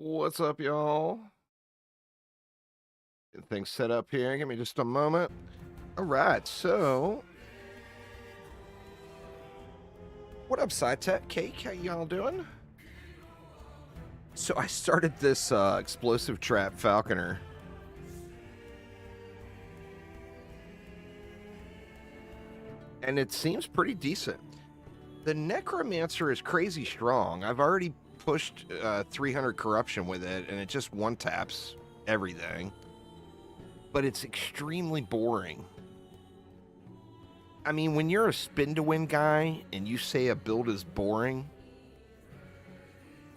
What's up, y'all? Get things set up here. Give me just a moment. All right, so what up, SciTech Cake? How y'all doing? So I started this explosive trap Falconer, and it seems pretty decent. The Necromancer is crazy strong. I've already pushed 300 corruption with it, and it just one taps everything. But it's extremely boring. I mean, when you're a spin to win guy and you say a build is boring,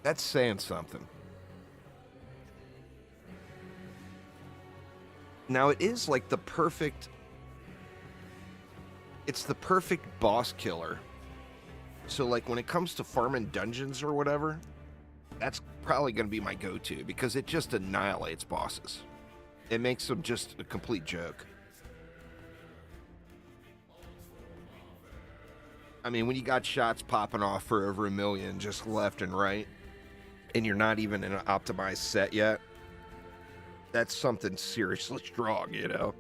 that's saying something. Now it is like it's the perfect boss killer. So like when it comes to farming dungeons or whatever, that's probably going to be my go-to because it just annihilates bosses. It makes them just a complete joke. I mean, when you got shots popping off for over 1,000,000 just left and right, and you're not even in an optimized set yet, that's something seriously strong, you know?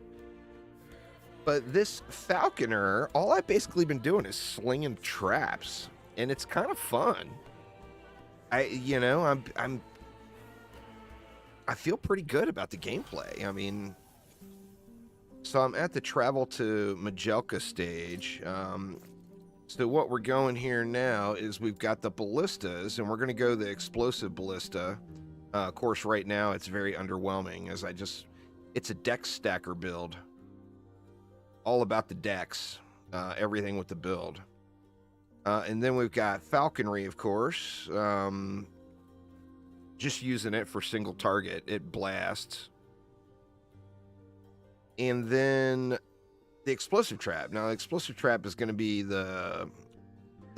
But this Falconer, all I've basically been doing is slinging traps, and it's kind of fun. I feel pretty good about the gameplay. I mean, so I'm at the travel to Majelka stage. So what we're going here now is we've got the ballistas, and we're going to go the explosive ballista. Of course, right now it's very underwhelming as it's a deck stacker build. All about the decks, everything with the build. And then we've got falconry, of course. Just using it for single target. It blasts. And then the explosive trap. Now, the explosive trap is going to be the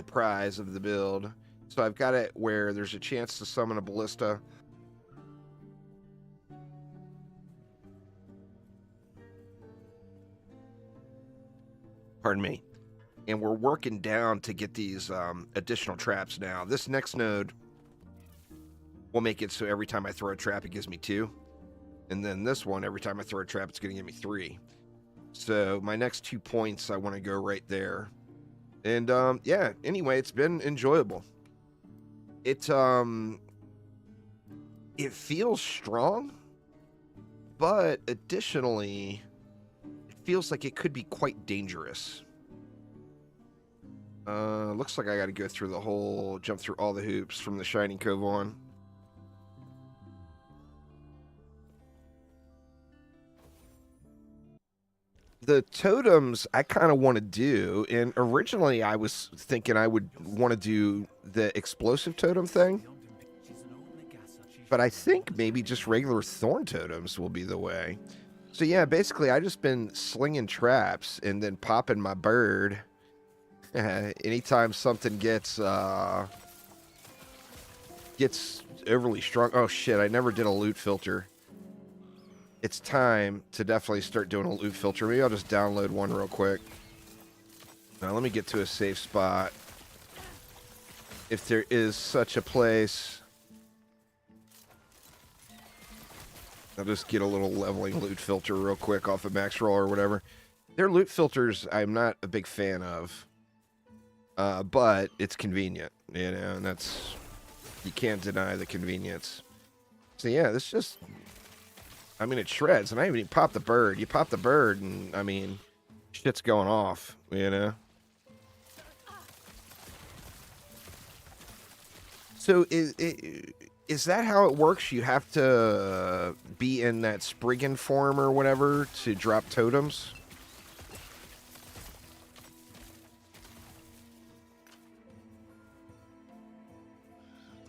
prize of the build. So I've got it where there's a chance to summon a ballista. Pardon me. And we're working down to get these additional traps now. This next node will make it so every time I throw a trap, it gives me 2. And then this one, every time I throw a trap, it's going to give me 3. So my next 2 points, I want to go right there. And yeah, anyway, it's been enjoyable. It feels strong, but additionally, it feels like it could be quite dangerous. Looks like I got to go through jump through all the hoops from the Shining Cove on. The totems I kind of want to do, and originally I was thinking I would want to do the explosive totem thing, but I think maybe just regular thorn totems will be the way. So yeah, basically I just been slinging traps and then popping my bird anytime something gets overly strong. Oh shit, I never did a loot filter. It's time to definitely start doing a loot filter. Maybe I'll just download one real quick. Now let me get to a safe spot. If there is such a place. I'll just get a little leveling loot filter real quick off of Max Roll or whatever. Their loot filters I'm not a big fan of. But it's convenient, you know, and you can't deny the convenience. So yeah, this just, I mean, it shreds, and I haven't even popped the bird. You pop the bird, and I mean, shit's going off, you know. So is that how it works? You have to be in that Spriggan form or whatever to drop totems?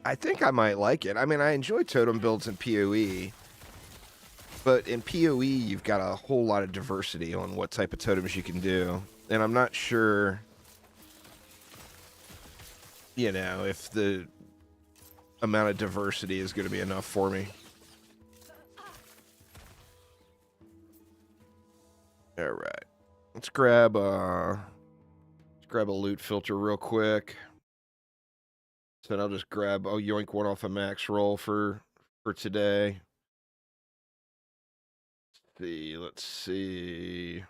I think I might like it. I mean, I enjoy totem builds in PoE. But in PoE, you've got a whole lot of diversity on what type of totems you can do. And I'm not sure, you know, if the amount of diversity is going to be enough for me. All right. Let's grab a loot filter real quick. So then I'll just grab, yoink one off a max roll for for today. Let's see.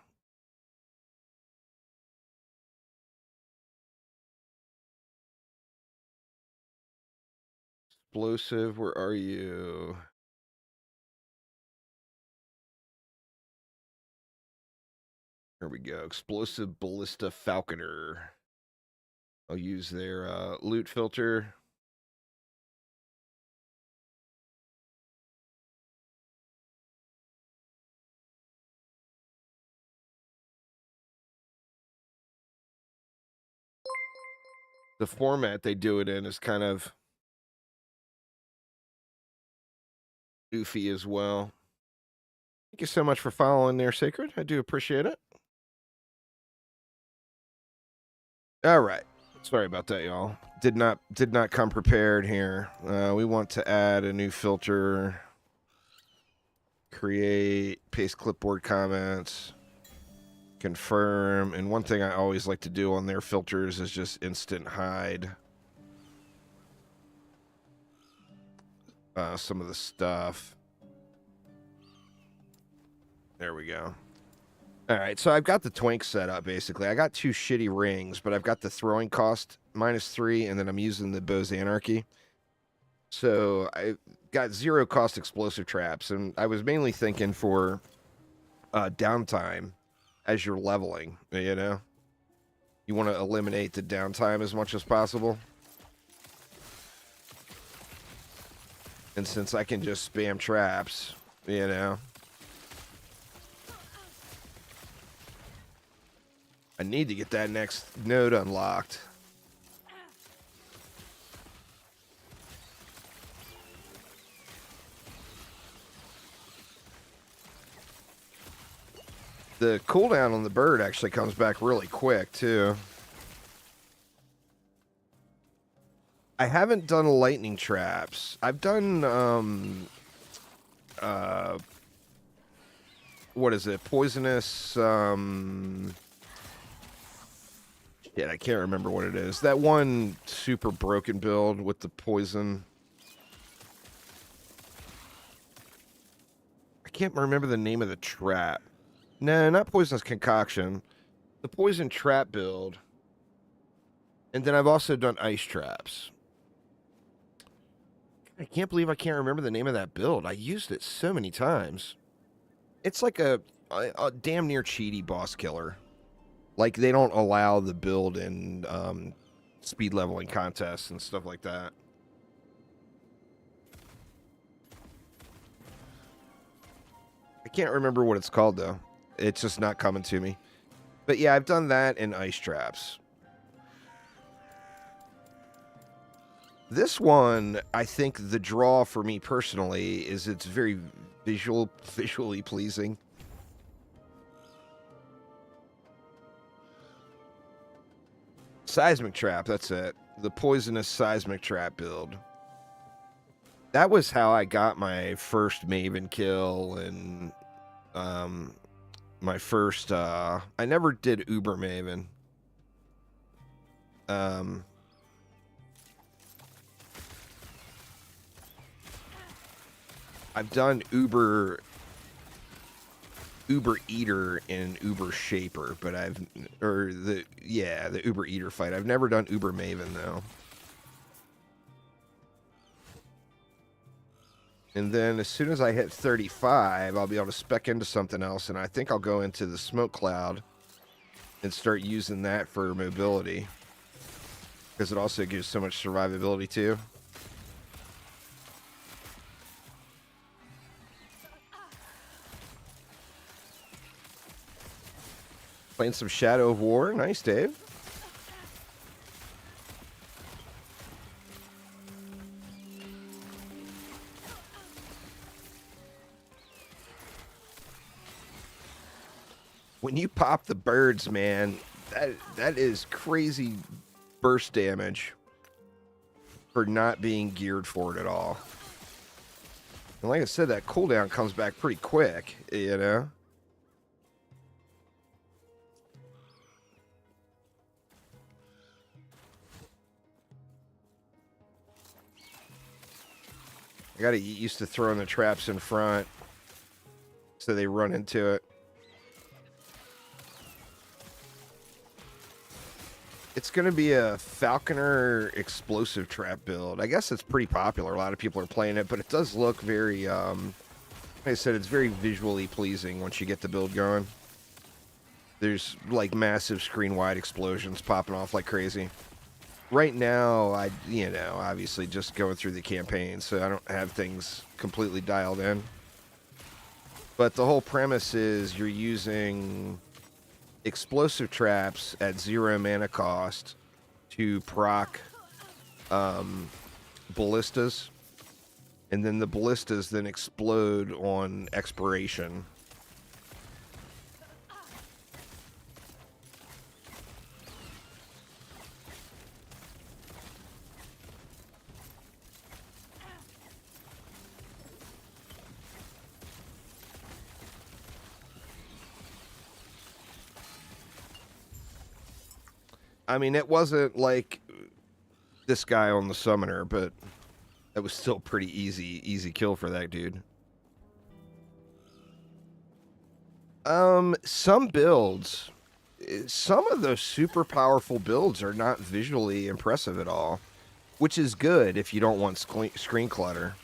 Explosive, where are you? There we go. Explosive Ballista Falconer. I'll use their loot filter. The format they do it in is kind of goofy as well. Thank you so much for following there, Sacred. I do appreciate it. All right. Sorry about that, y'all. Did not come prepared here. We want to add a new filter. Create, paste clipboard comments, confirm, and one thing I always like to do on their filters is just instant hide some of the stuff. There we go. All right, so I've got the twink set up, basically. I got 2 shitty rings, but I've got the throwing cost -3, and then I'm using the Bose Anarchy. So I got 0 cost explosive traps, and I was mainly thinking for downtime as you're leveling, you know? You want to eliminate the downtime as much as possible. And since I can just spam traps, you know? I need to get that next node unlocked. The cooldown on the bird actually comes back really quick, too. I haven't done lightning traps. I've done, what is it? Poisonous, shit, I can't remember what it is. That one super broken build with the poison. I can't remember the name of the trap. No, not poisonous concoction. The poison trap build. And then I've also done ice traps. I can't believe I can't remember the name of that build. I used it so many times. It's like a damn near cheaty boss killer. Like, they don't allow the build in speed leveling contests and stuff like that. I can't remember what it's called, though. It's just not coming to me. But yeah, I've done that in ice traps. This one, I think the draw for me personally is it's very visually pleasing. Seismic trap, that's it. The poisonous seismic trap build. That was how I got my first Maven kill and my first I never did Uber Maven. I've done Uber Eater and Uber Shaper, but the Uber Eater fight. I've never done Uber Maven though. And then as soon as I hit 35, I'll be able to spec into something else, and I think I'll go into the smoke cloud and start using that for mobility. Because it also gives so much survivability too. Playing some Shadow of War. Nice, Dave. When you pop the birds, man, that is crazy burst damage for not being geared for it at all. And like I said, that cooldown comes back pretty quick, you know? I got to get used to throwing the traps in front so they run into it. It's going to be a Falconer explosive trap build. I guess it's pretty popular. A lot of people are playing it, but it does look very, like I said, it's very visually pleasing once you get the build going. There's like massive screen-wide explosions popping off like crazy. Right now, obviously just going through the campaign, so I don't have things completely dialed in. But the whole premise is you're using explosive traps at 0 mana cost to proc ballistas, and then the ballistas then explode on expiration. I mean, it wasn't like this guy on the summoner, but it was still pretty easy kill for that dude. Some builds, some of those super powerful builds are not visually impressive at all, which is good if you don't want screen clutter.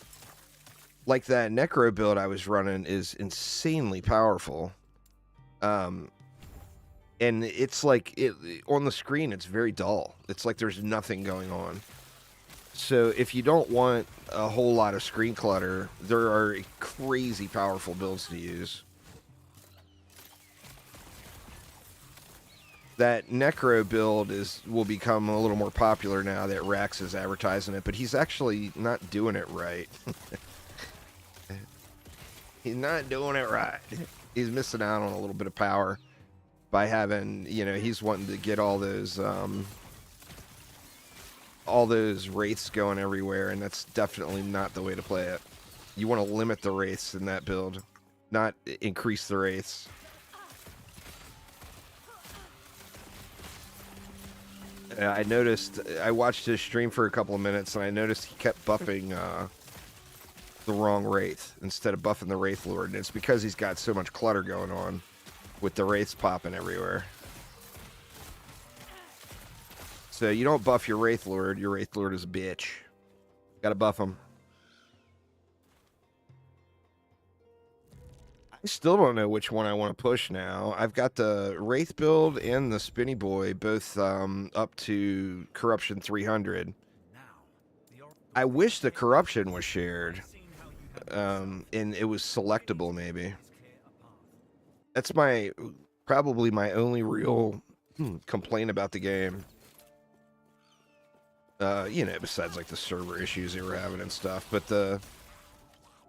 Like that Necro build I was running is insanely powerful. And it's like, on the screen, it's very dull. It's like there's nothing going on. So if you don't want a whole lot of screen clutter, there are crazy powerful builds to use. That Necro build will become a little more popular now that Rax is advertising it, but he's actually not doing it right. He's not doing it right. He's missing out on a little bit of power by having, he's wanting to get all those wraiths going everywhere, and that's definitely not the way to play it. You want to limit the wraiths in that build, not increase the wraiths. I noticed, I watched his stream for a couple of minutes, and I noticed he kept buffing the wrong wraith instead of buffing the Wraith Lord, and it's because he's got so much clutter going on with the wraiths popping everywhere. So you don't buff your Wraith Lord is a bitch. Gotta buff him. I still don't know which one I want to push now. I've got the Wraith build and the Spinny Boy both up to Corruption 300. I wish the Corruption was shared, and it was selectable maybe. That's probably my only real complaint about the game. Besides like the server issues they were having and stuff, but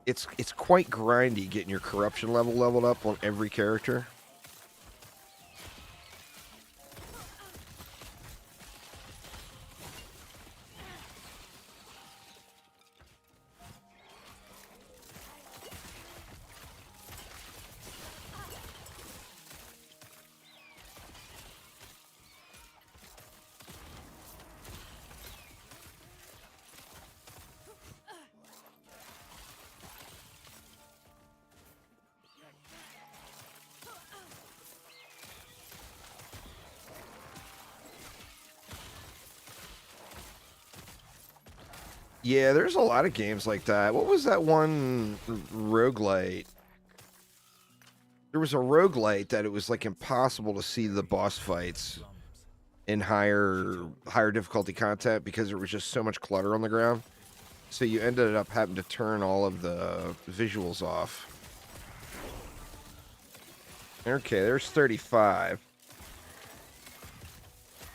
it's quite grindy getting your corruption leveled up on every character. Yeah, there's a lot of games like that. What was that one roguelite? There was a roguelite that it was like impossible to see the boss fights in higher difficulty content because there was just so much clutter on the ground. So you ended up having to turn all of the visuals off. Okay, there's 35.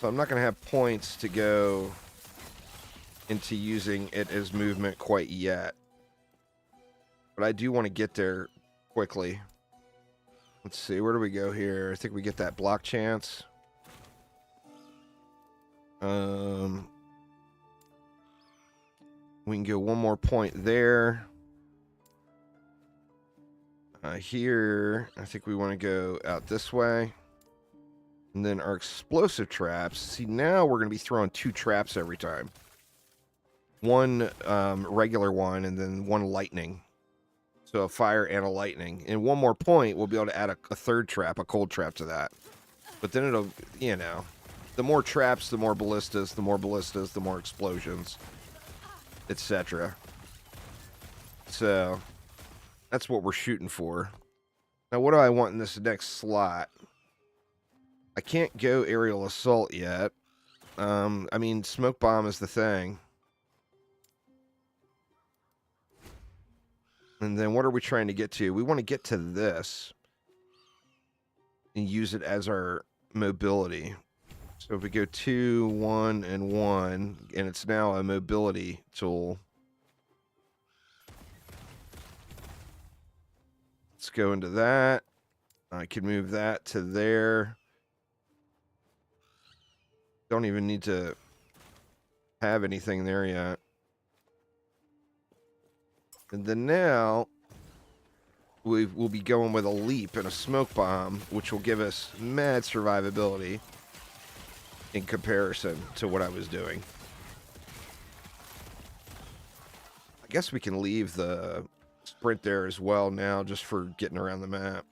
So I'm not going to have points to go into using it as movement quite yet. But I do want to get there quickly. Let's see, where do we go here? I think we get that block chance. We can go one more point there. Here, I think we want to go out this way. And then our explosive traps. See, now we're going to be throwing 2 traps every time. one regular one, and then one lightning. So a fire and a lightning. And one more point, we'll be able to add a third trap, a cold trap to that. But then it'll, you know, the more traps, the more ballistas, the more ballistas, the more explosions, etc. So that's what we're shooting for. Now, what do I want in this next slot? I can't go aerial assault yet. I mean, smoke bomb is the thing. And then what are we trying to get to? We want to get to this and use it as our mobility. So if we go 2, 1, and 1, and it's now a mobility tool. Let's go into that. I can move that to there. Don't even need to have anything there yet. And then now we'll be going with a leap and a smoke bomb, which will give us mad survivability in comparison to what I was doing. I guess we can leave the sprint there as well now, just for getting around the map.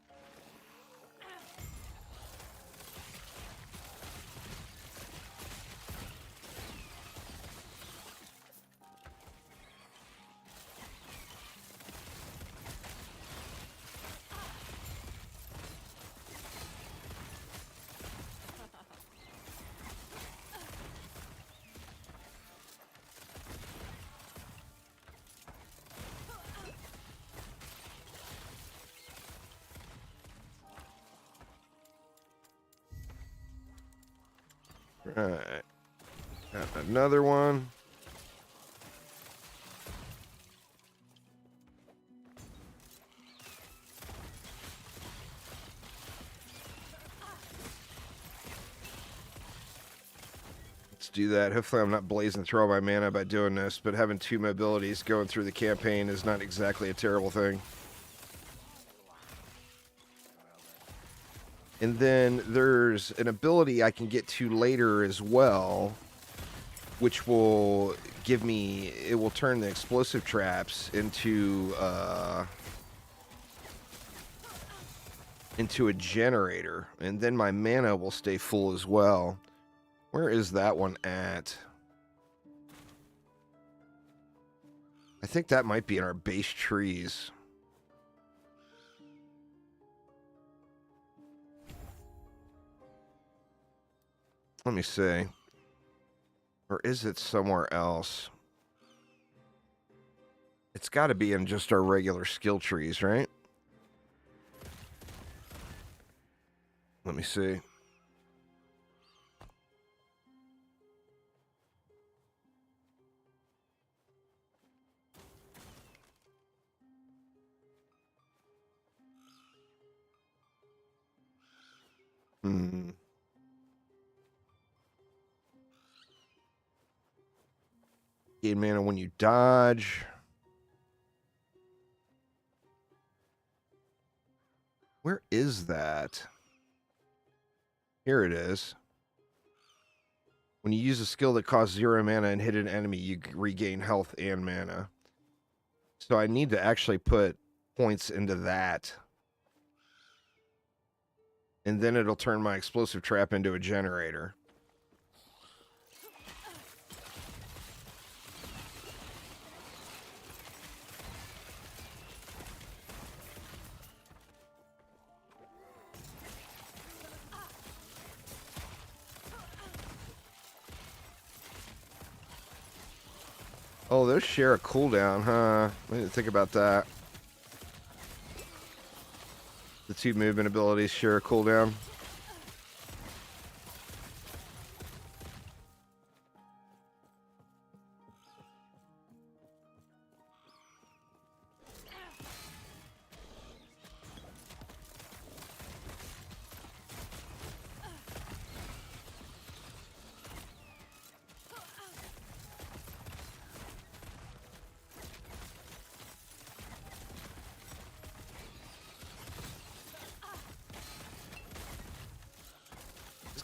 Right. Got another one. Let's do that. Hopefully I'm not blazing through all my mana by doing this, but having 2 mobilities going through the campaign is not exactly a terrible thing. And then there's an ability I can get to later as well, which will give me, it will turn the explosive traps into a generator, and then my mana will stay full as well. Where is that one at? I think that might be in our base trees. Let me see. Or is it somewhere else? It's got to be in just our regular skill trees, right? Let me see. Gain mana when you dodge. Where is that? Here it is. When you use a skill that costs 0 mana and hit an enemy, you regain health and mana. So I need to actually put points into that. And then it'll turn my explosive trap into a generator. Oh, those share a cooldown, huh? I didn't think about that. The 2 movement abilities share a cooldown.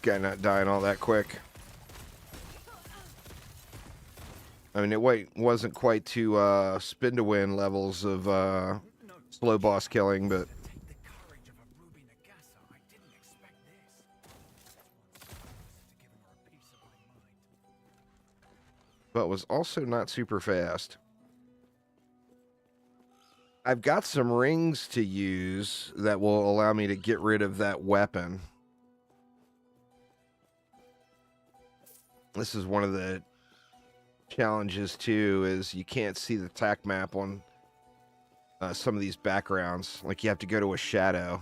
Guy not dying all that quick. I mean, wasn't quite to spin to win levels of slow boss killing, but was also not super fast. I've got some rings to use that will allow me to get rid of that weapon. This is one of the challenges too, is you can't see the attack map on some of these backgrounds. Like, you have to go to a shadow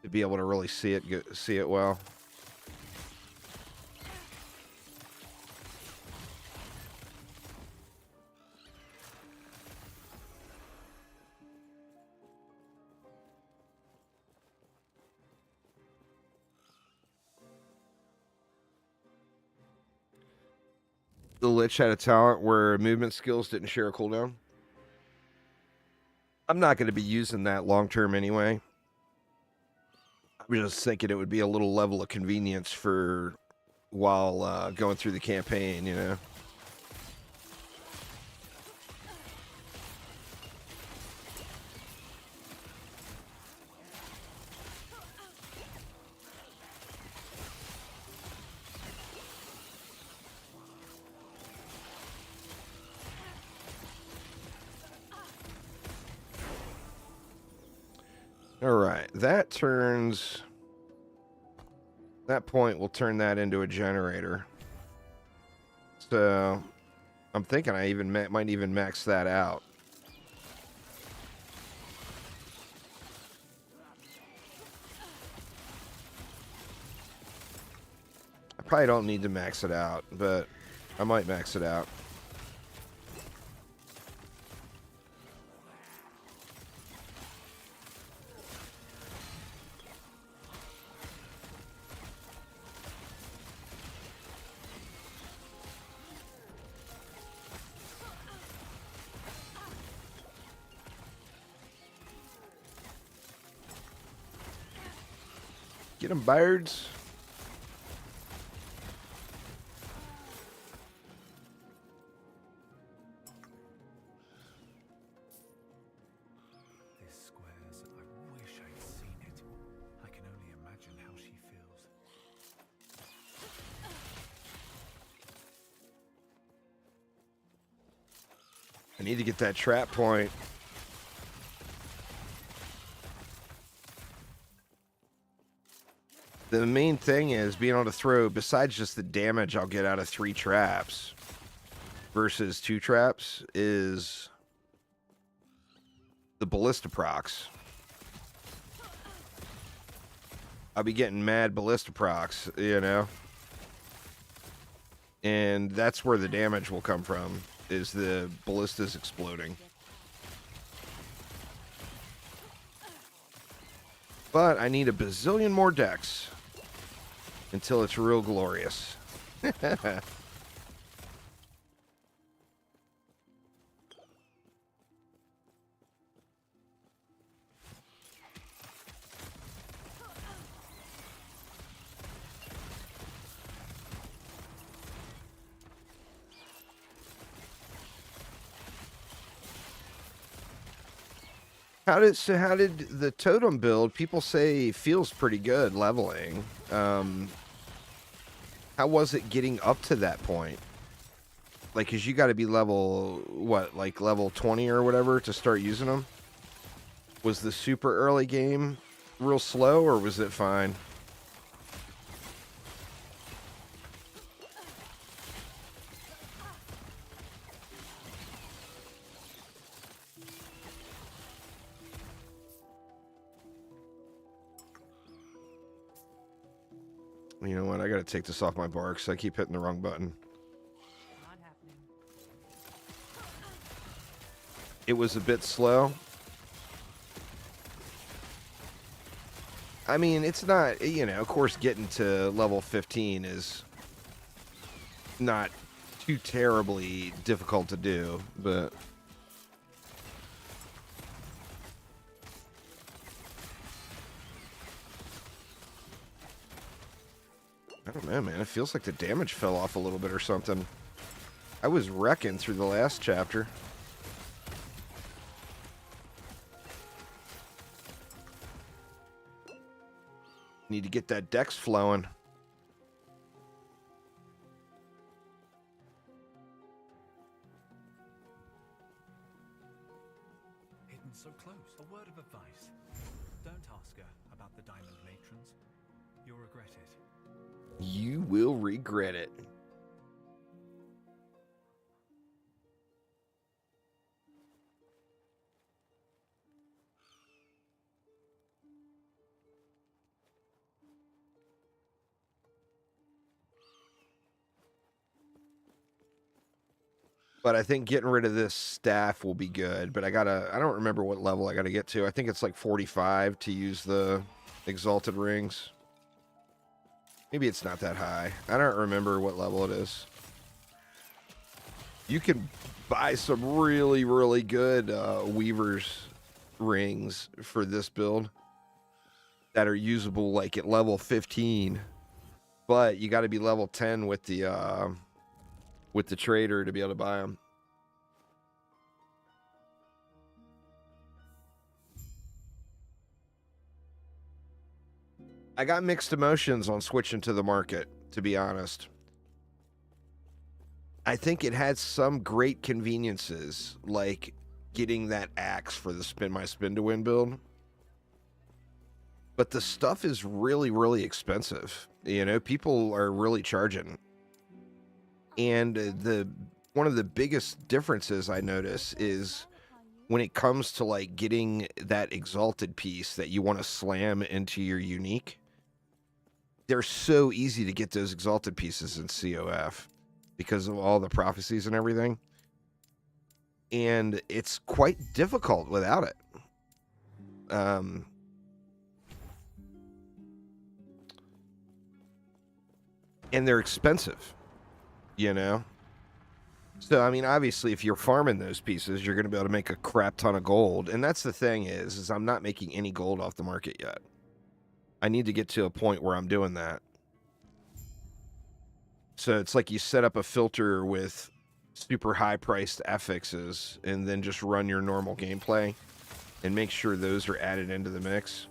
to be able to really see it well. The Lich had a talent where movement skills didn't share a cooldown. I'm not going to be using that long term anyway. I'm just thinking it would be a little level of convenience for while going through the campaign, you know. All right, that point will turn that into a generator. So I'm thinking I might even max that out. I probably don't need to max it out, but I might max it out. Get them, birds. This squares. I wish I'd seen it. I can only imagine how she feels. I need to get that trap point. The main thing is being able to throw, besides just the damage I'll get out of 3 traps versus 2 traps, is the ballista procs. I'll be getting mad ballista procs, you know? And that's where the damage will come from, is the ballistas exploding. But I need a bazillion more decks until it's real glorious. How did the totem build? People say feels pretty good leveling. How was it getting up to that point? Like, cause you got to be level what, like level 20 or whatever to start using them. Was the super early game real slow, or was it fine? You know what? I gotta take this off my bar because I keep hitting the wrong button. It was a bit slow. I mean, it's not, you know, of course, getting to level 15 is not too terribly difficult to do, but I don't know, man. It feels like the damage fell off a little bit or something. I was wrecking through the last chapter. Need to get that dex flowing. Hidden so close. A word of advice. Don't ask her about the diamond matrons. You'll regret it. You will regret it. But I think getting rid of this staff will be good. But I don't remember what level I gotta get to. I think it's like 45 to use the exalted rings. Maybe it's not that high. I don't remember what level it is. You can buy some really, really good Weaver's rings for this build that are usable like at level 15. But you got to be level 10 with the trader to be able to buy them. I got mixed emotions on switching to the market, to be honest. I think it had some great conveniences, like getting that axe for the spin my spin to win build. But the stuff is really, really expensive. You know, people are really charging. And one of the biggest differences I notice is when it comes to like getting that exalted piece that you want to slam into your unique. They're so easy to get those exalted pieces in COF because of all the prophecies and everything. And it's quite difficult without it. And they're expensive, you know? So, I mean, obviously, if you're farming those pieces, you're going to be able to make a crap ton of gold. And that's the thing is I'm not making any gold off the market yet. I need to get to a point where I'm doing that. So it's like you set up a filter with super high-priced affixes and then just run your normal gameplay and make sure those are added into the mix.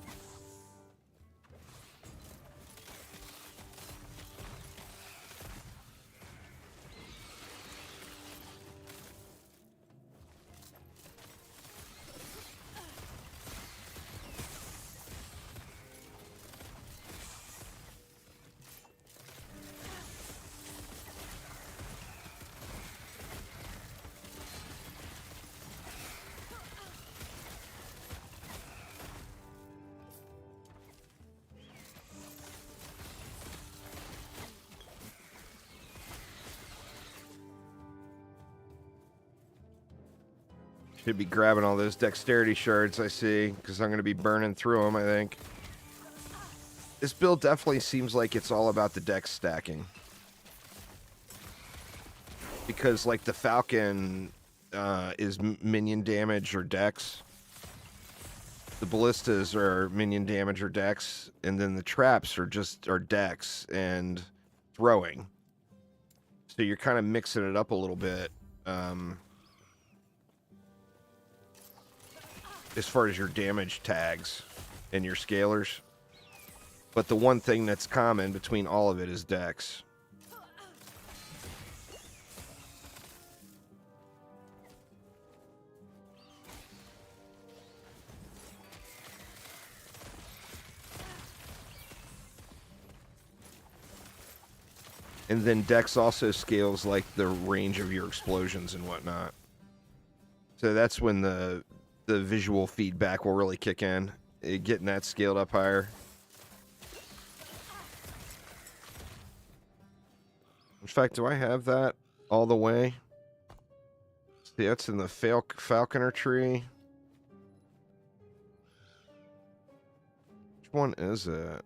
Should be grabbing all those dexterity shards I see, because I'm going to be burning through them, I think. This build definitely seems like it's all about the dex stacking. Because, like, the Falcon is minion damage or dex. The ballistas are minion damage or dex. And then the traps are dex and throwing. So you're kind of mixing it up a little bit. As far as your damage tags and your scalers. But the one thing that's common between all of it is dex. And then dex also scales like the range of your explosions and whatnot. So that's when the visual feedback will really kick in. Getting that scaled up higher. In fact, do I have that all the way? See, that's in the Falconer tree. Which one is it?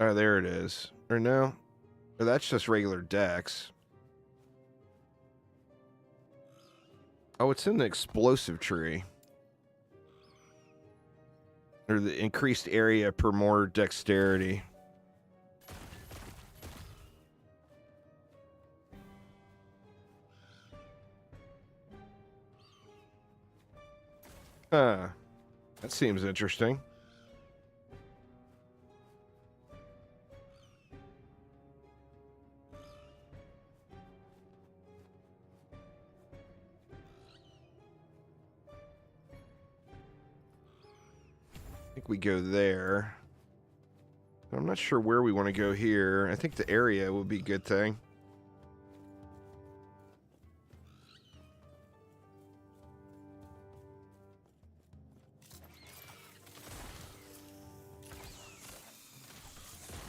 Oh, there it is. Or no? Or that's just regular dex. Oh, it's in the explosive tree. Or the increased area per more dexterity. Huh. That seems interesting. I think we go there. I'm not sure where we want to go here. I think the area would be a good thing.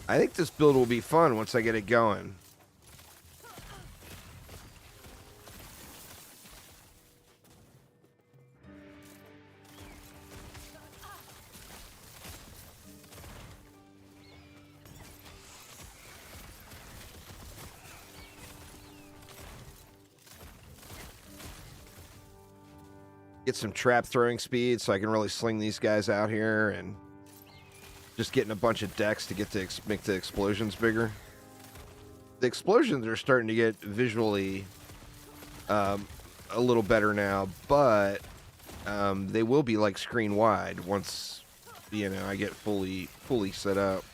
I think this build will be fun once I get it going. Get some trap throwing speed so I can really sling these guys out here, and just getting a bunch of decks to get make the explosions bigger. The explosions are starting to get visually a little better now, but they will be like screen wide once, you know, I get fully set up.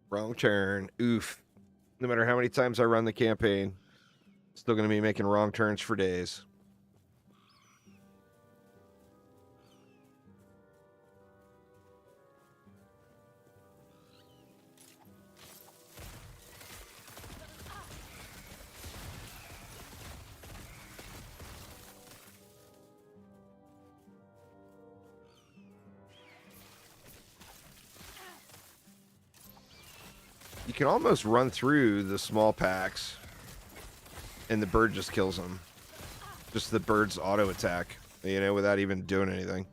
Wrong turn. Oof. No matter how many times I run the campaign, still going to be making wrong turns for days. You can almost run through the small packs, and the bird just kills them. Just the bird's auto attack, you know, without even doing anything.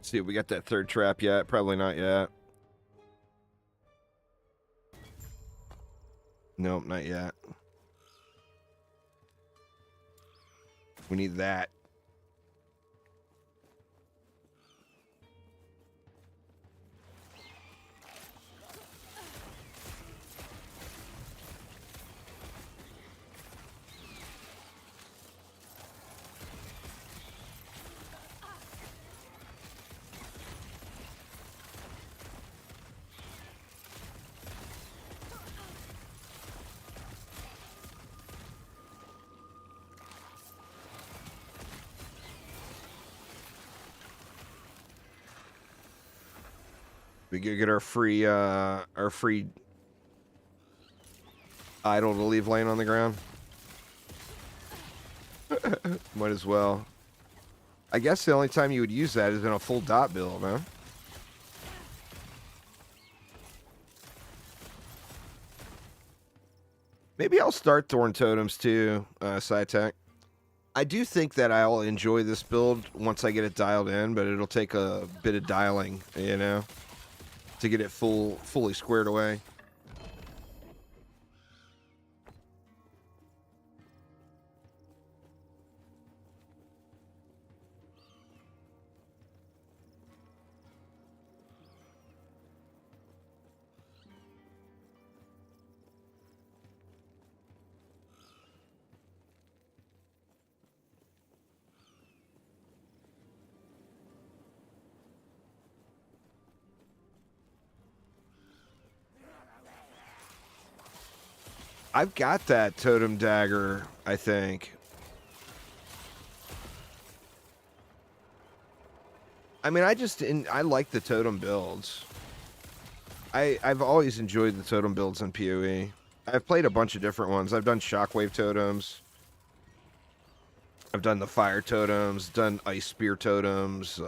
See if we got that third trap yet. Probably not yet. Nope, not yet. We need that. We go get our free idol to leave laying on the ground. Might as well. I guess the only time you would use that is in a full dot build, huh? Maybe I'll start Thorn Totems too, Sci-Tech. I do think that I'll enjoy this build once I get it dialed in, but it'll take a bit of dialing, you know, to get it fully squared away. I've got that totem dagger, I think. I mean, I like the totem builds. I've always enjoyed the totem builds in PoE. I've played a bunch of different ones. I've done shockwave totems. I've done the fire totems, done ice spear totems,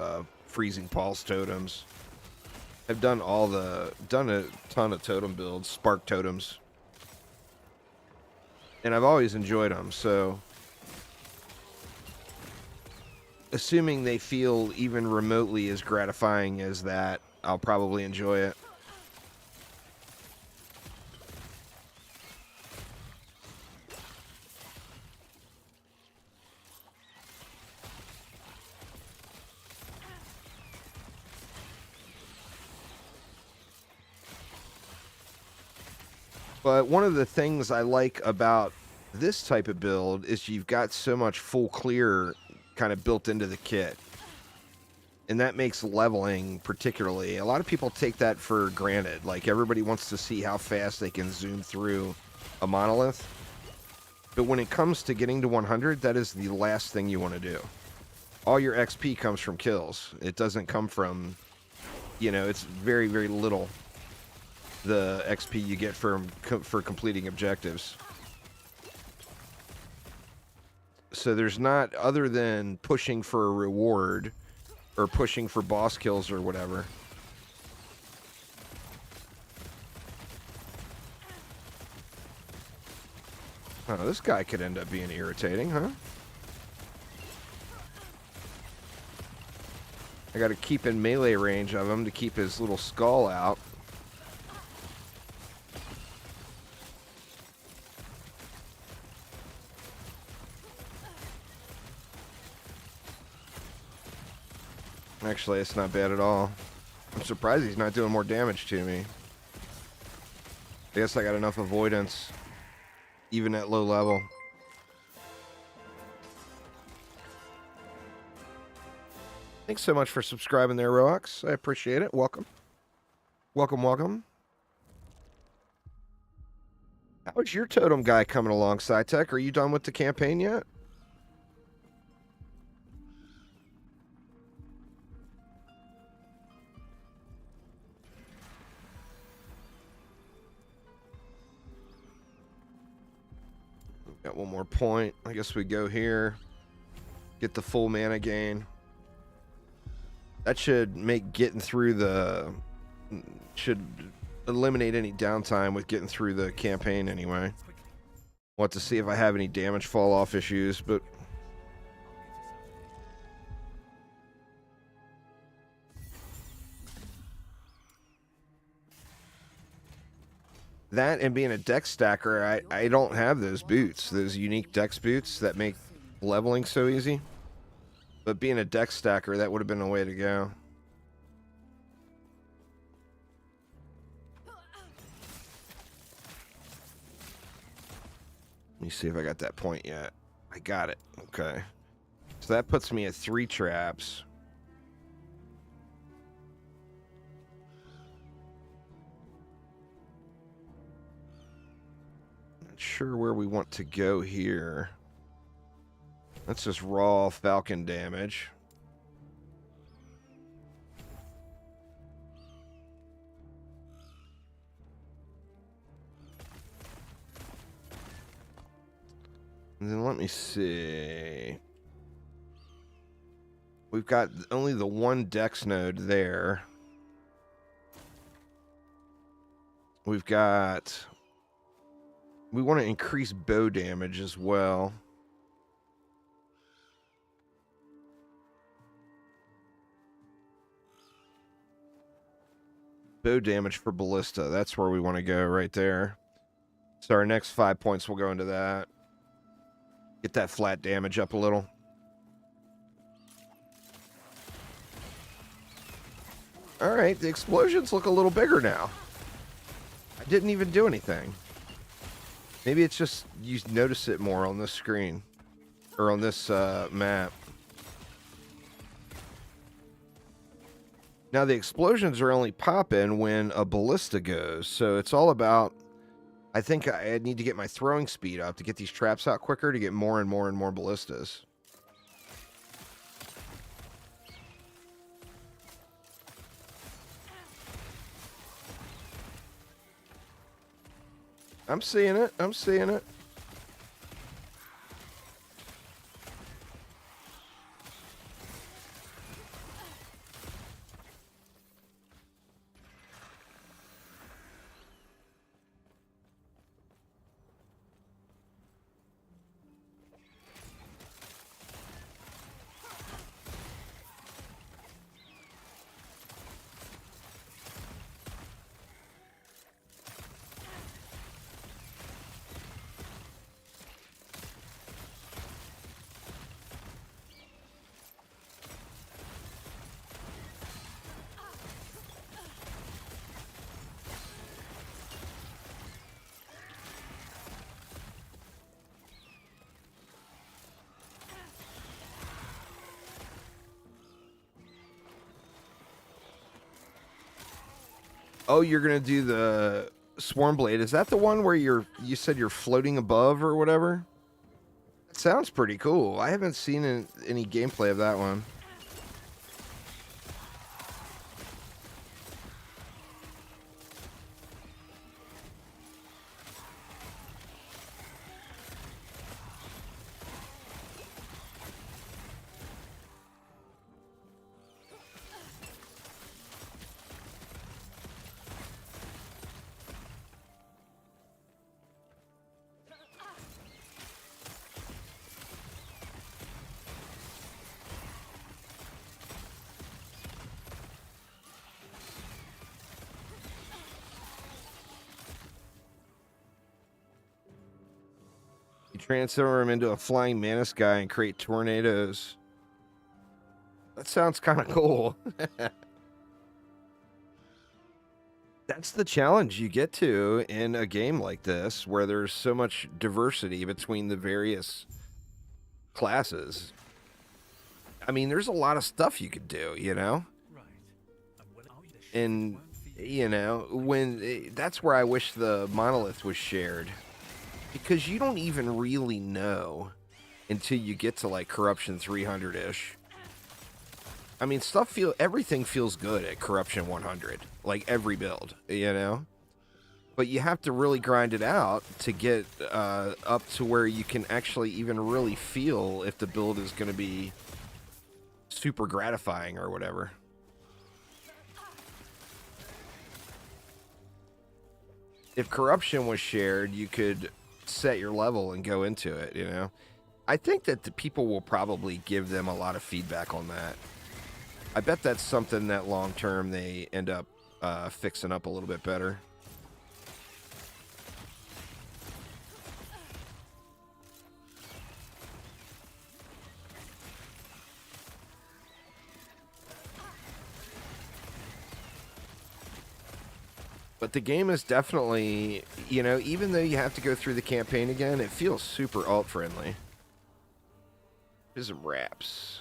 freezing pulse totems. I've done done a ton of totem builds, spark totems. And I've always enjoyed them, so assuming they feel even remotely as gratifying as that, I'll probably enjoy it. But one of the things I like about this type of build is you've got so much full clear kind of built into the kit. And that makes leveling particularly. A lot of people take that for granted. Like, everybody wants to see how fast they can zoom through a monolith. But when it comes to getting to 100, that is the last thing you want to do. All your XP comes from kills. It doesn't come from, it's very, very little the XP you get for completing objectives. So there's not, other than pushing for a reward or pushing for boss kills or whatever. Oh, this guy could end up being irritating, huh? I gotta keep in melee range of him to keep his little skull out. Actually, it's not bad at all. I'm surprised he's not doing more damage to me. I guess I got enough avoidance, even at low level. Thanks so much for subscribing there, Roax. I appreciate it. Welcome. Welcome, welcome. How is your totem guy coming along, SciTech? Are you done with the campaign yet? Got one more point. I guess we go here. Get the full mana gain. That should make getting through the... should eliminate any downtime with getting through the campaign anyway. Want to see if I have any damage fall off issues, but... that and being a dex stacker, I don't have those boots. Those unique dex boots that make leveling so easy. But being a dex stacker, that would have been a way to go. Let me see if I got that point yet. I got it. Okay. So that puts me at 3 traps. Not sure where we want to go here. That's just raw Falcon damage. And then let me see. We've got only the one dex node there. We've got... we want to increase bow damage as well. Bow damage for ballista. That's where we want to go right there. So our next 5 points will go into that. Get that flat damage up a little. Alright, the explosions look a little bigger now. I didn't even do anything. Maybe it's just you notice it more on this screen. Or on this map. Now the explosions are only popping when a ballista goes. So it's all about... I think I need to get my throwing speed up to get these traps out quicker to get more and more and more ballistas. I'm seeing it. I'm seeing it. Oh, you're gonna do the Swarm Blade. Is that the one where you said you're floating above or whatever? That sounds pretty cool. I haven't seen any gameplay of that one. You transform him into a flying mantis guy and create tornadoes. That sounds kind of cool. That's the challenge you get to in a game like this, where there's so much diversity between the various classes. I mean, there's a lot of stuff you could do, you know? And, you know, that's where I wish the monolith was shared. Because you don't even really know until you get to, like, Corruption 300-ish. I mean, everything feels good at Corruption 100. Like, every build, you know? But you have to really grind it out to get up to where you can actually even really feel if the build is going to be super gratifying or whatever. If Corruption was shared, you could set your level and go into it, you know? I think that the people will probably give them a lot of feedback on that. I bet that's something that long-term they end up fixing up a little bit better. But the game is definitely, you know, even though you have to go through the campaign again, it feels super alt-friendly. Here's some wraps.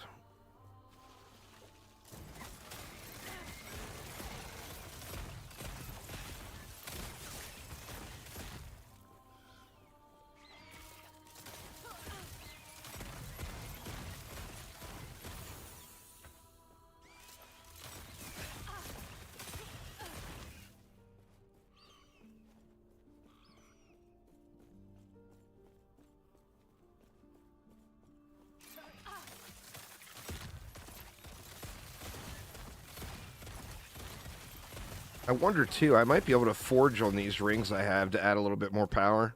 I wonder, too, I might be able to forge on these rings I have to add a little bit more power.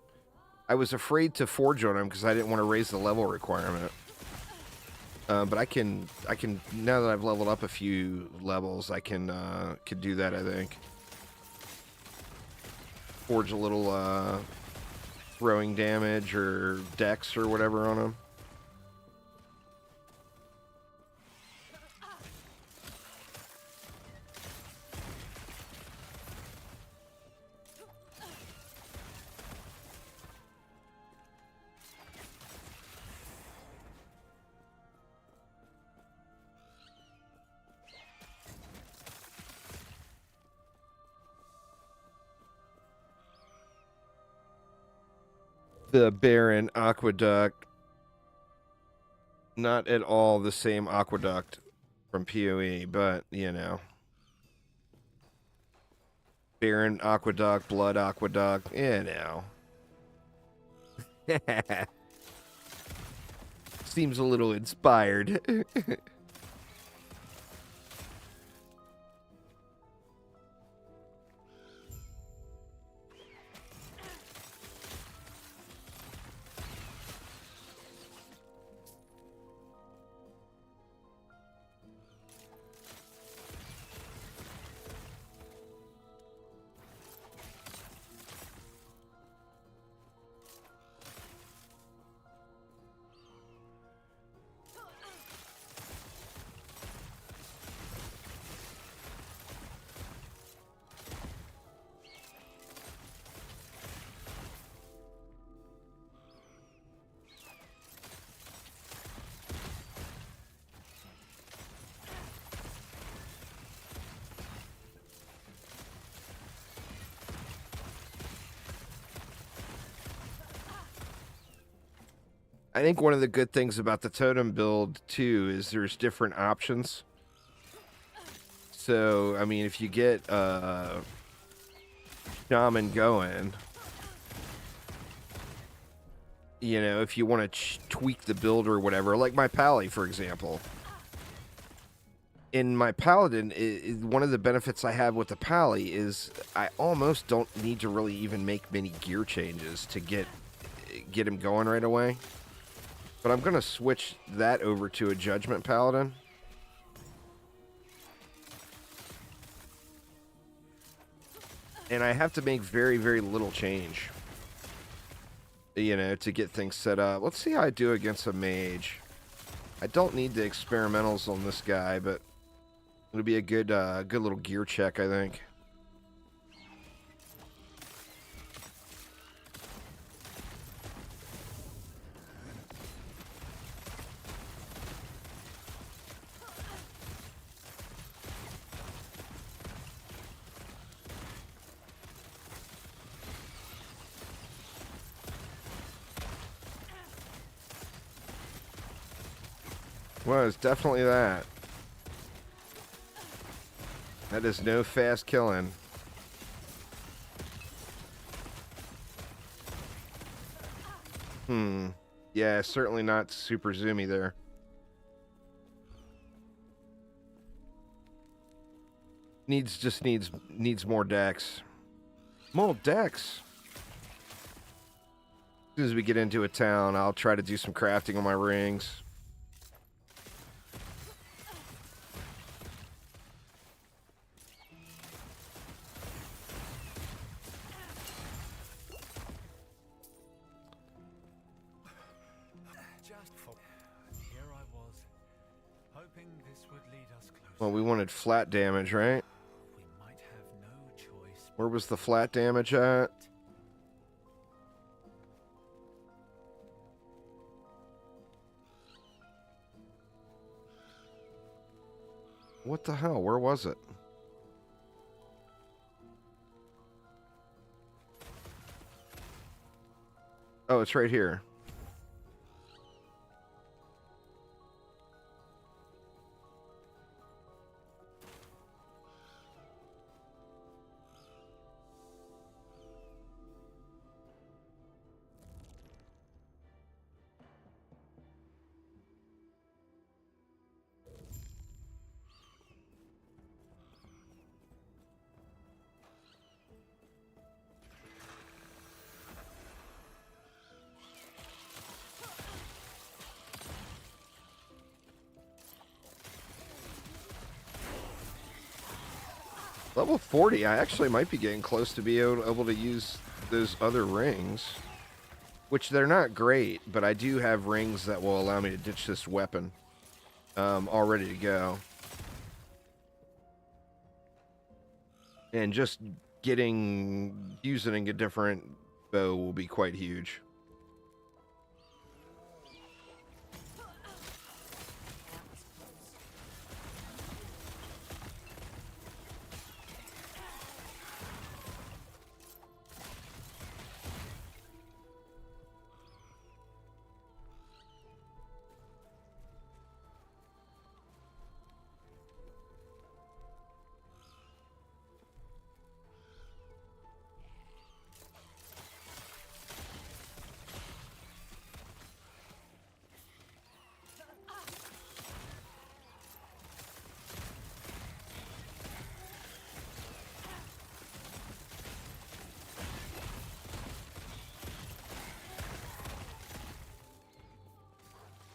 I was afraid to forge on them because I didn't want to raise the level requirement. But I can, now that I've leveled up a few levels, I can could do that, I think. Forge a little throwing damage or dex or whatever on them. The Barren Aqueduct. Not at all the same aqueduct from PoE, but, you know. Barren Aqueduct, Blood Aqueduct, you know. Seems a little inspired. I think one of the good things about the totem build, too, is there's different options. So, I mean, if you get shaman going, you know, if you want to tweak the build or whatever, like my Pally, for example. In my Paladin, one of the benefits I have with the Pally is I almost don't need to really even make many gear changes to get him going right away. But I'm going to switch that over to a Judgment Paladin. And I have to make very, very little change, you know, to get things set up. Let's see how I do against a mage. I don't need the experimentals on this guy, but it'll be a good little gear check, I think. Well, it's definitely that. That is no fast killing. Yeah, certainly not super zoomy there. Just needs more dex. More dex. As soon as we get into a town, I'll try to do some crafting on my rings. Well, we wanted flat damage, right? We might have no choice. Where was the flat damage at? What the hell? Where was it? Oh, it's right here. Level 40, I actually might be getting close to be able to use those other rings. Which they're not great, but I do have rings that will allow me to ditch this weapon. All ready to go. And just using a different bow will be quite huge.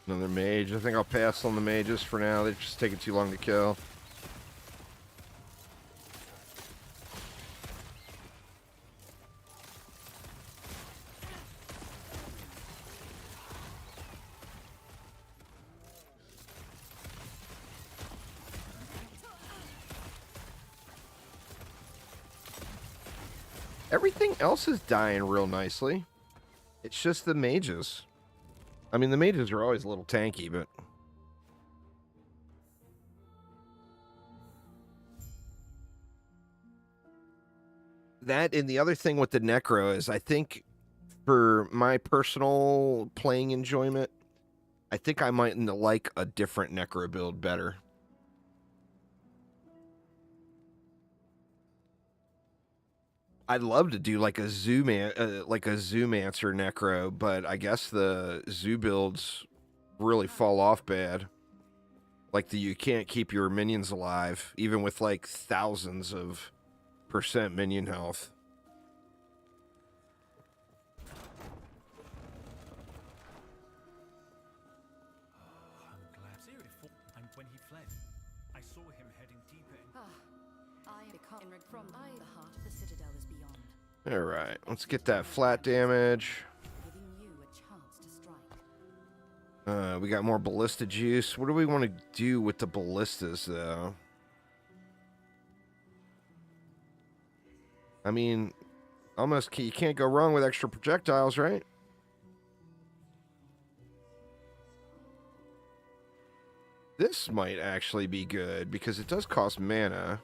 Another mage. I think I'll pass on the mages for now. They're just taking too long to kill. Everything else is dying real nicely. It's just the mages. I mean, the mages are always a little tanky, but... That, and the other thing with the Necro is, I think For my personal playing enjoyment, I think I might like a different Necro build better. I'd love to do like a Zoomancer Necro, but I guess the Zoo builds really fall off bad. Like you can't keep your minions alive, even with like thousands of % minion health. I'm glad. And when he fled, I saw him heading deeper in. I become from the heart of the citadel is beyond. All right, let's get that flat damage. Giving you a chance to strike. We got more ballista juice. What do we want to do with the ballistas, though? I mean, almost you can't go wrong with extra projectiles, right? This might actually be good because it does cost mana.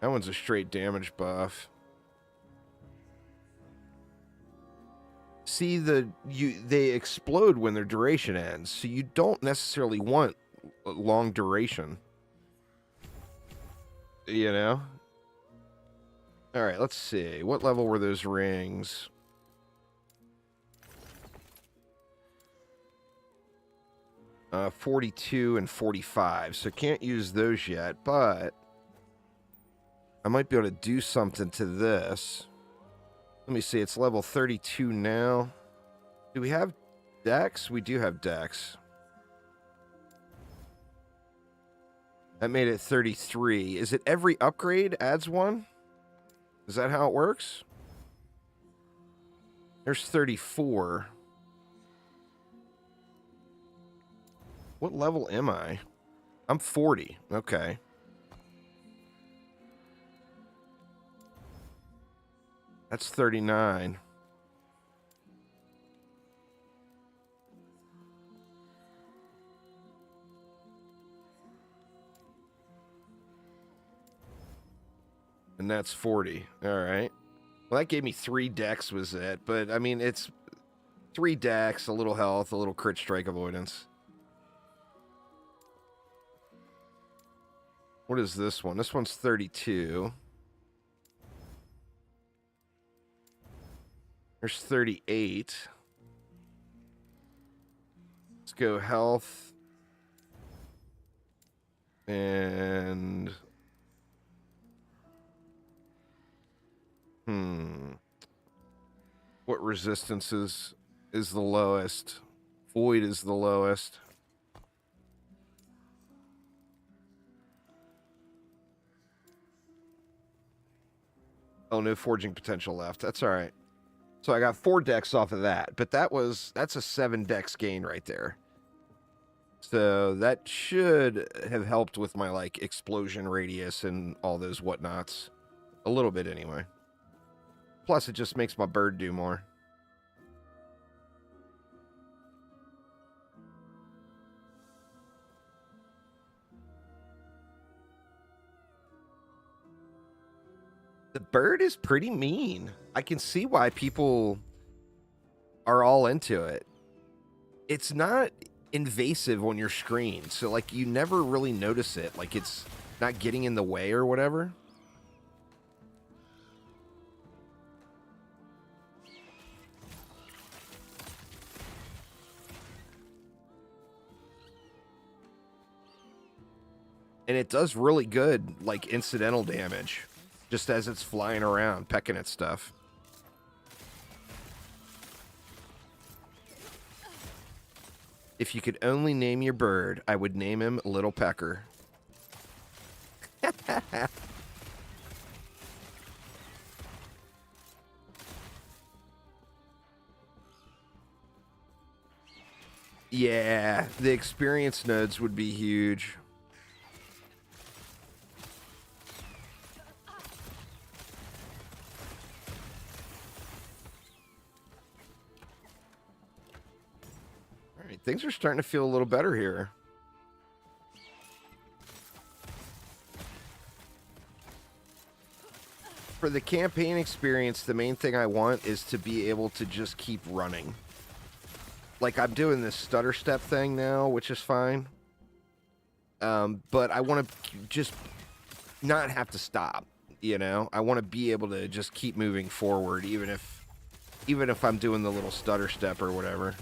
That one's a straight damage buff. See, they explode when their duration ends, so you don't necessarily want a long duration. You know? Alright, let's see. What level were those rings? Uh, 42 and 45, so can't use those yet, but I might be able to do something to this. Let me see, it's level 32 now. Do we have dex? We do have dex. That made it 33. Is it every upgrade adds one? Is that how it works? There's 34. What level am I? I'm 40. Okay. That's 39. And that's 40. All right. Well, that gave me 3 dex was it. But, I mean, it's 3 dex, a little health, a little crit strike avoidance. What is this one? This one's 32. There's 38. Let's go health. And... What resistance is the lowest? Void is the lowest. Oh, no forging potential left. That's all right. So I got 4 dex off of that, but that's a 7 dex gain right there. So that should have helped with my like explosion radius and all those whatnots. A little bit anyway. Plus it just makes my bird do more. The bird is pretty mean. I can see why people are all into it. It's not invasive on your screen, so like you never really notice it. Like it's not getting in the way or whatever. And it does really good, like, incidental damage. Just as it's flying around, pecking at stuff. If you could only name your bird, I would name him Little Pecker. Yeah, the experience nodes would be huge. Things are starting to feel a little better here. For the campaign experience, the main thing I want is to be able to just keep running. Like, I'm doing this stutter step thing now, which is fine. But I want to just not have to stop, you know? I want to be able to just keep moving forward, even if I'm doing the little stutter step or whatever.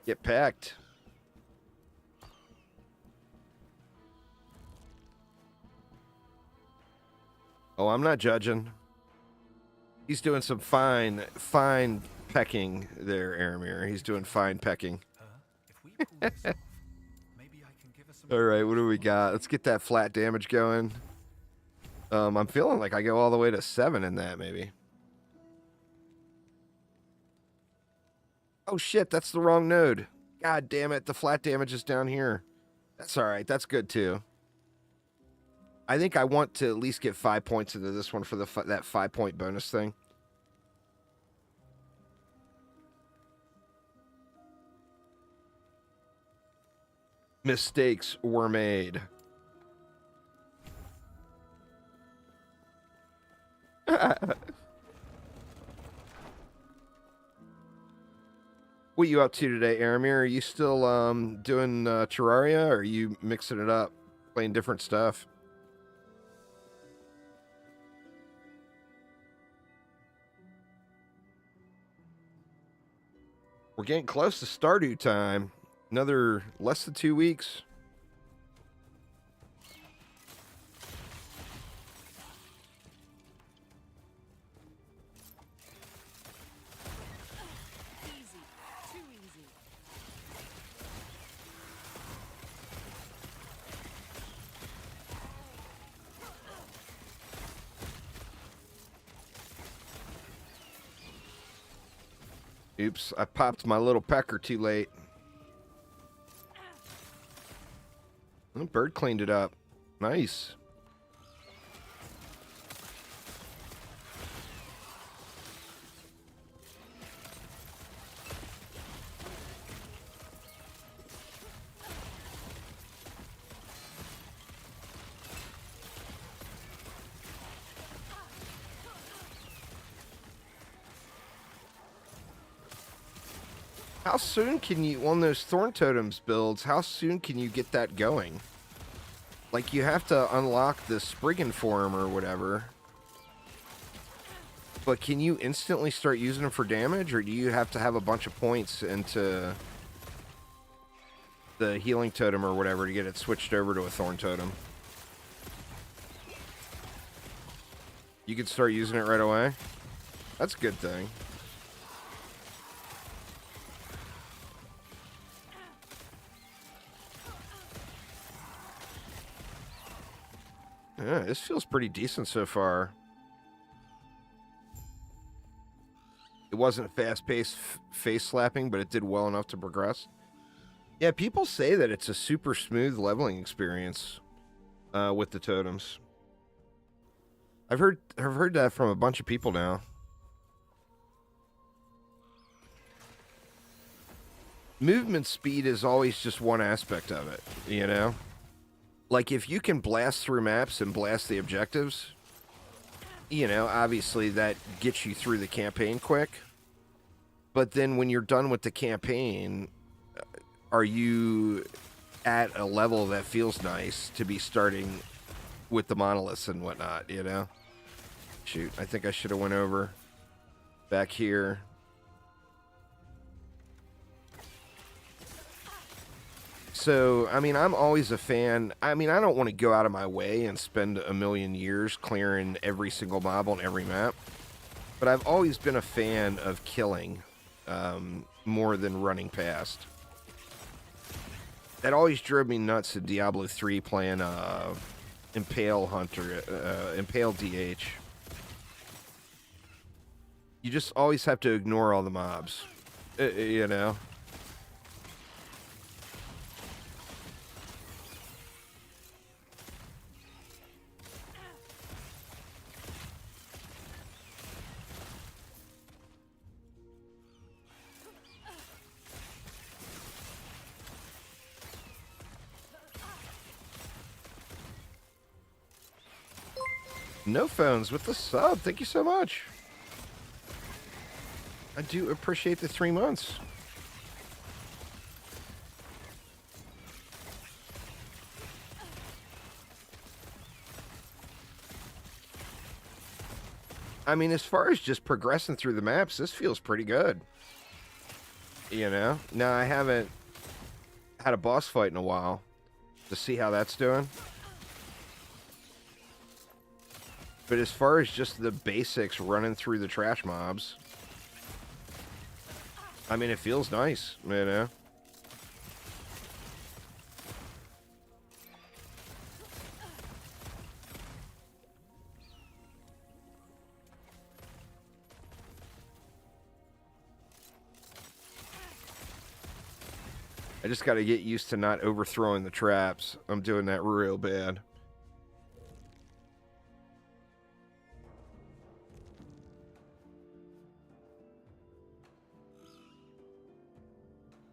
Get packed. Oh, I'm not judging. He's doing some fine pecking there, Aramir. He's doing fine pecking. If we pull this off, maybe I can give us some. All right, what do we got? Let's get that flat damage going. I'm feeling like I go all the way to 7 in that, maybe. Oh, shit, that's the wrong node. God damn it, the flat damage is down here. That's all right. That's good, too. I think I want to at least get 5 points into this one for that 5-point bonus thing. Mistakes were made. What you up to today, Aramir? Are you still doing Terraria, or are you mixing it up, playing different stuff? We're getting close to Stardew time. Another less than 2 weeks. Easy. Too easy. Oops, I popped my little pecker too late. Oh, bird cleaned it up. Nice. How soon can you, on those Thorn Totems builds, how soon can you get that going? Like, you have to unlock the Spriggan form or whatever. But can you instantly start using them for damage, or do you have to have a bunch of points into the healing totem or whatever to get it switched over to a Thorn Totem? You can start using it right away? That's a good thing. Yeah, this feels pretty decent so far. It wasn't fast-paced face slapping, but it did well enough to progress. Yeah, people say that it's a super smooth leveling experience with the totems. I've heard that from a bunch of people now. Movement speed is always just one aspect of it, you know? Like, if you can blast through maps and blast the objectives, you know, obviously that gets you through the campaign quick. But then when you're done with the campaign, are you at a level that feels nice to be starting with the monoliths and whatnot, you know? Shoot, I think I should have went over back here. So, I mean, I'm always a fan. I mean, I don't want to go out of my way and spend a million years clearing every single mob on every map. But I've always been a fan of killing more than running past. That always drove me nuts in Diablo 3 playing Impale Hunter, Impale DH. You just always have to ignore all the mobs, you know? No Phones with the sub. Thank you so much. I do appreciate the 3 months. I mean, as far as just progressing through the maps, this feels pretty good. You know? Now, I haven't had a boss fight in a while to see how that's doing. But as far as just the basics running through the trash mobs, I mean, it feels nice, you know? I just got to get used to not overthrowing the traps. I'm doing that real bad.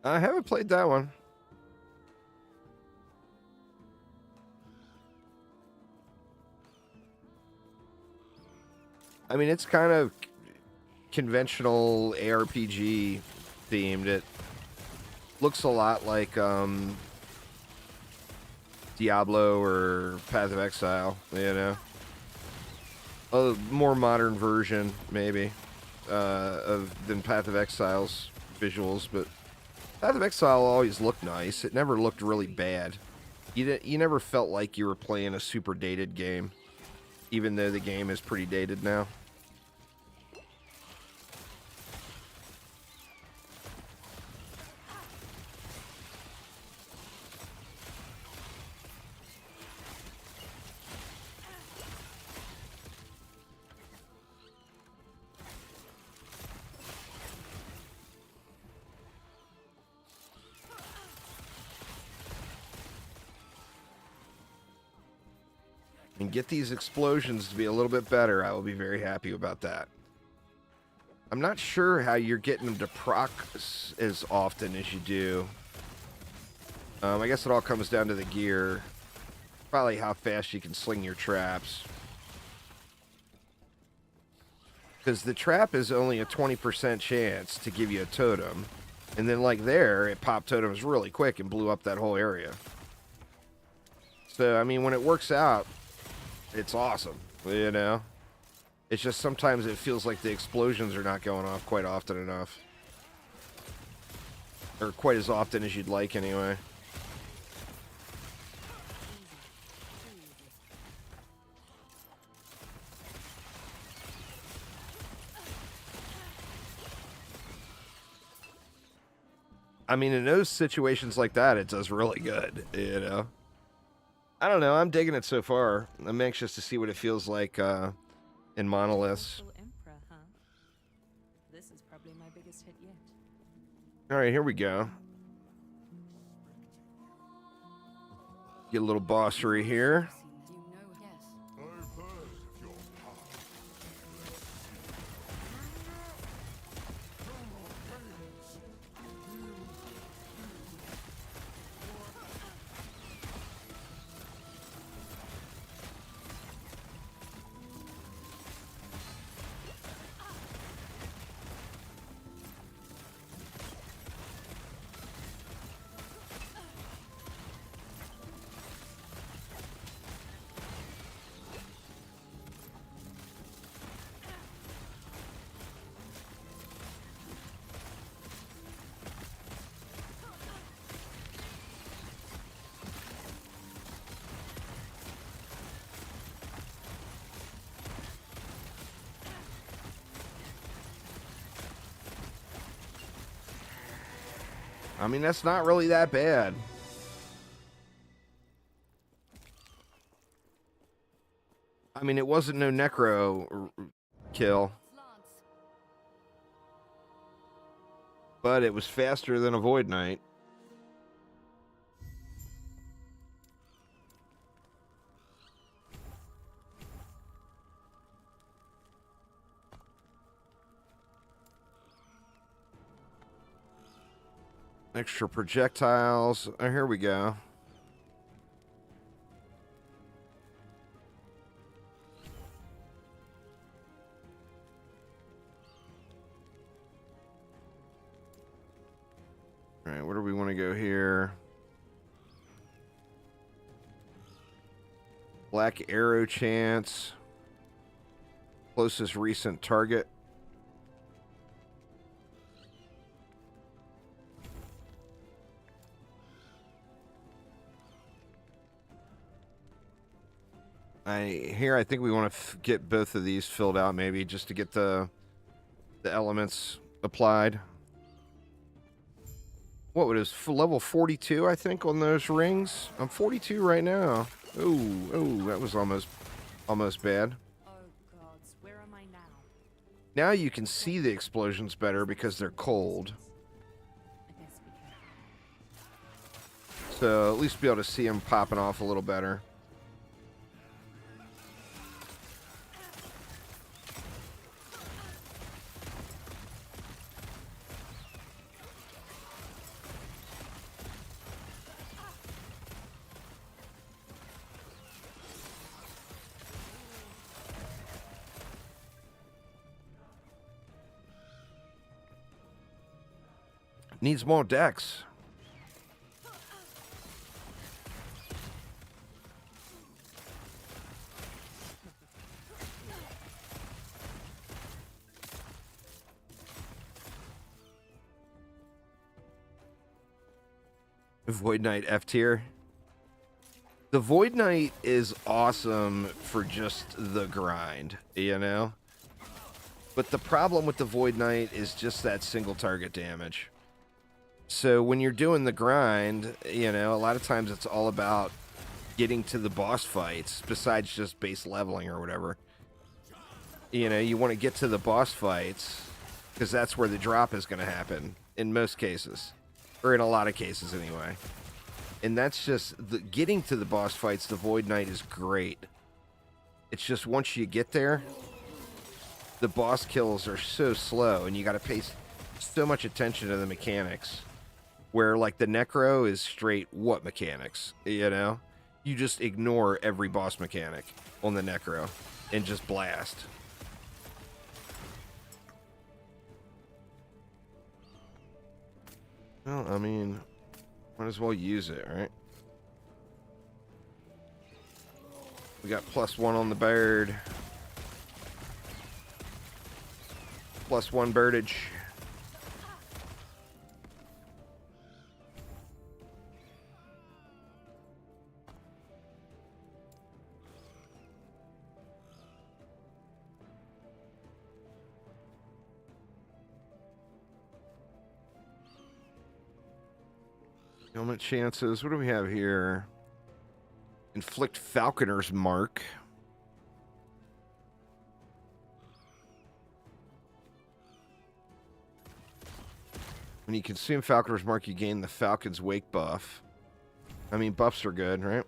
I haven't played that one. I mean, it's kind of conventional ARPG themed. It looks a lot like Diablo or Path of Exile, you know? A more modern version, maybe, than Path of Exile's visuals, but Path of Exile always looked nice. It never looked really bad. You never felt like you were playing a super dated game, even though the game is pretty dated now. And get these explosions to be a little bit better, I will be very happy about that. I'm not sure how you're getting them to proc as often as you do. I guess it all comes down to the gear. Probably how fast you can sling your traps. Because the trap is only a 20% chance to give you a totem. And then like there, it popped totems really quick and blew up that whole area. So, I mean, when it works out, it's awesome, you know? It's just sometimes it feels like the explosions are not going off quite often enough. Or quite as often as you'd like, anyway. I mean, in those situations like that, it does really good, you know? I don't know, I'm digging it so far. I'm anxious to see what it feels like, in Monoliths. Emperor, huh? This is probably my biggest hit yet. Alright, here we go. Get a little bossery here. You know, yes. I mean, that's not really that bad. I mean, it wasn't no Necro kill, but it was faster than a Void Knight. Extra projectiles. Oh, here we go. go here. Black arrow chance. Closest recent target. I think we want to get both of these filled out, maybe just to get the elements applied. What would it level 42? I think on those rings. I'm 42 right now. Oh, that was almost bad. Oh gods, where am I now? Now you can see the explosions better because they're cold. I guess be careful. So at least be able to see them popping off a little better. Needs more decks. Void Knight F tier. The Void Knight is awesome for just the grind, you know? But the problem with the Void Knight is just that single target damage. So when you're doing the grind, you know, a lot of times it's all about getting to the boss fights, besides just base leveling or whatever. You know, you want to get to the boss fights, because that's where the drop is going to happen, in most cases. Or in a lot of cases, anyway. And that's just, getting to the boss fights, the Void Knight is great. It's just once you get there, the boss kills are so slow, and you got to pay so much attention to the mechanics. Where, like, the Necro is straight what mechanics, you know? You just ignore every boss mechanic on the Necro and just blast. Well, I mean, might as well use it, right? We got +1 on the bird. +1 birdage. Helmet chances. What do we have here? Inflict Falconer's Mark. When you consume Falconer's Mark, you gain the Falcon's Wake buff. I mean, buffs are good, right?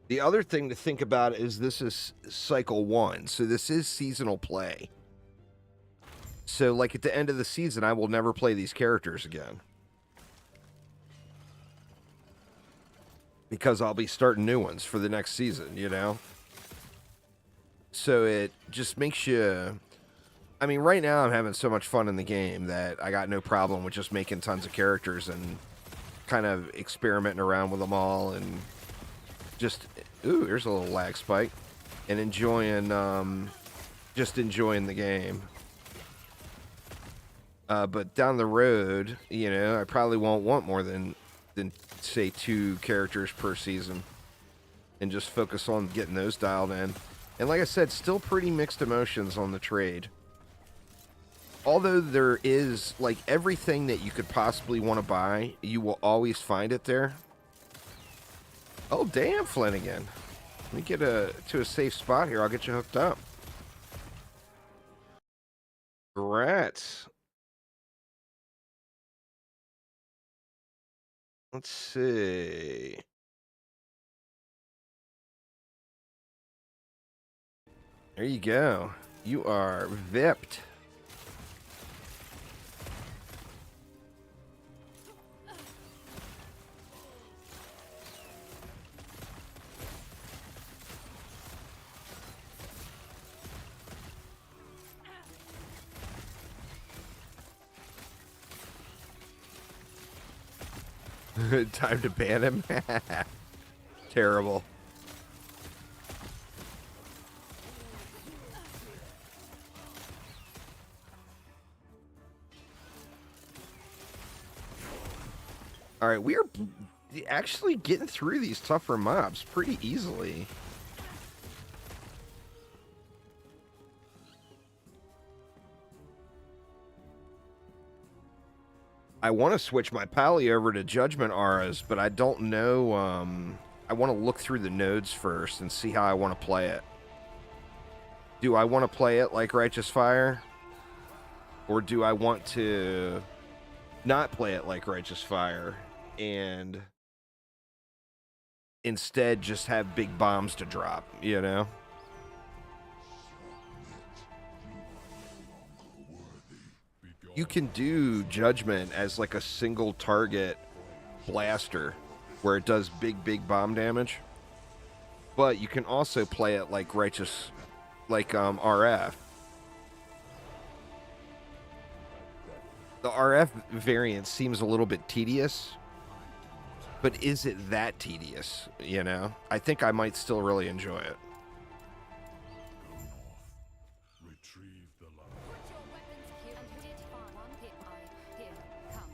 The other thing to think about is this is cycle 1, so this is seasonal play. So, like, at the end of the season, I will never play these characters again. Because I'll be starting new ones for the next season, you know? So it just makes you... I mean, right now I'm having so much fun in the game that I got no problem with just making tons of characters and kind of experimenting around with them all and just... Ooh, there's a little lag spike. And enjoying, just enjoying the game. But down the road, you know, I probably won't want more than say 2 characters per season. And just focus on getting those dialed in. And like I said, still pretty mixed emotions on the trade. Although there is, like, everything that you could possibly want to buy, you will always find it there. Oh, damn, Flanagan. Let me get to a safe spot here. I'll get you hooked up. Congrats. Let's see. There you go. You are VIP'd. Time to ban him. Terrible. All right, we are actually getting through these tougher mobs pretty easily. I want to switch my pally over to Judgment Auras, but I don't know. I want to look through the nodes first and see how I want to play it. Do I want to play it like Righteous Fire? Or do I want to not play it like Righteous Fire and instead just have big bombs to drop, you know? You can do Judgment as like a single target blaster where it does big bomb damage. But you can also play it like Righteous, like RF. The RF variant seems a little bit tedious, but is it that tedious, you know? I think I might still really enjoy it.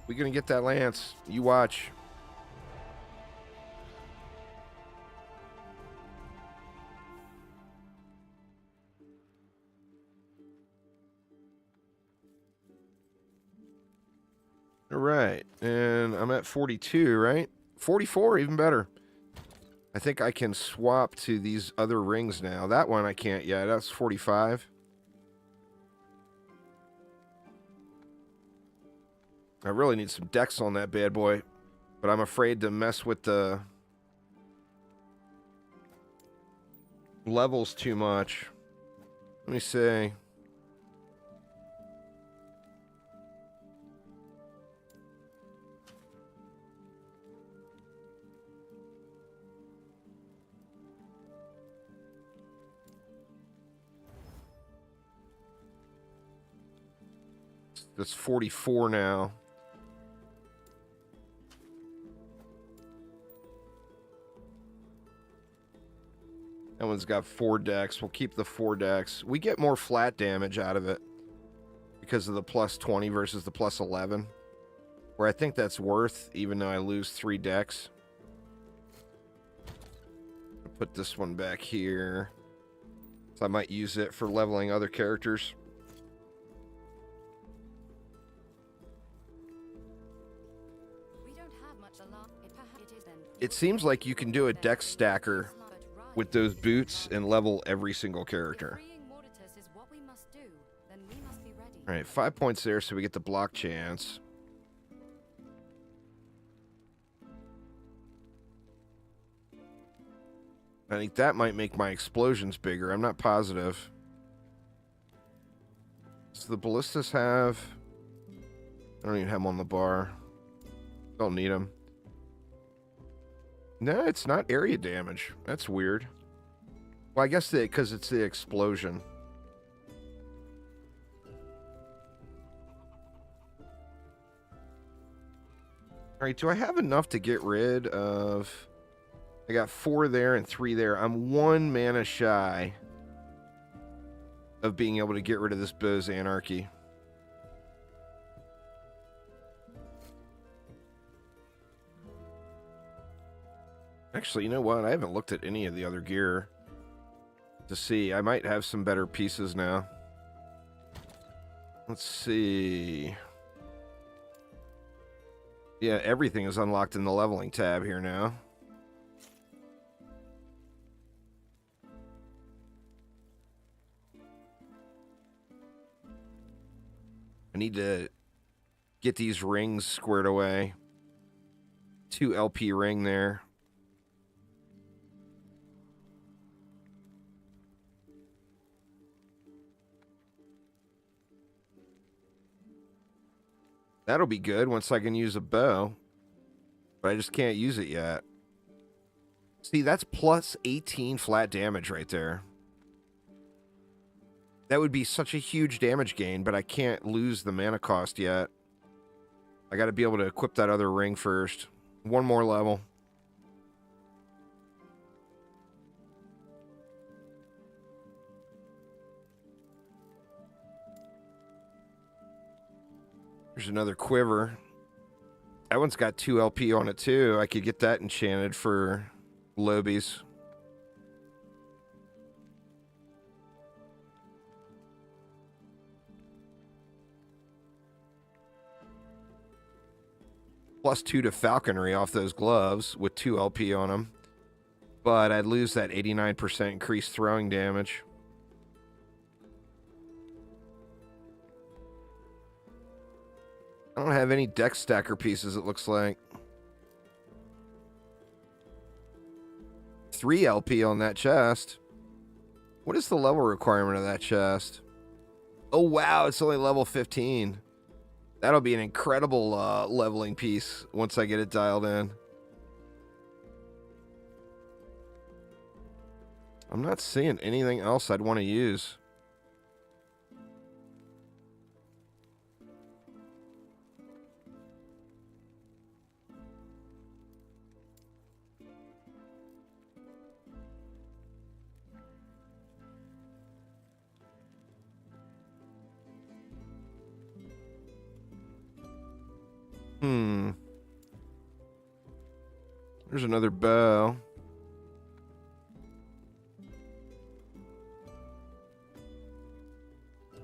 We're gonna get that lance. You watch. All right, and I'm at 42, right? 44, even better. I think I can swap to these other rings now. That one I can't yet. That's 45. I really need some dex on that bad boy, but I'm afraid to mess with the levels too much. Let me see. That's 44 now. That one's got 4 decks. We'll keep the 4 decks. We get more flat damage out of it because of the plus 20 versus the plus 11. Where I think that's worth, even though I lose 3 decks. I'll put this one back here. So I might use it for leveling other characters. It seems like you can do a deck stacker with those boots and level every single character. Alright, 5 points there, so we get the block chance. I think that might make my explosions bigger. I'm not positive. Does the ballistas have... I don't even have them on the bar. Don't need them. No, it's not area damage. That's weird. Well, I guess because it's the explosion. Alright, do I have enough to get rid of... I got 4 there and 3 there. I'm 1 mana shy of being able to get rid of this Bose Anarchy. Actually, you know what? I haven't looked at any of the other gear to see. I might have some better pieces now. Let's see. Yeah, everything is unlocked in the leveling tab here now. I need to get these rings squared away. 2 LP ring there. That'll be good once I can use a bow. But I just can't use it yet. See, that's plus 18 flat damage right there. That would be such a huge damage gain, but I can't lose the mana cost yet. I got to be able to equip that other ring first. One more level. There's another quiver. That one's got 2 LP on it too. I could get that enchanted for lobies. Plus 2 to falconry off those gloves with 2 LP on them. But I'd lose that 89% increased throwing damage. I don't have any deck stacker pieces, it looks like. 3 LP on that chest. What is the level requirement of that chest? Oh, wow, it's only level 15. That'll be an incredible leveling piece once I get it dialed in. I'm not seeing anything else I'd want to use. There's another bow.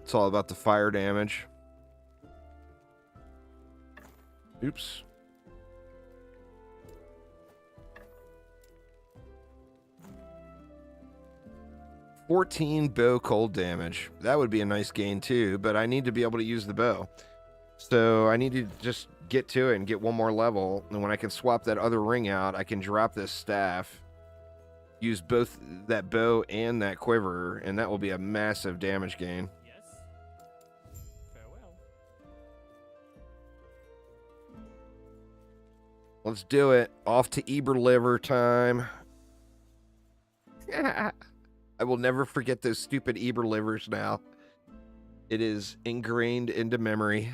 It's all about the fire damage. Oops. $14 bow cold damage. That would be a nice gain too, but I need to be able to use the bow. So I need to just get to it and get one more level. And when I can swap that other ring out, I can drop this staff, use both that bow and that quiver, and that will be a massive damage gain. Yes. Farewell. Let's do it. Off to Eber liver time. I will never forget those stupid Eber livers now. It is ingrained into memory.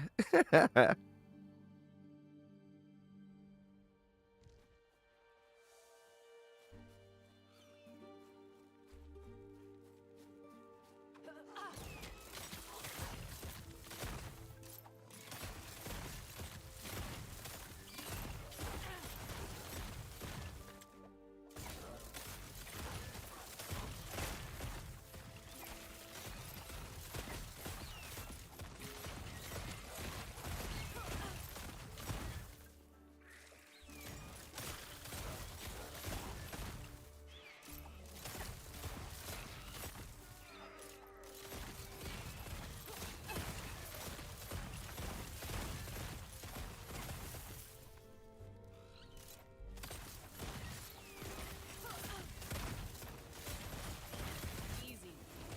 Easy.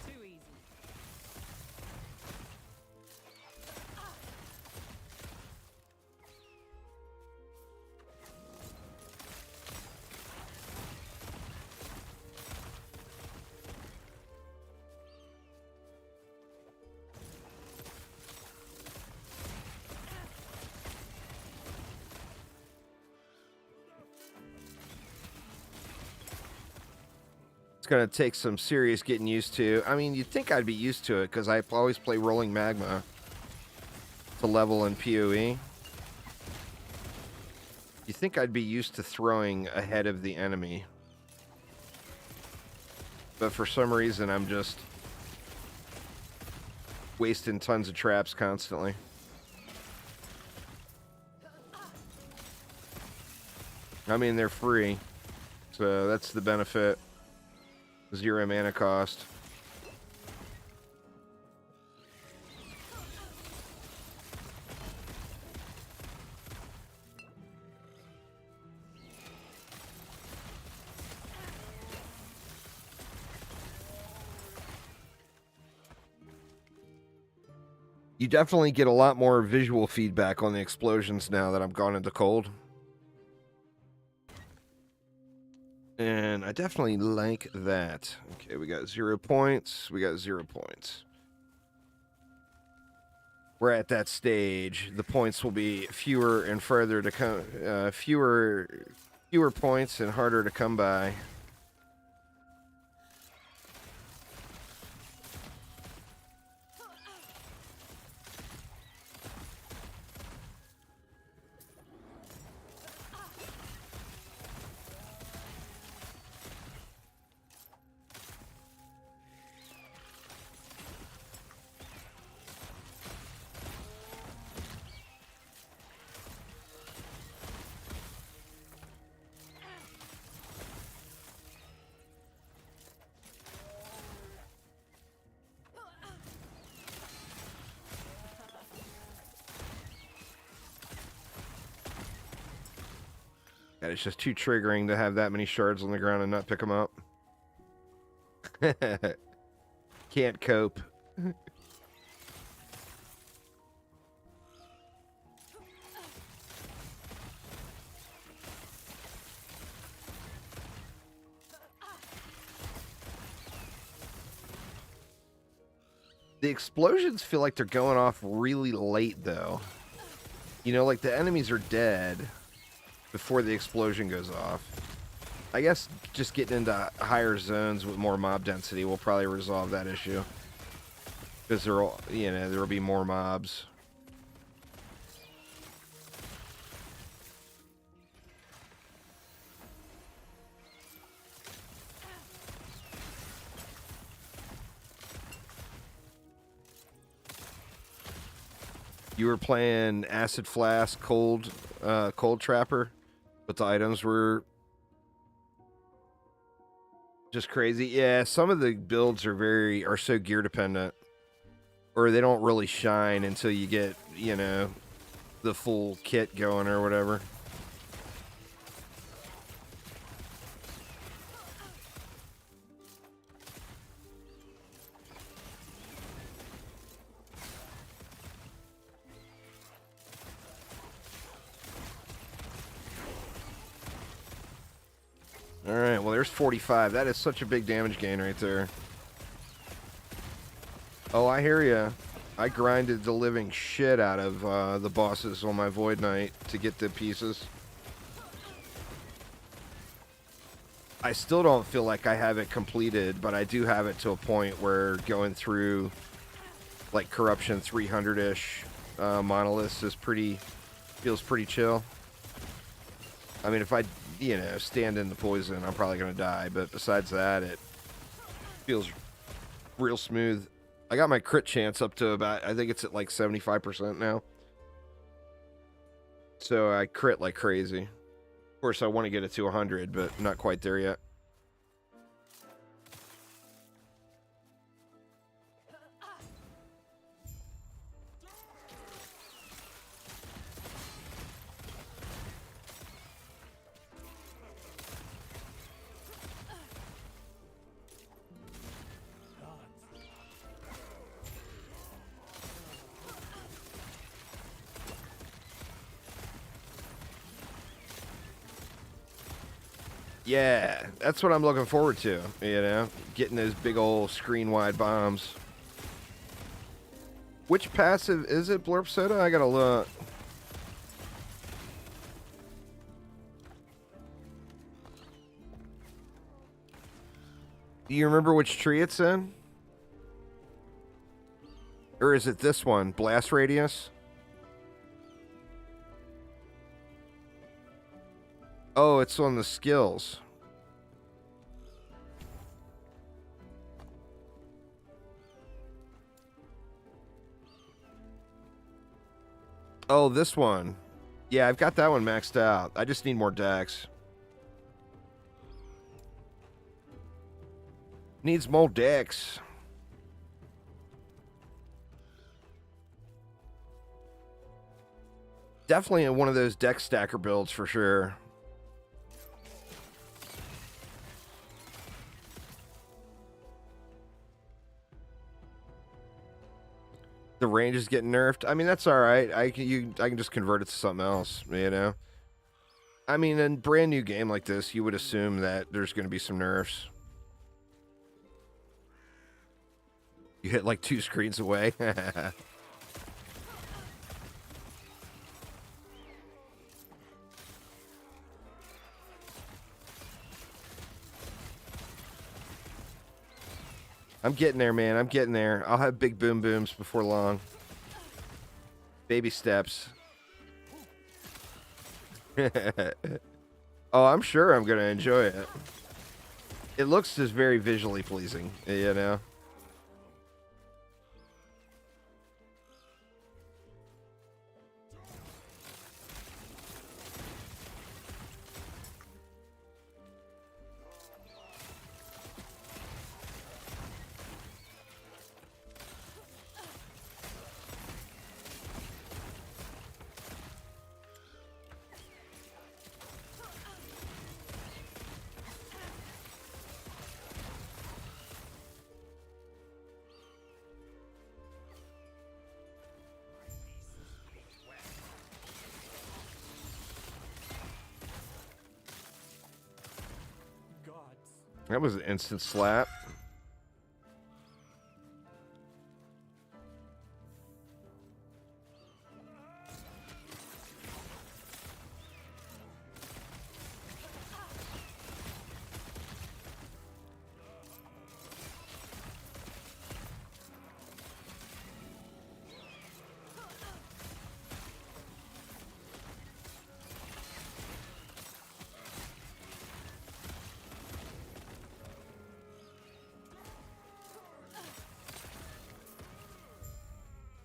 Too easy. It's going to take some serious getting used to. I mean, you'd think I'd be used to it because I always play rolling magma to level in PoE. You think I'd be used to throwing ahead of the enemy. But for some reason, I'm just wasting tons of traps constantly. I mean, they're free. So that's the benefit. 0 mana cost. You definitely get a lot more visual feedback on the explosions now that I've gone into cold. And I definitely like that. Okay, we got 0 points. We got 0 points. We're at that stage. The points will be fewer and further to come. Fewer points and harder to come by. God, it's just too triggering to have that many shards on the ground and not pick them up. Can't cope. The explosions feel like they're going off really late, though. You know, like the enemies are dead before the explosion goes off. I guess just getting into higher zones with more mob density will probably resolve that issue. Because there will be more mobs. You were playing Acid Flask, Cold Trapper, but the items were just crazy. Yeah, some of the builds are so gear dependent, or they don't really shine until you get, the full kit going or whatever. Alright, well, there's 45. That is such a big damage gain right there. Oh, I hear ya. I grinded the living shit out of the bosses on my Void Knight to get the pieces. I still don't feel like I have it completed, but I do have it to a point where going through, like, Corruption 300-ish monoliths is feels pretty chill. I mean, if I, stand in the poison, I'm probably going to die. But besides that, it feels real smooth. I got my crit chance up to about, I think it's at like 75% now. So I crit like crazy. Of course, I want to get it to 100, but not quite there yet. Yeah, that's what I'm looking forward to, getting those big old screen-wide bombs. Which passive is it, Blurp Soda? I gotta look. Do you remember which tree it's in? Or is it this one, Blast Radius? Oh, it's on the skills. Oh, this one. Yeah, I've got that one maxed out. I just need more decks. Needs more decks. Definitely in one of those deck stacker builds for sure. The range is getting nerfed. I mean, that's all right. I can just convert it to something else, you know? I mean, in a brand new game like this, you would assume that there's going to be some nerfs. You hit like 2 screens away. I'm getting there, man. I'm getting there. I'll have big boom booms before long. Baby steps. Oh, I'm sure I'm going to enjoy it. It looks just very visually pleasing, you know? Gods. That was an instant slap.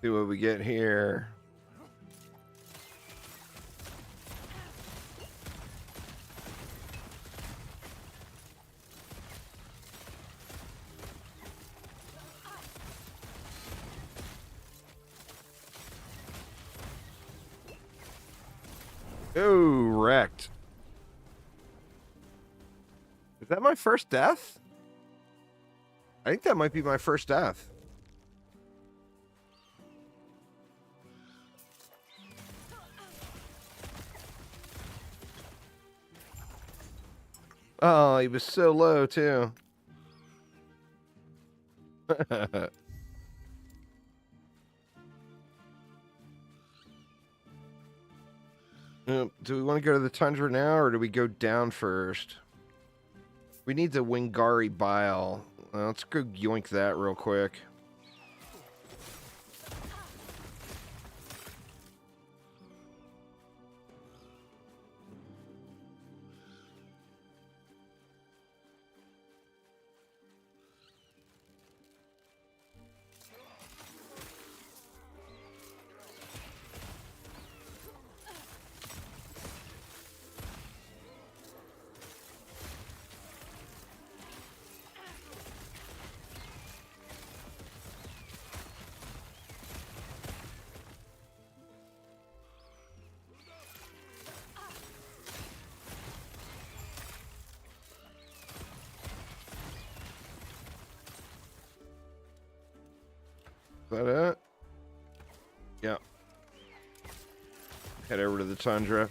See what we get here. Oh, wrecked. Is that my first death? I think that might be my first death. Oh, he was so low, too. Do we want to go to the tundra now, or do we go down first? We need the Wingari Bile. Let's go yoink that real quick. Is that it? Yeah. Head over to the tundra.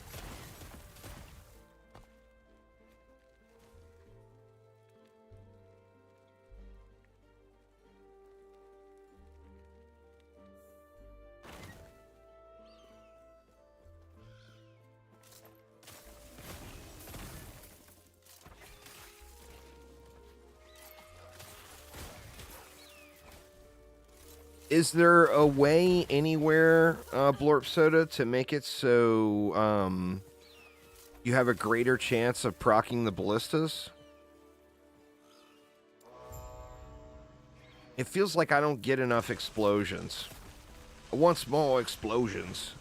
Is there a way anywhere, Blorp Soda, to make it so you have a greater chance of proccing the ballistas? It feels like I don't get enough explosions. I want small explosions.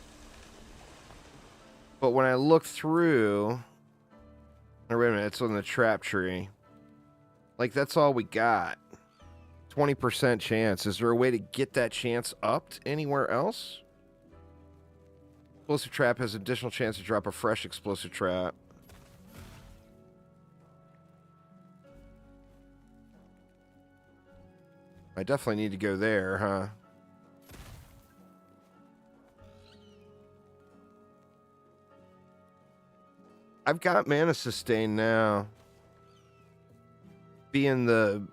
But when I look through... Oh, wait a minute, it's on the trap tree. Like, that's all we got. 20% chance. Is there a way to get that chance upped anywhere else? Explosive trap has additional chance to drop a fresh explosive trap. I definitely need to go there, huh? I've got mana sustain now. Being the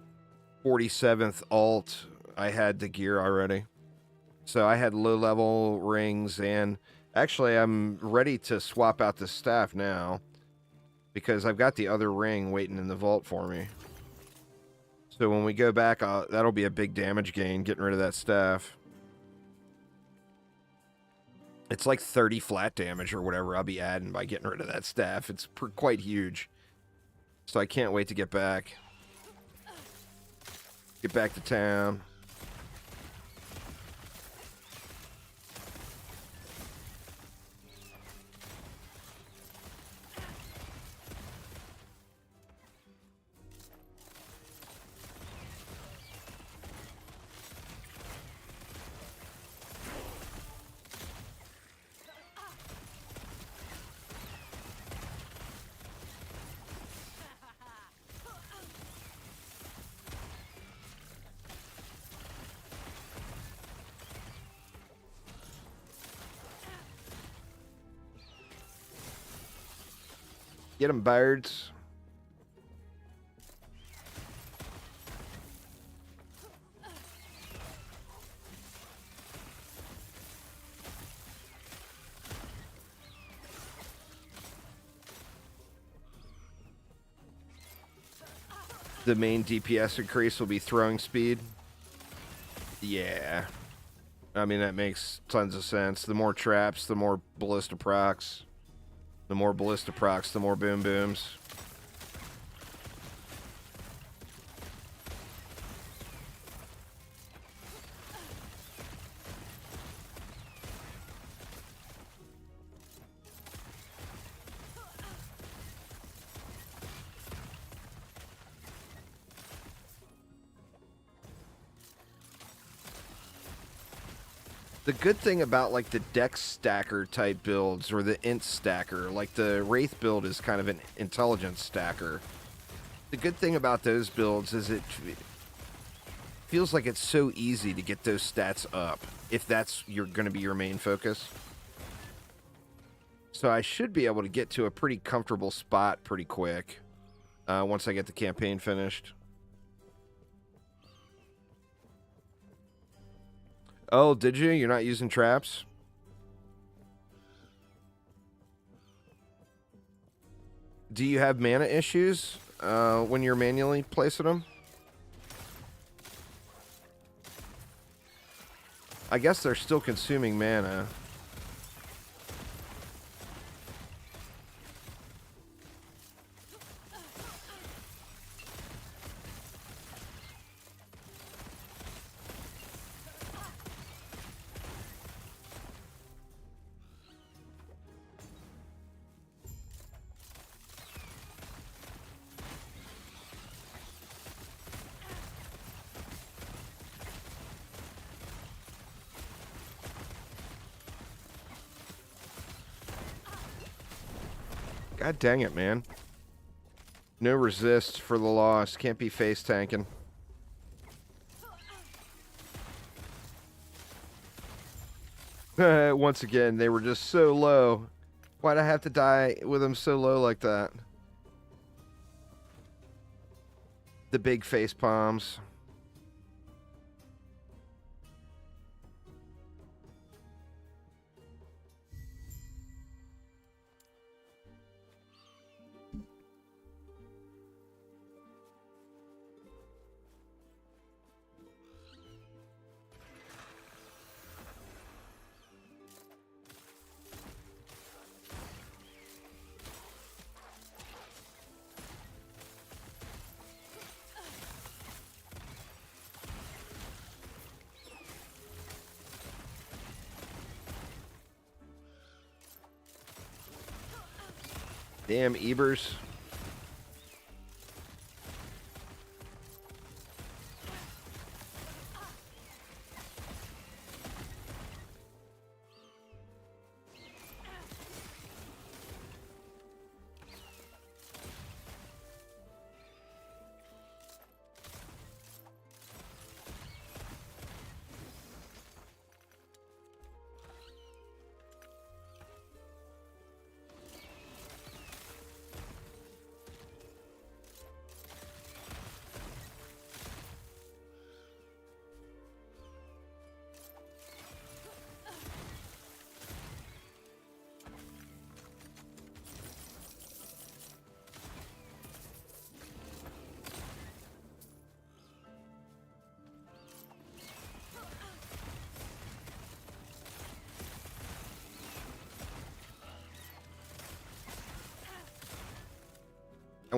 47th alt, I had the gear already. So I had low level rings, and actually I'm ready to swap out the staff now because I've got the other ring waiting in the vault for me. So when we go back, that'll be a big damage gain, getting rid of that staff. It's like 30 flat damage or whatever I'll be adding by getting rid of that staff. It's quite huge. So I can't wait to get back. Get back to town. Get them, birds. The main DPS increase will be throwing speed. Yeah. I mean, that makes tons of sense. The more traps, the more ballista procs. The more ballista procs, the more boom booms. The good thing about like the dex stacker type builds or the int stacker, like the Wraith build is kind of an intelligence stacker. The good thing about those builds is it feels like it's so easy to get those stats up if that's going to be your main focus. So I should be able to get to a pretty comfortable spot pretty quick once I get the campaign finished. Oh, did you? You're not using traps? Do you have mana issues when you're manually placing them? I guess they're still consuming mana. God dang it, man. No resist for the loss. Can't be face tanking. Once again, they were just so low. Why'd I have to die with them so low like that? The big face palms. Damn Ebers.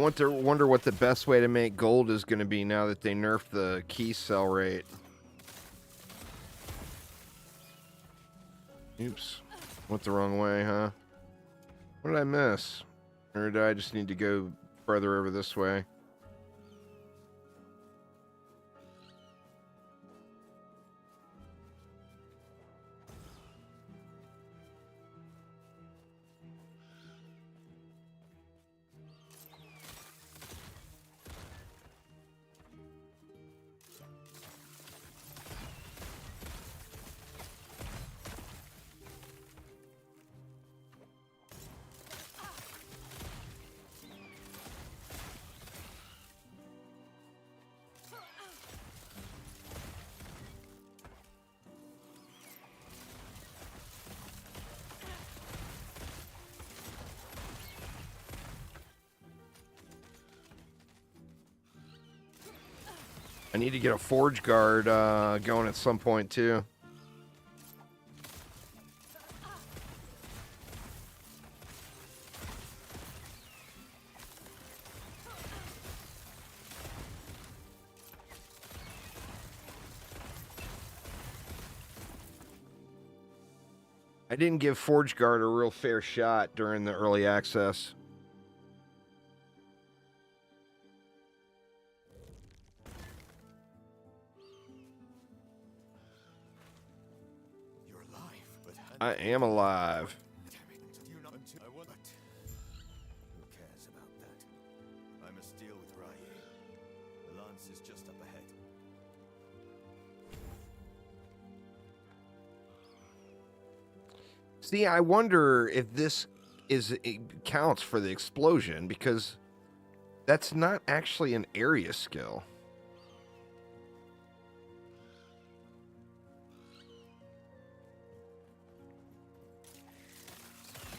wonder what the best way to make gold is going to be now that they nerfed the key sell rate. Oops. Went the wrong way, huh? What did I miss? Or did I just need to go further over this way? I need to get a forge guard going at some point too. I didn't give Forge Guard a real fair shot during the early access. You're alive, but I am alive. damn it, you not until I want. But who cares about that? I must deal with Rye. The lance is just up ahead. See, I wonder if this it counts for the explosion, because that's not actually an area skill.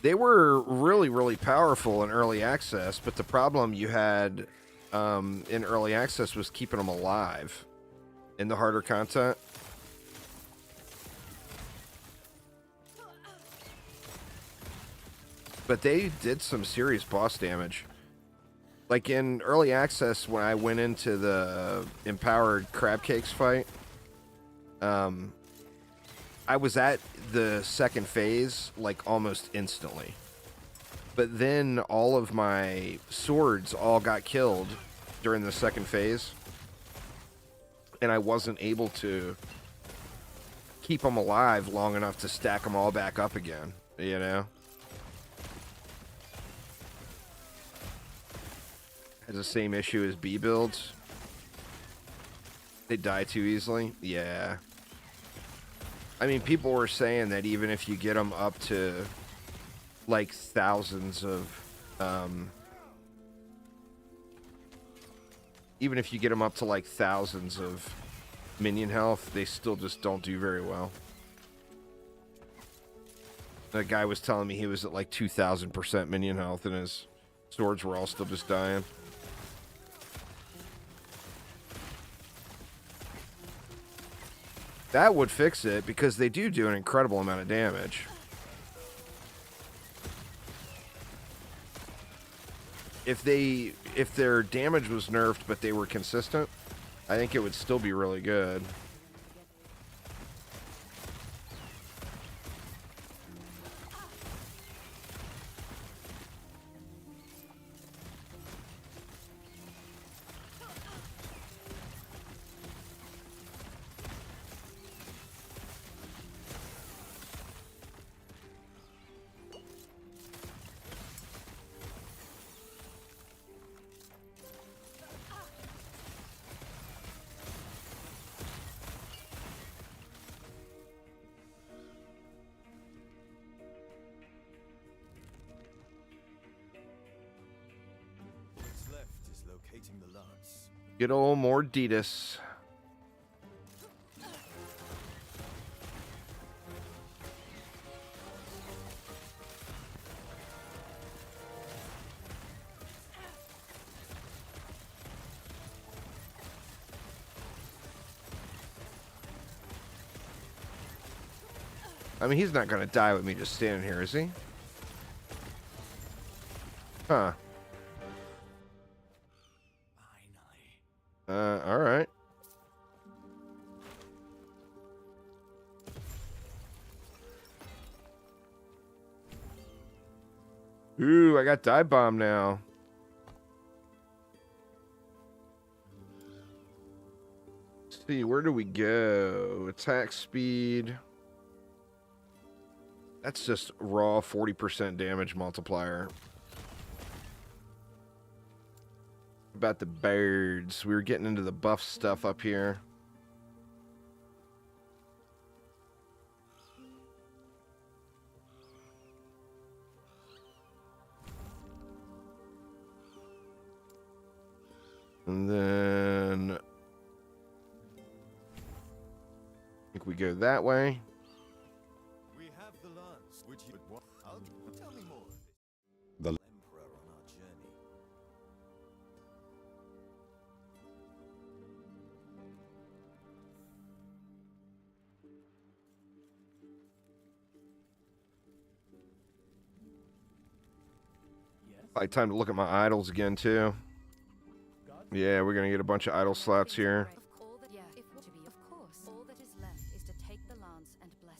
They were really, really powerful in early access, but the problem you had in early access was keeping them alive in the harder content. But they did some serious boss damage. Like in early access, when I went into the empowered crab cakes fight, I was at the second phase like almost instantly. But then all of my swords all got killed during the second phase, and I wasn't able to keep them alive long enough to stack them all back up again, you know? Has the same issue as B builds. They die too easily. Yeah. I mean, people were saying that even if you get them up to like thousands of, even if you get them up to like thousands of minion health, they still just don't do very well. That guy was telling me he was at like 2,000% minion health and his swords were all still just dying. That would fix it, because they do an incredible amount of damage. If their damage was nerfed but they were consistent, I think it would still be really good. What's left is locating the lance. Good old Morditas. I mean, he's not gonna die with me just standing here, is he? Huh. Ooh, I got dive bomb now. Let's see, where do we go? Attack speed. That's just raw 40% damage multiplier. About the birds. We were getting into the buff stuff up here. And then I think we go that way. We have the lance, which you would want. Tell me more. The Emperor on our journey. Yes. Probably time to look at my idols again too. God. Yeah, we're gonna get a bunch of idol slots here. All that, yeah, if to be, of course. All that is left is to take the lance and bless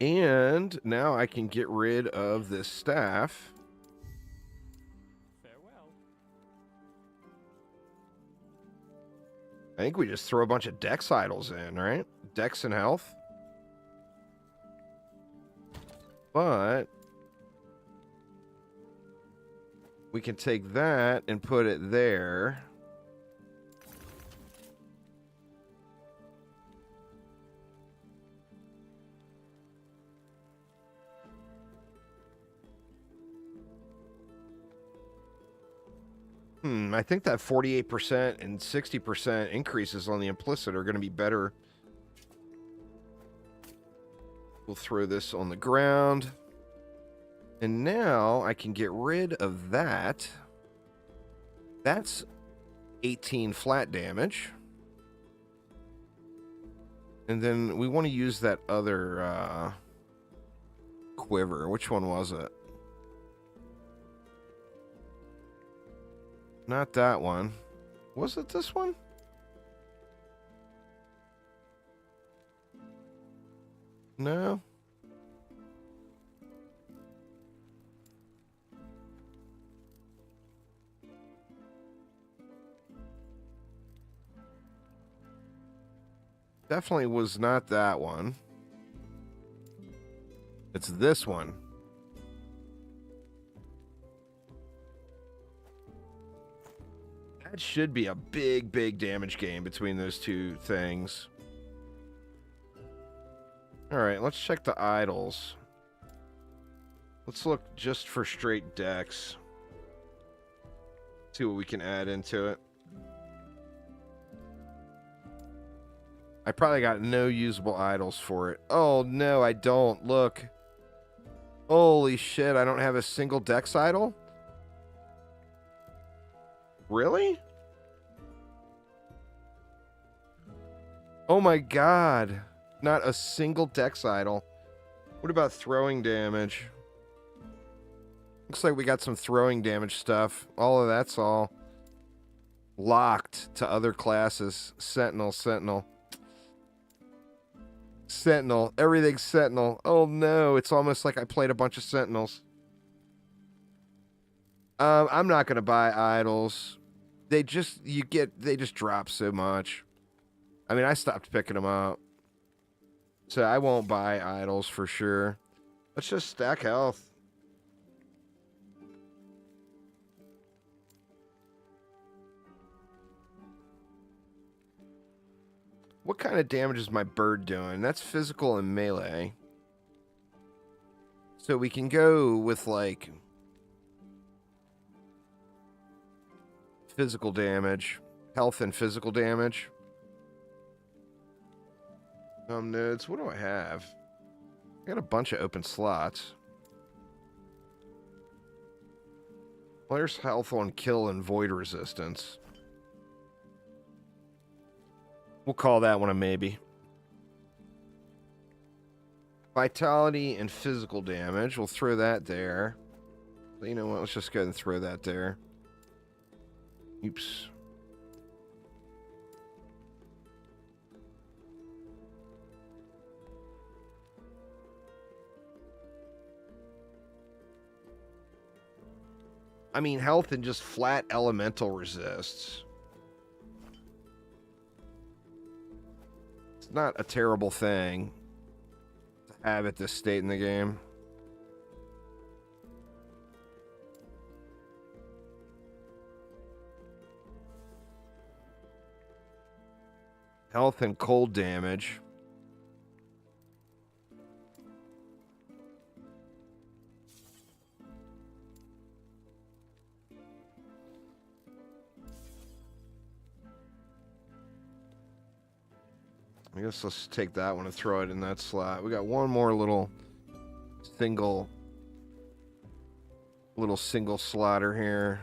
it. And now I can get rid of this staff. Farewell. I think we just throw a bunch of dex idols in, right? Dex and health. But we can take that and put it there. I think that 48% and 60% increases on the implicit are going to be better. We'll throw this on the ground. And now I can get rid of that. That's 18 flat damage. And then we want to use that other quiver. Which one was it? Not that one. Was it this one? No. Definitely was not that one. It's this one. That should be a big, big damage gain between those two things. Alright, let's check the idols. Let's look just for straight decks. See what we can add into it. I probably got no usable idols for it. Oh, no, I don't. Look. Holy shit, I don't have a single dex idol? Really? Oh my god. Not a single dex idol. What about throwing damage? Looks like we got some throwing damage stuff. All of that's all locked to other classes. Sentinel, Sentinel. Sentinel. Everything's Sentinel. Oh no, it's almost like I played a bunch of Sentinels. I'm not gonna buy idols. They just drop so much. I mean, I stopped picking them up. So I won't buy idols for sure. Let's just stack health. What kind of damage is my bird doing? That's physical and melee. So we can go with like physical damage, health and physical damage. Nodes, what do I have? I got a bunch of open slots. Player's health on kill and void resistance. We'll call that one a maybe. Vitality and physical damage. We'll throw that there. You know what? Let's just go ahead and throw that there. Oops. I mean, health and just flat elemental resists. It's not a terrible thing to have at this state in the game. Health and cold damage. I guess let's take that one and throw it in that slot. We got one more little single slotter here.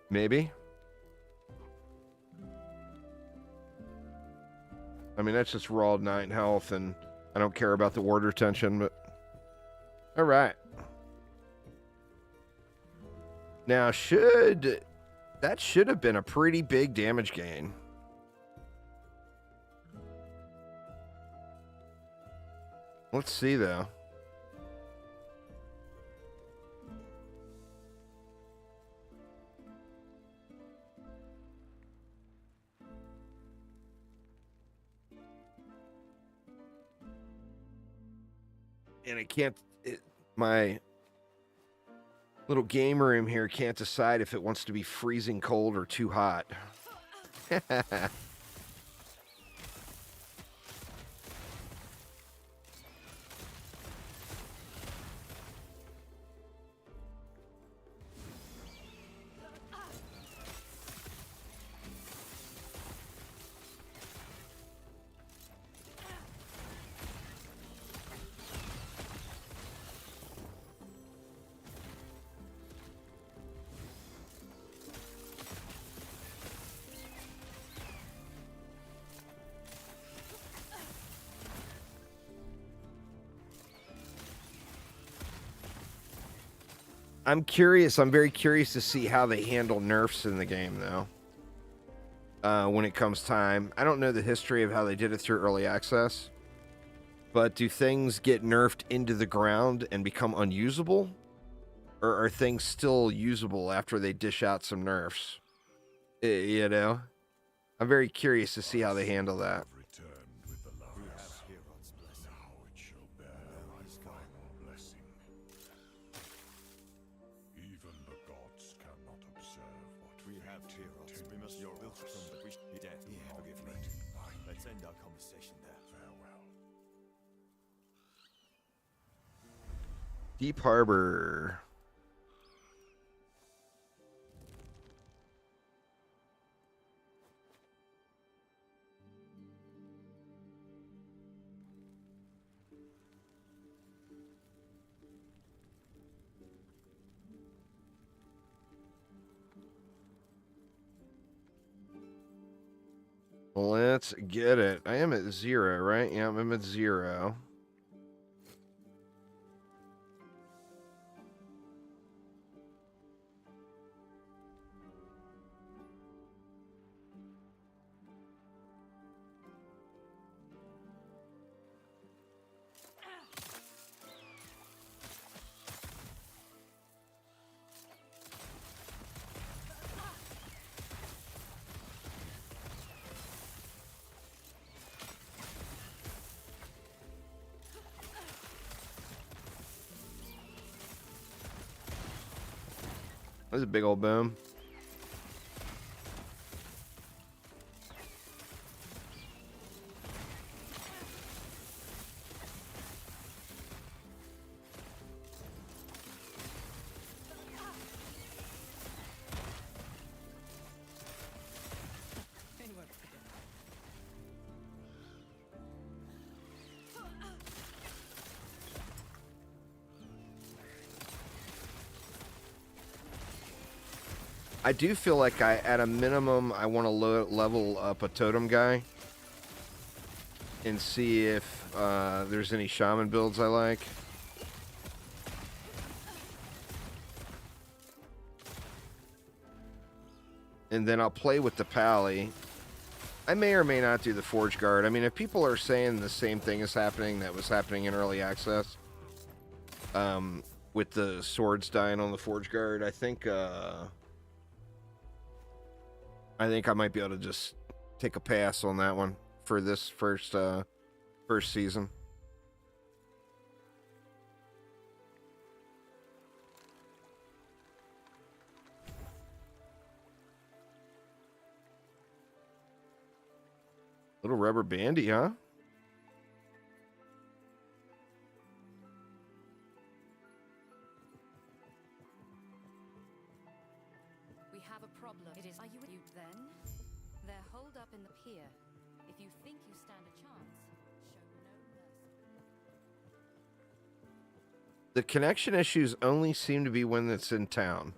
Maybe. I mean, that's just raw 9 health, and I don't care about the ward retention, but... Alright. Now, that should have been a pretty big damage gain. Let's see, though. And I can't, my little game room here can't decide if it wants to be freezing cold or too hot. I'm curious. I'm very curious to see how they handle nerfs in the game, though. When it comes time. I don't know the history of how they did it through early access. But do things get nerfed into the ground and become unusable? Or are things still usable after they dish out some nerfs? You know? I'm very curious to see how they handle that. Deep Harbor. Let's get it. I am at 0, right? Yeah, I'm at 0. That's a big old boom. I do feel like at a minimum, I want to level up a totem guy and see if there's any shaman builds I like. and then I'll play with the Pally. I may or may not do the Forge Guard. I mean, if people are saying the same thing is happening that was happening in early access, with the swords dying on the Forge Guard, I think I might be able to just take a pass on that one for this first season. Little rubber bandy, huh? We have a problem. It is. Are you then? They're holed up in the pier. If you think you stand a chance, show no mercy. The connection issues only seem to be when it's in town.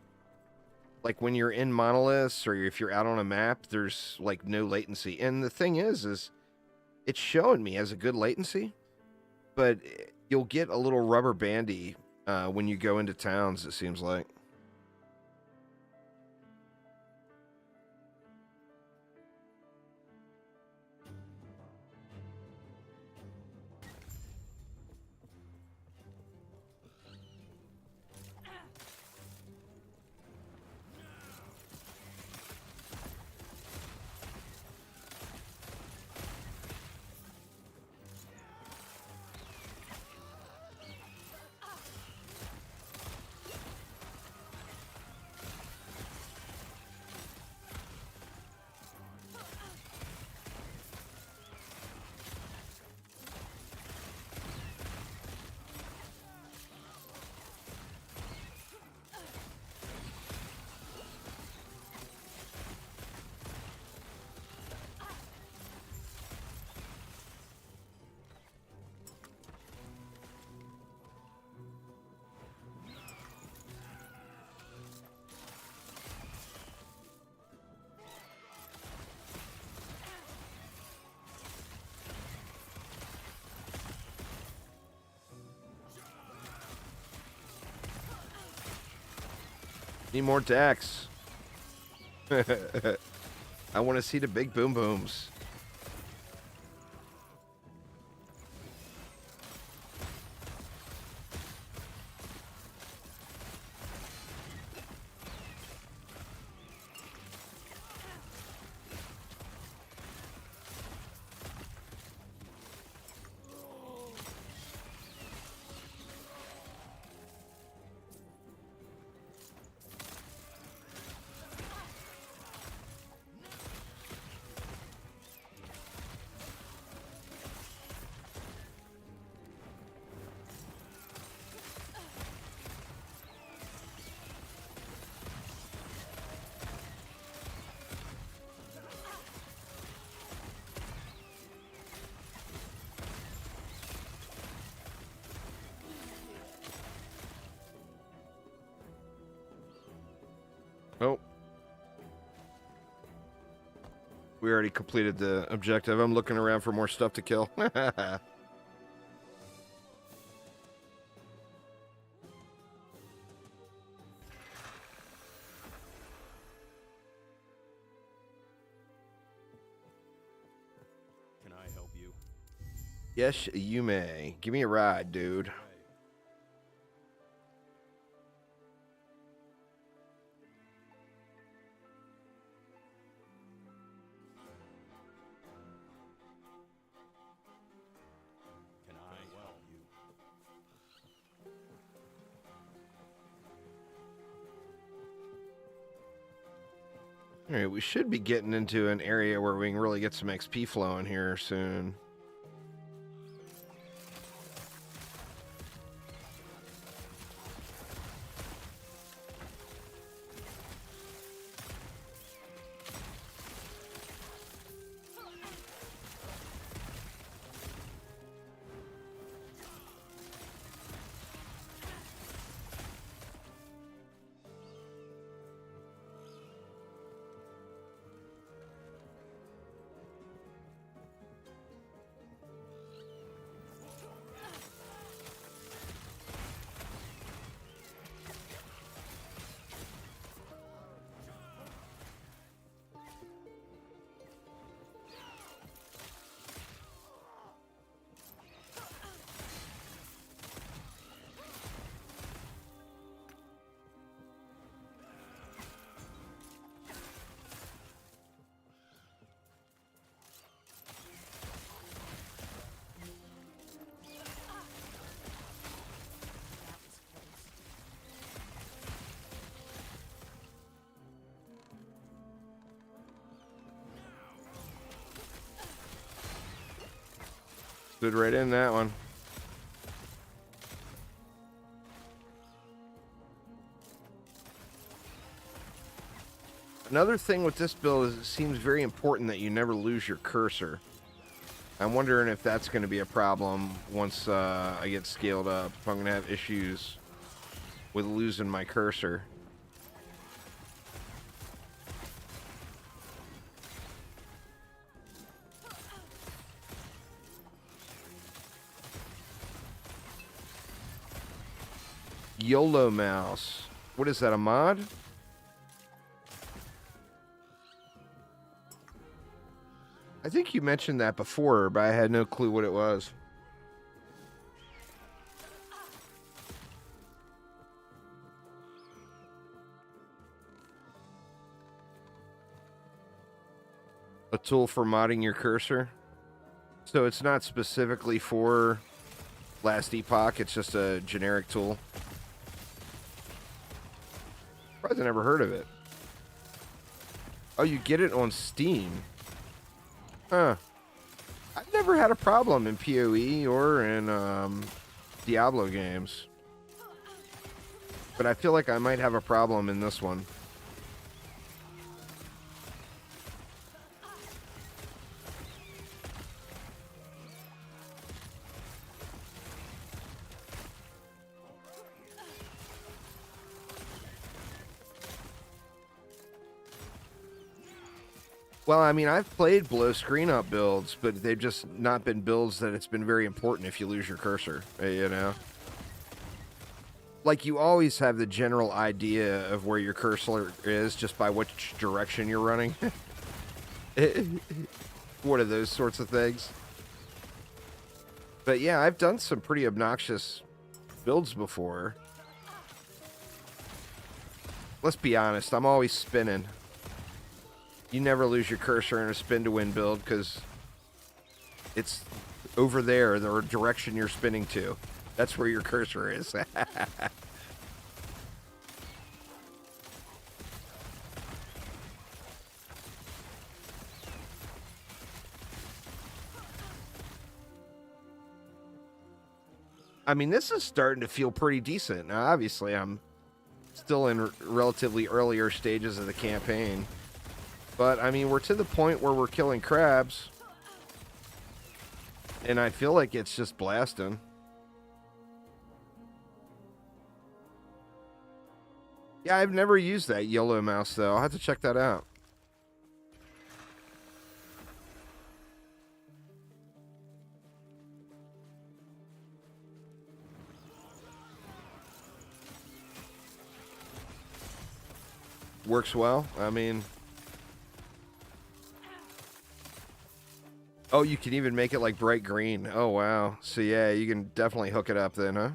Like when you're in monoliths or if you're out on a map, there's like no latency. And the thing is it's showing me as a good latency, but you'll get a little rubber bandy when you go into towns, it seems like. Need more decks. I want to see the big boom booms. Oh. We already completed the objective. I'm looking around for more stuff to kill. Can I help you? Yes, you may. Give me a ride, dude. Can I help you? All right, we should be getting into an area where we can really get some XP flowing here soon. Stood right in that one. Another thing with this build is it seems very important that you never lose your cursor. I'm wondering if that's going to be a problem once I get scaled up. If I'm going to have issues with losing my cursor. YOLO mouse. What is that, a mod? I think you mentioned that before, but I had no clue what it was. A tool for modding your cursor? So it's not specifically for Last Epoch, it's just a generic tool. I've never heard of it. Oh, you get it on Steam. Huh. I've never had a problem in PoE or in Diablo games. But I feel like I might have a problem in this one. Well, I mean, I've played blow screen up builds, but they've just not been builds that it's been very important if you lose your cursor, you know? Like, you always have the general idea of where your cursor is just by which direction you're running. One of those sorts of things. But yeah, I've done some pretty obnoxious builds before. Let's be honest, I'm always spinning. You never lose your cursor in a spin to win build because it's over there, the direction you're spinning to. That's where your cursor is. I mean, this is starting to feel pretty decent. Now, obviously, I'm still in relatively earlier stages of the campaign. But, I mean, we're to the point where we're killing crabs. And I feel like it's just blasting. Yeah, I've never used that YOLO mouse, though. I'll have to check that out. Works well. I mean... Oh, you can even make it like bright green. Oh, wow. So, yeah, you can definitely hook it up then, huh?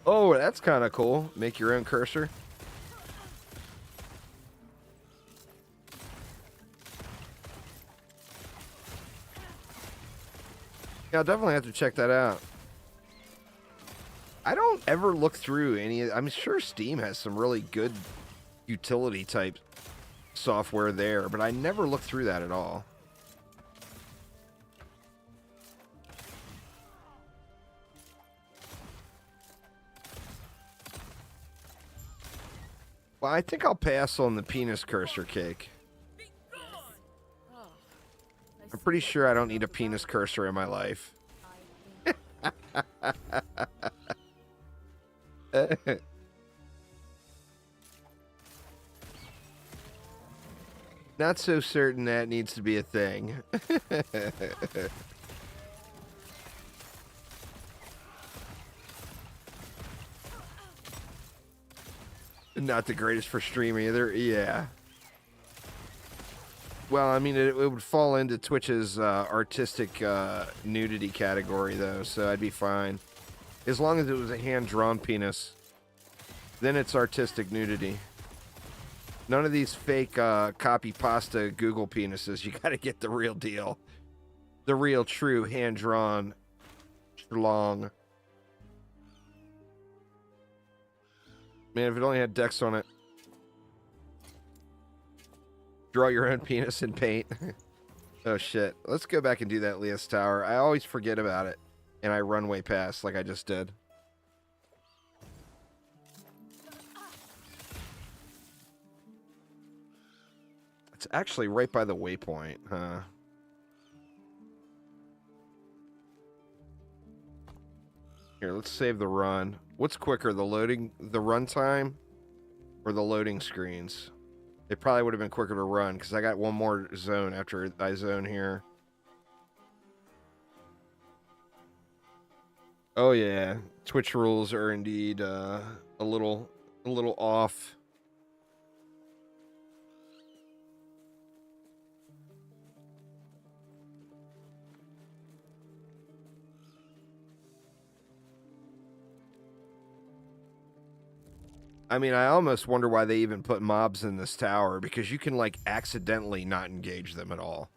Oh, that's kind of cool. Make your own cursor. Yeah, I'll definitely have to check that out. I don't ever look through any... I'm sure Steam has some really good utility type software there, but I never look through that at all. Well, I think I'll pass on the penis cursor cake. I'm pretty sure I don't need a penis cursor in my life. Not so certain that needs to be a thing. Not the greatest for stream either. Yeah. Well, I mean, it would fall into Twitch's artistic nudity category, though, so I'd be fine. As long as it was a hand-drawn penis, then it's artistic nudity. None of these fake copy pasta Google penises. You gotta get the real deal. The real, true, hand-drawn schlong. Man, if it only had Dex on it. Draw your own penis in paint. Oh, shit. Let's go back and do that Leas Tower. I always forget about it. And I run way past like I just did. It's actually right by the waypoint, huh? Here, let's save the run. What's quicker, the run time, or the loading screens? It probably would have been quicker to run, because I got one more zone after I zone here. Oh yeah, Twitch rules are indeed a little off. I mean, I almost wonder why they even put mobs in this tower, because you can, like, accidentally not engage them at all.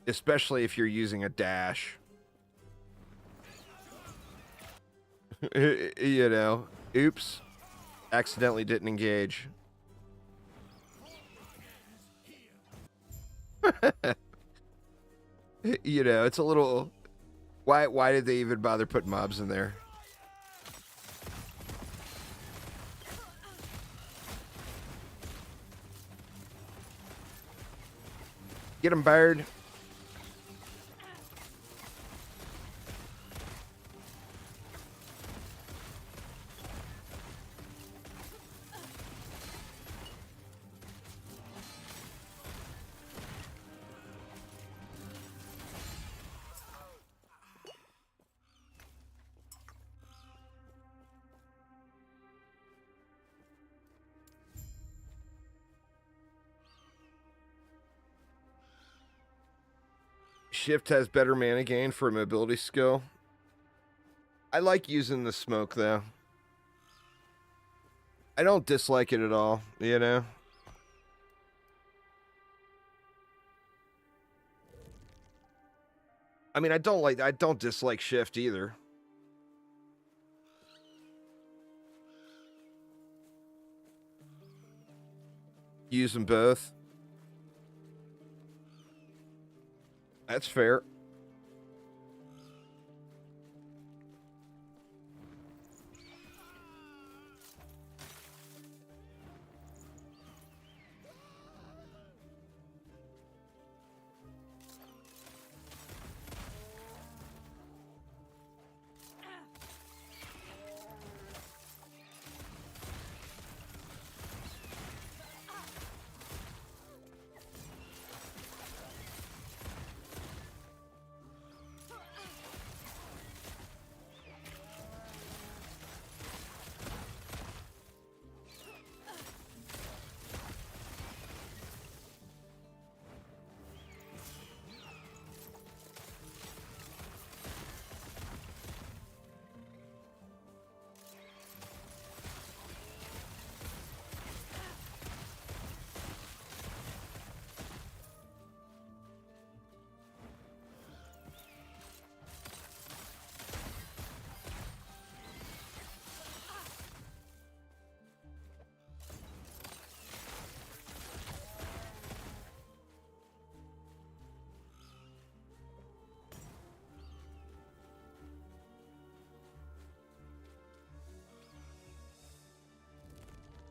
Especially if you're using a dash. You know, oops. Accidentally didn't engage. You know, it's a little... Why did they even bother putting mobs in there? Get him, bird. Shift has better mana gain for a mobility skill. I like using the smoke, though. I don't dislike it at all, you know? I mean, I don't dislike shift either. Use them both. That's fair.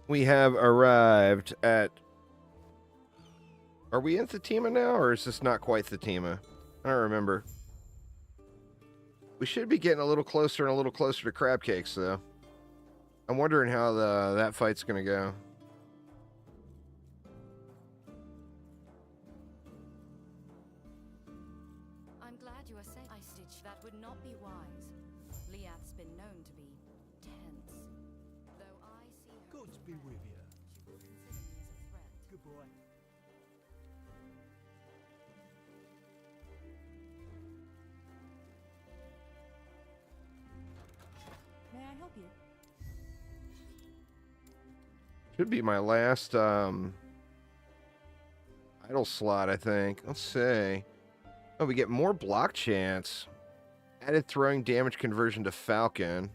We have arrived at... Are we in Thatima now, or is this not quite Thatima? I don't remember. We should be getting a little closer and a little closer to crab cakes, though. I'm wondering how that fight's going to go. I'm glad you are saying I stitch. That would not be wise. Liath's been known to be tense. Though I see her Gods be with you. she will consider me as a threat. Good boy. May I help you? Should be my last idle slot, I think. Let's see. Oh, we get more block chance. Added throwing damage conversion to Falcon.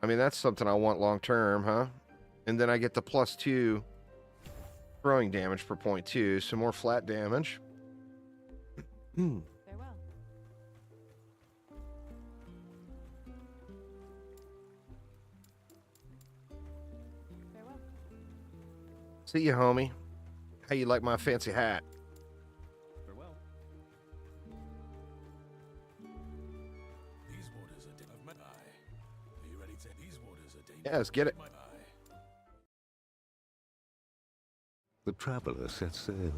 I mean, that's something I want long term, huh? And then I get the +2 throwing damage per point too, so more flat damage. Farewell. Farewell. See you, homie. How you like my fancy hat? Farewell. These waters are of my eye. Are you ready to? These waters are dangerous. Yeah, let's get it. My eye. The traveler set sail.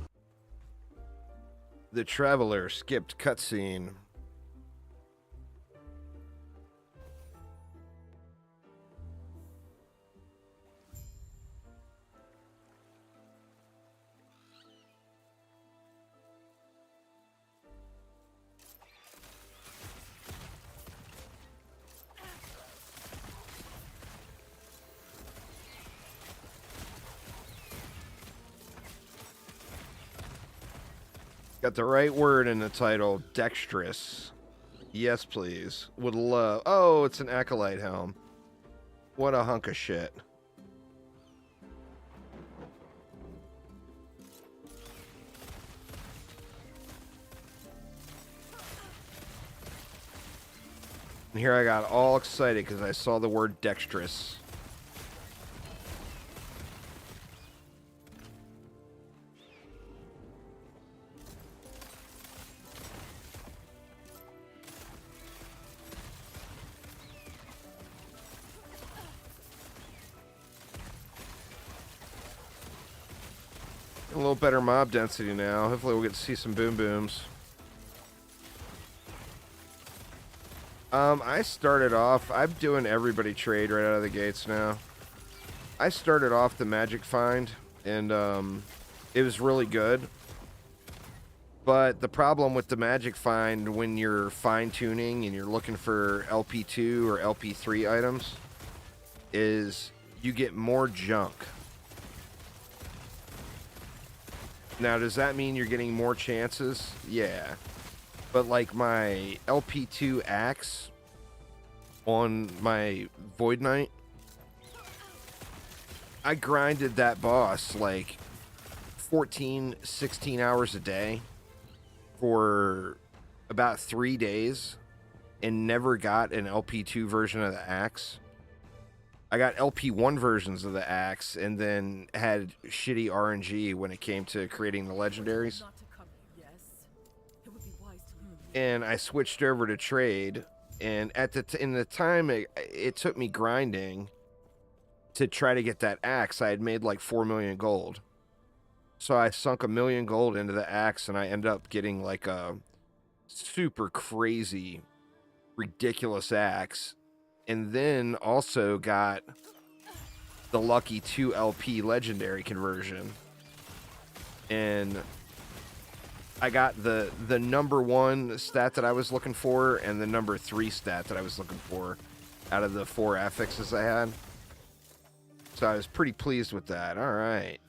The Traveler skipped cutscene. Got the right word in the title, dexterous. Yes, please. Would love. Oh, it's an acolyte helm. What a hunk of shit. And here I got all excited because I saw the word dexterous. A little better mob density now. Hopefully we'll get to see some boom booms. I started off, I'm doing everybody trade right out of the gates now. I started off the magic find, and it was really good. But the problem with the magic find when you're fine tuning and you're looking for LP2 or LP3 items is you get more junk. Now, does that mean you're getting more chances? Yeah. But like my LP2 axe on my Void Knight, I grinded that boss like 14, 16 hours a day for about 3 days and never got an LP2 version of the axe. I got LP1 versions of the axe and then had shitty RNG when it came to creating the legendaries. And I switched over to trade, and at in the time it took me grinding to try to get that axe, I had made like 4 million gold. So I sunk 1 million gold into the axe, and I ended up getting like a super crazy, ridiculous axe. And then also got the lucky 2 LP legendary conversion. And I got the number 1 stat that I was looking for and the number 3 stat that I was looking for out of the 4 affixes I had. So I was pretty pleased with that. All right.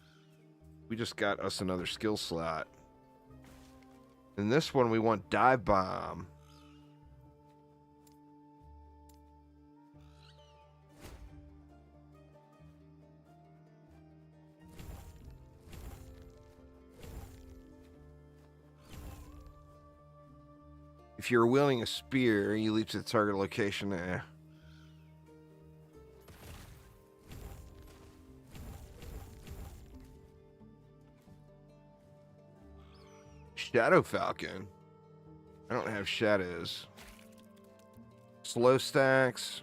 We just got us another skill slot. In this one, we want Dive Bomb. If you're wielding a spear, you leap to the target location. Shadow Falcon. I don't have shadows. Slow stacks.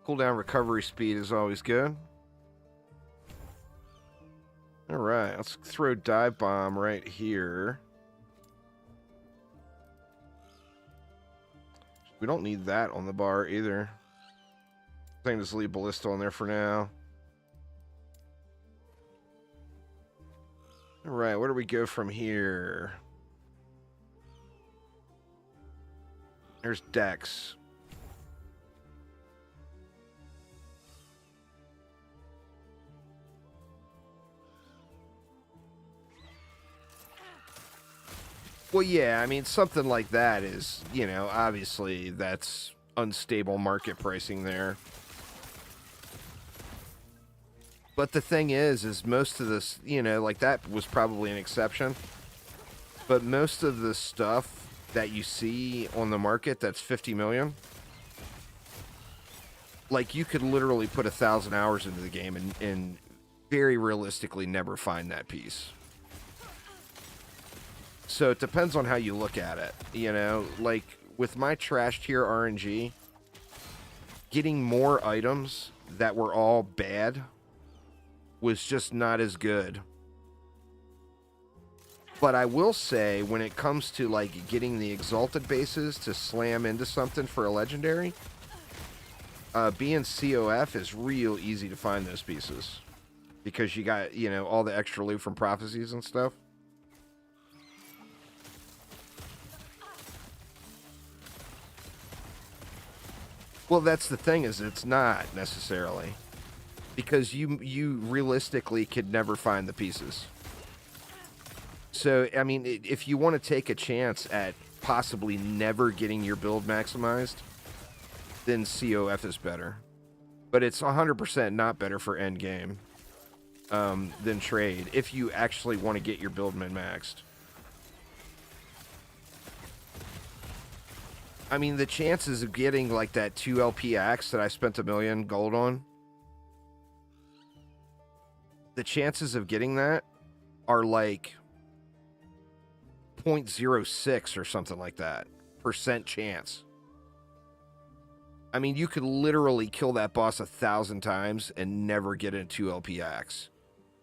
Cooldown recovery speed is always good. Alright, let's throw Dive Bomb right here. We don't need that on the bar either. I think just leave Ballista on there for now. Alright, where do we go from here? There's Dex. Well, yeah, I mean, something like that is, you know, obviously that's unstable market pricing there. But the thing is most of this, you know, like that was probably an exception. But most of the stuff that you see on the market that's 50 million, like you could literally put 1,000 hours into the game and very realistically never find that piece. So it depends on how you look at it, you know, like with my trash tier RNG, getting more items that were all bad was just not as good. But I will say, when it comes to like getting the exalted bases to slam into something for a legendary, being COF is real easy to find those pieces because you got, you know, all the extra loot from prophecies and stuff. Well, that's the thing, is it's not necessarily, because you realistically could never find the pieces. So, I mean, if you want to take a chance at possibly never getting your build maximized, then COF is better. But it's 100% not better for endgame than trade, if you actually want to get your build min-maxed. I mean, the chances of getting like that 2 LP axe that I spent $1 million gold on, the chances of getting that are like 0.06 or something like that % chance. I mean, you could literally kill that boss 1,000 times and never get a 2 LP axe.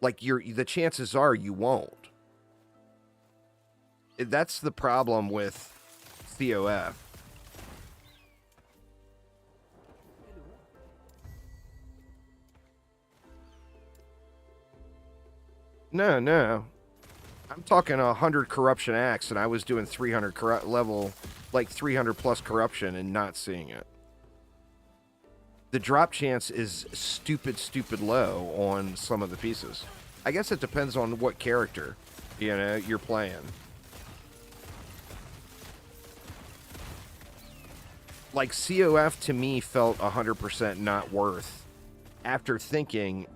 Like, the chances are you won't. That's the problem with COF. No. I'm talking 100 corruption axe, and I was doing 300 level, like 300 plus corruption and not seeing it. The drop chance is stupid low on some of the pieces. I guess it depends on what character, you know, you're playing. Like, COF to me felt 100% not worth, after thinking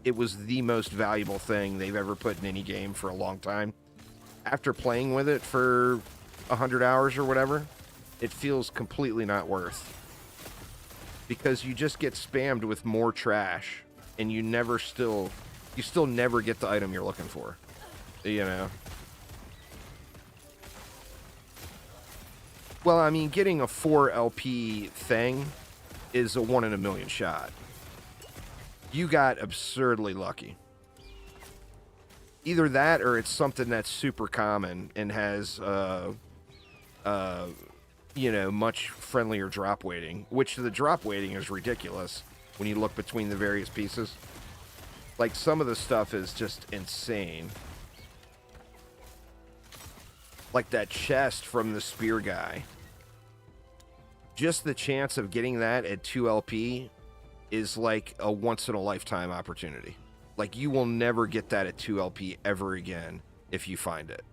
it was the most valuable thing they've ever put in any game for a long time. After playing with it for 100 hours or whatever, it feels completely not worth. Because you just get spammed with more trash, and you still never get the item you're looking for. You know? Well, I mean, getting a 4 LP thing is a 1 in a million shot. You got absurdly lucky. Either that, or it's something that's super common and has, you know, much friendlier drop weighting, which the drop weighting is ridiculous when you look between the various pieces. Like, some of the stuff is just insane. Like that chest from the spear guy. Just the chance of getting that at 2 LP is like a once-in-a-lifetime opportunity. Like, you will never get that at 2 LP ever again if you find it.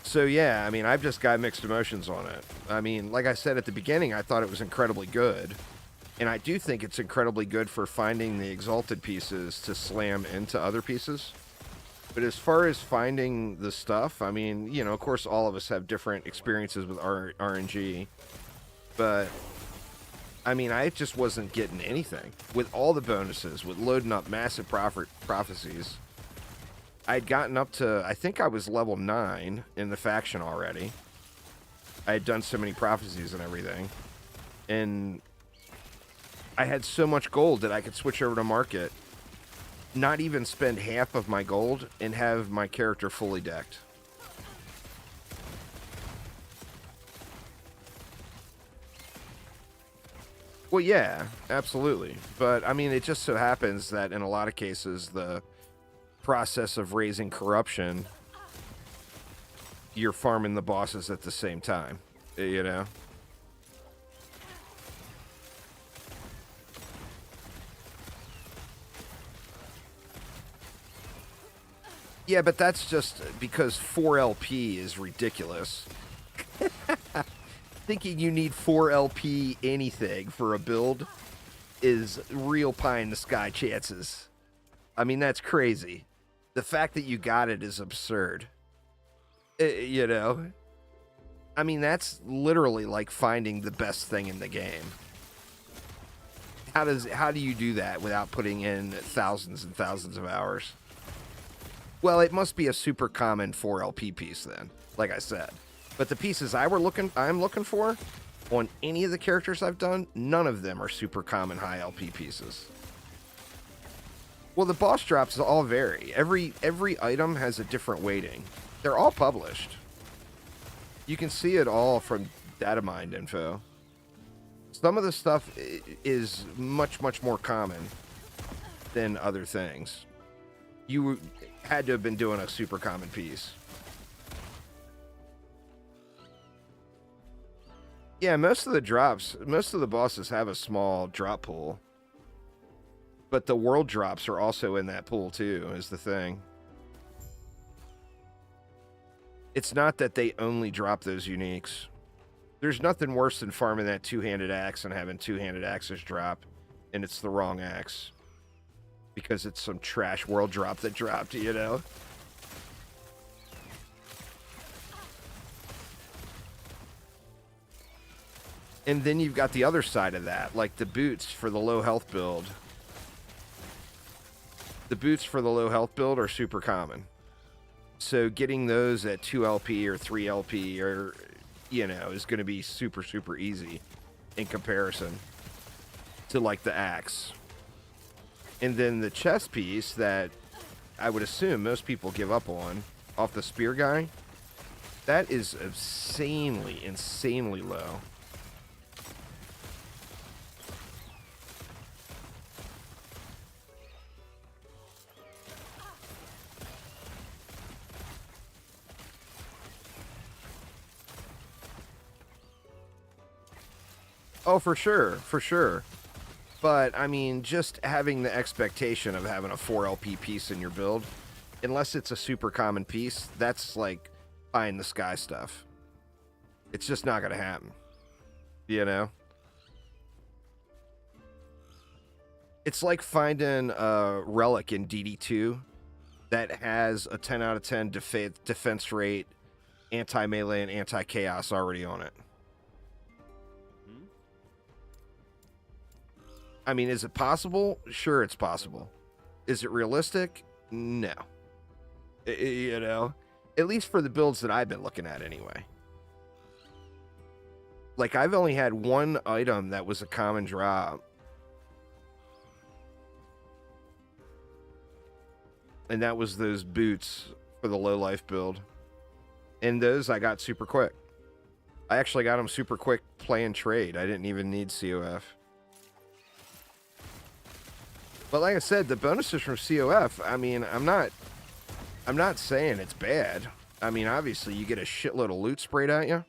So yeah, I mean, I've just got mixed emotions on it. I mean, like I said at the beginning, I thought it was incredibly good. And I do think it's incredibly good for finding the exalted pieces to slam into other pieces. But as far as finding the stuff, I mean, you know, of course all of us have different experiences with RNG. But, I mean, I just wasn't getting anything. With all the bonuses, with loading up massive prophecies, I'd gotten up to, I think I was level 9 in the faction already. I had done so many prophecies and everything. And I had so much gold that I could switch over to market, not even spend half of my gold, and have my character fully decked. Well, yeah, absolutely. But, I mean, it just so happens that in a lot of cases, process of raising corruption, you're farming the bosses at the same time, you know? Yeah, but that's just because 4 LP is ridiculous. Thinking you need 4 LP anything for a build is real pie in the sky chances. I mean, that's crazy. The fact that you got it is absurd. You know? I mean, that's literally like finding the best thing in the game. How do you do that without putting in thousands and thousands of hours? Well, it must be a super common 4 LP piece then, like I said. But the pieces I'm looking for on any of the characters I've done, none of them are super common high LP pieces. Well, the boss drops all vary. Every item has a different weighting. They're all published. You can see it all from data mined info. Some of the stuff is much, much more common than other things. You had to have been doing a super common piece. Yeah, most of the bosses have a small drop pool. But the world drops are also in that pool too, is the thing. It's not that they only drop those uniques. There's nothing worse than farming that two-handed axe and having two-handed axes drop, and it's the wrong axe. Because it's some trash world drop that dropped, you know? And then you've got the other side of that, like the boots for the low health build. The boots for the low health build are super common. So getting those at 2 LP or 3 LP or, you know, is going to be super, super easy in comparison to like the axe. And then the chest piece that I would assume most people give up on off the spear guy, that is insanely, insanely low. Oh, for sure, for sure. But, I mean, just having the expectation of having a 4 LP piece in your build, unless it's a super common piece, that's like pie in the sky stuff. It's just not going to happen. You know? It's like finding a relic in DD2 that has a 10 out of 10 defense rate, anti-melee, and anti-chaos already on it. I mean, is it possible? Sure, it's possible. Is it realistic? No. You know? At least for the builds that I've been looking at anyway. Like, I've only had one item that was a common drop. And that was those boots for the low life build. And those I got super quick. I actually got them super quick playing trade. I didn't even need COF. But like I said, the bonuses from COF, I mean, I'm not saying it's bad. I mean, obviously, you get a shitload of loot sprayed at you.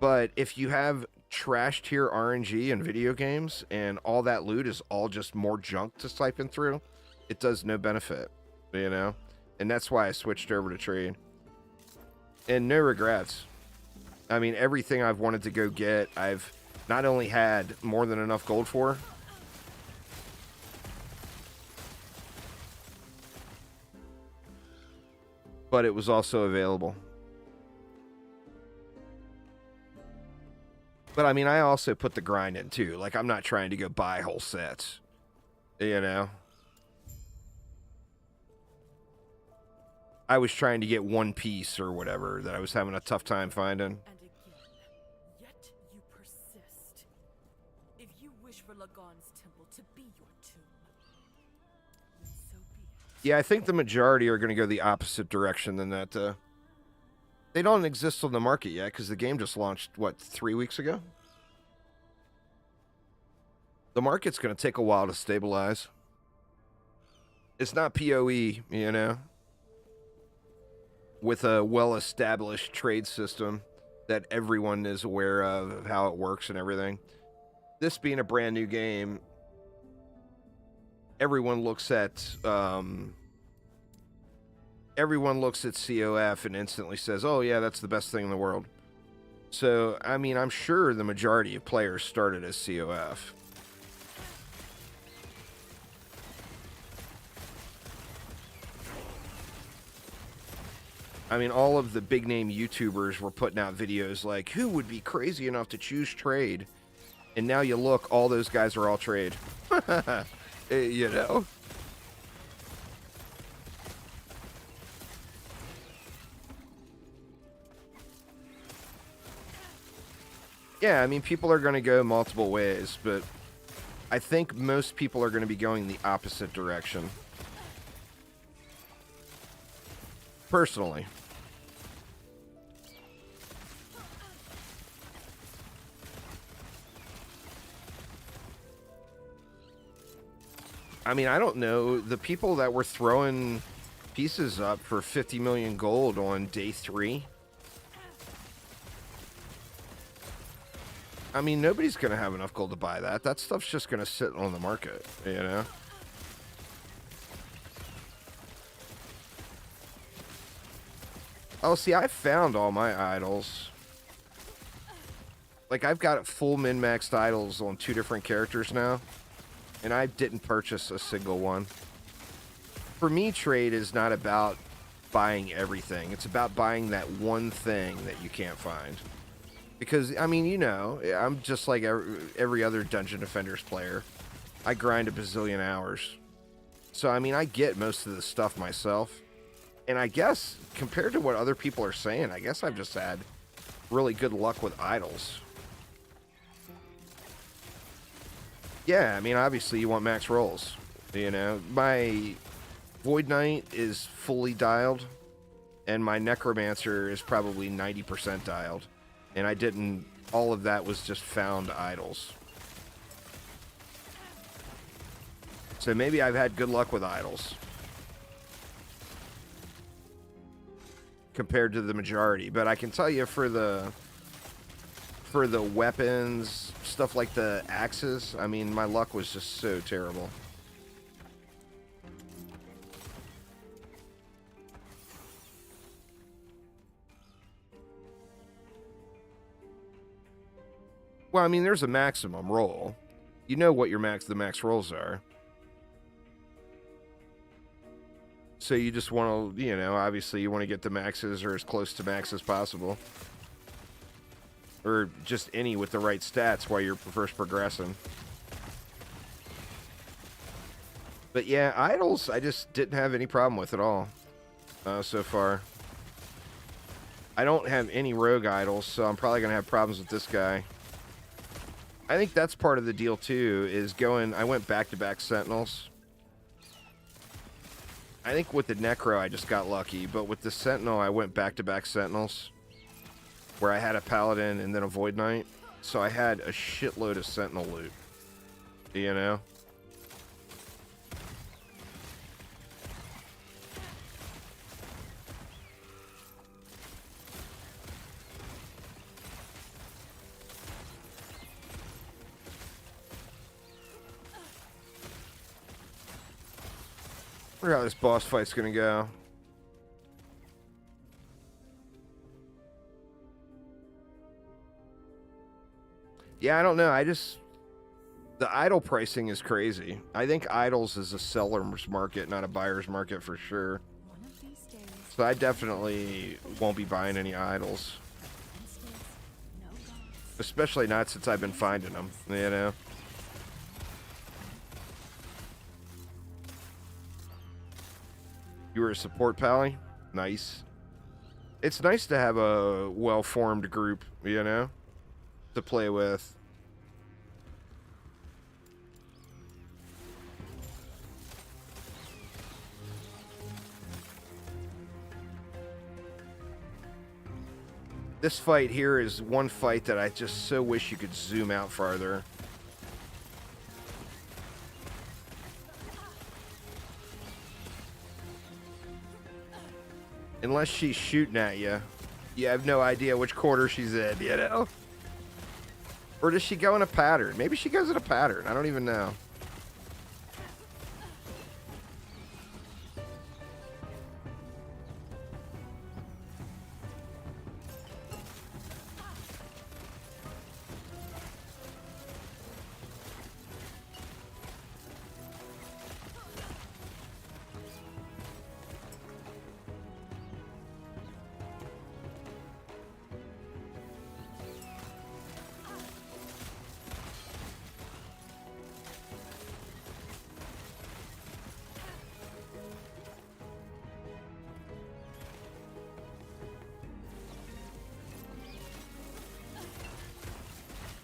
But if you have trash tier RNG in video games and all that loot is all just more junk to siphon through, it does no benefit, you know? And that's why I switched over to trade. And no regrets. I mean, everything I've wanted to go get, I've not only had more than enough gold for, but it was also available. But I mean, I also put the grind in too. Like, I'm not trying to go buy whole sets, you know? I was trying to get one piece or whatever that I was having a tough time finding. And again, yet you persist. If you wish for Lagon's temple to be your tomb, then so be it. Yeah, I think the majority are going to go the opposite direction than that. They don't exist on the market yet because the game just launched, what, 3 weeks ago? The market's going to take a while to stabilize. It's not PoE, you know, with a well-established trade system that everyone is aware of how it works and everything. This being a brand new game, everyone looks at COF and instantly says, "Oh yeah, that's the best thing in the world." So, I mean, I'm sure the majority of players started as COF. I mean, all of the big name YouTubers were putting out videos like, who would be crazy enough to choose trade? And now you look, all those guys are all trade. You know? Yeah, I mean, people are going to go multiple ways, but I think most people are going to be going the opposite direction. Personally. I mean, I don't know. The people that were throwing pieces up for 50 million gold on day 3. I mean, nobody's going to have enough gold to buy that. That stuff's just going to sit on the market, you know? Oh, see, I found all my idols. Like, I've got full min-maxed idols on 2 different characters now. And I didn't purchase a single one. For me, trade is not about buying everything. It's about buying that one thing that you can't find. Because, I mean, you know, I'm just like every other Dungeon Defenders player. I grind a bazillion hours. So, I mean, I get most of the stuff myself. And I guess, compared to what other people are saying, I guess I've just had really good luck with idols. Yeah, I mean, obviously you want max rolls. You know, my Void Knight is fully dialed, and my Necromancer is probably 90% dialed. And I didn't, all of that was just found idols. So maybe I've had good luck with idols. Compared to the majority. But I can tell you for the weapons, stuff like the axes, I mean, my luck was just so terrible. Well, I mean, there's a maximum roll. You know what your the max rolls are. So you just want to, you know, obviously you want to get the maxes or as close to max as possible. Or just any with the right stats while you're first progressing. But yeah, idols, I just didn't have any problem with at all so far. I don't have any rogue idols, so I'm probably going to have problems with this guy. I think that's part of the deal too, is I went back-to-back Sentinels. I think with the Necro I just got lucky, but with the Sentinel I went back-to-back Sentinels. Where I had a Paladin and then a Void Knight. So I had a shitload of Sentinel loot. You know? I wonder how this boss fight's gonna go. Yeah, I don't know. The idol pricing is crazy. I think idols is a seller's market, not a buyer's market for sure. So I definitely won't be buying any idols. Especially not since I've been finding them, you know? You were a support pally? Nice. It's nice to have a well-formed group, you know? To play with. This fight here is one fight that I just so wish you could zoom out farther. Unless she's shooting at you, you have no idea which quarter she's in, you know? Or does she go in a pattern? Maybe she goes in a pattern. I don't even know.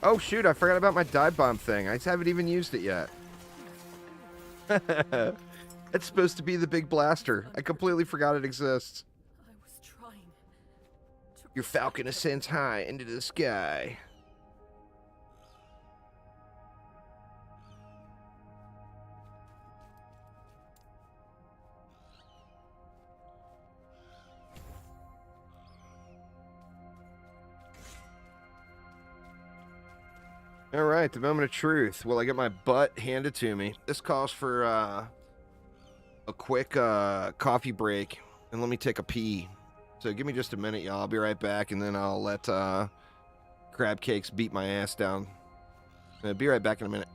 Oh shoot, I forgot about my dive bomb thing. I just haven't even used it yet. It's supposed to be the big blaster. I completely forgot it exists. I was trying to Your falcon ascends high into the sky. All right, the moment of truth. Will I get my butt handed to me? This calls for a quick coffee break, and let me take a pee. So give me just a minute, y'all. I'll be right back, and then I'll let Crab Cakes beat my ass down. Be right back in a minute.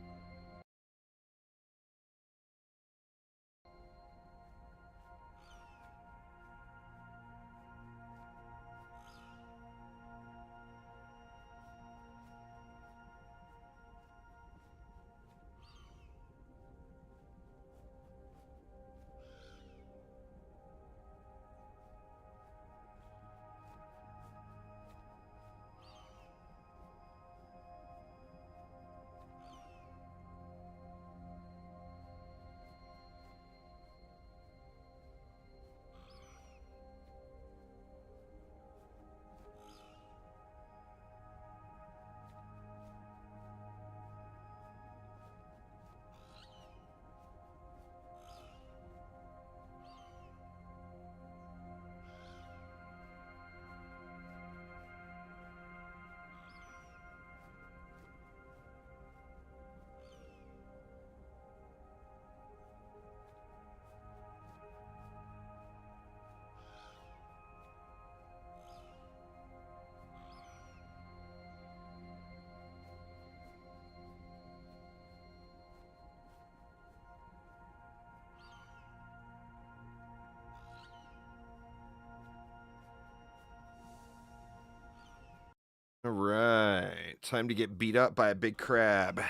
All right, time to get beat up by a big crab.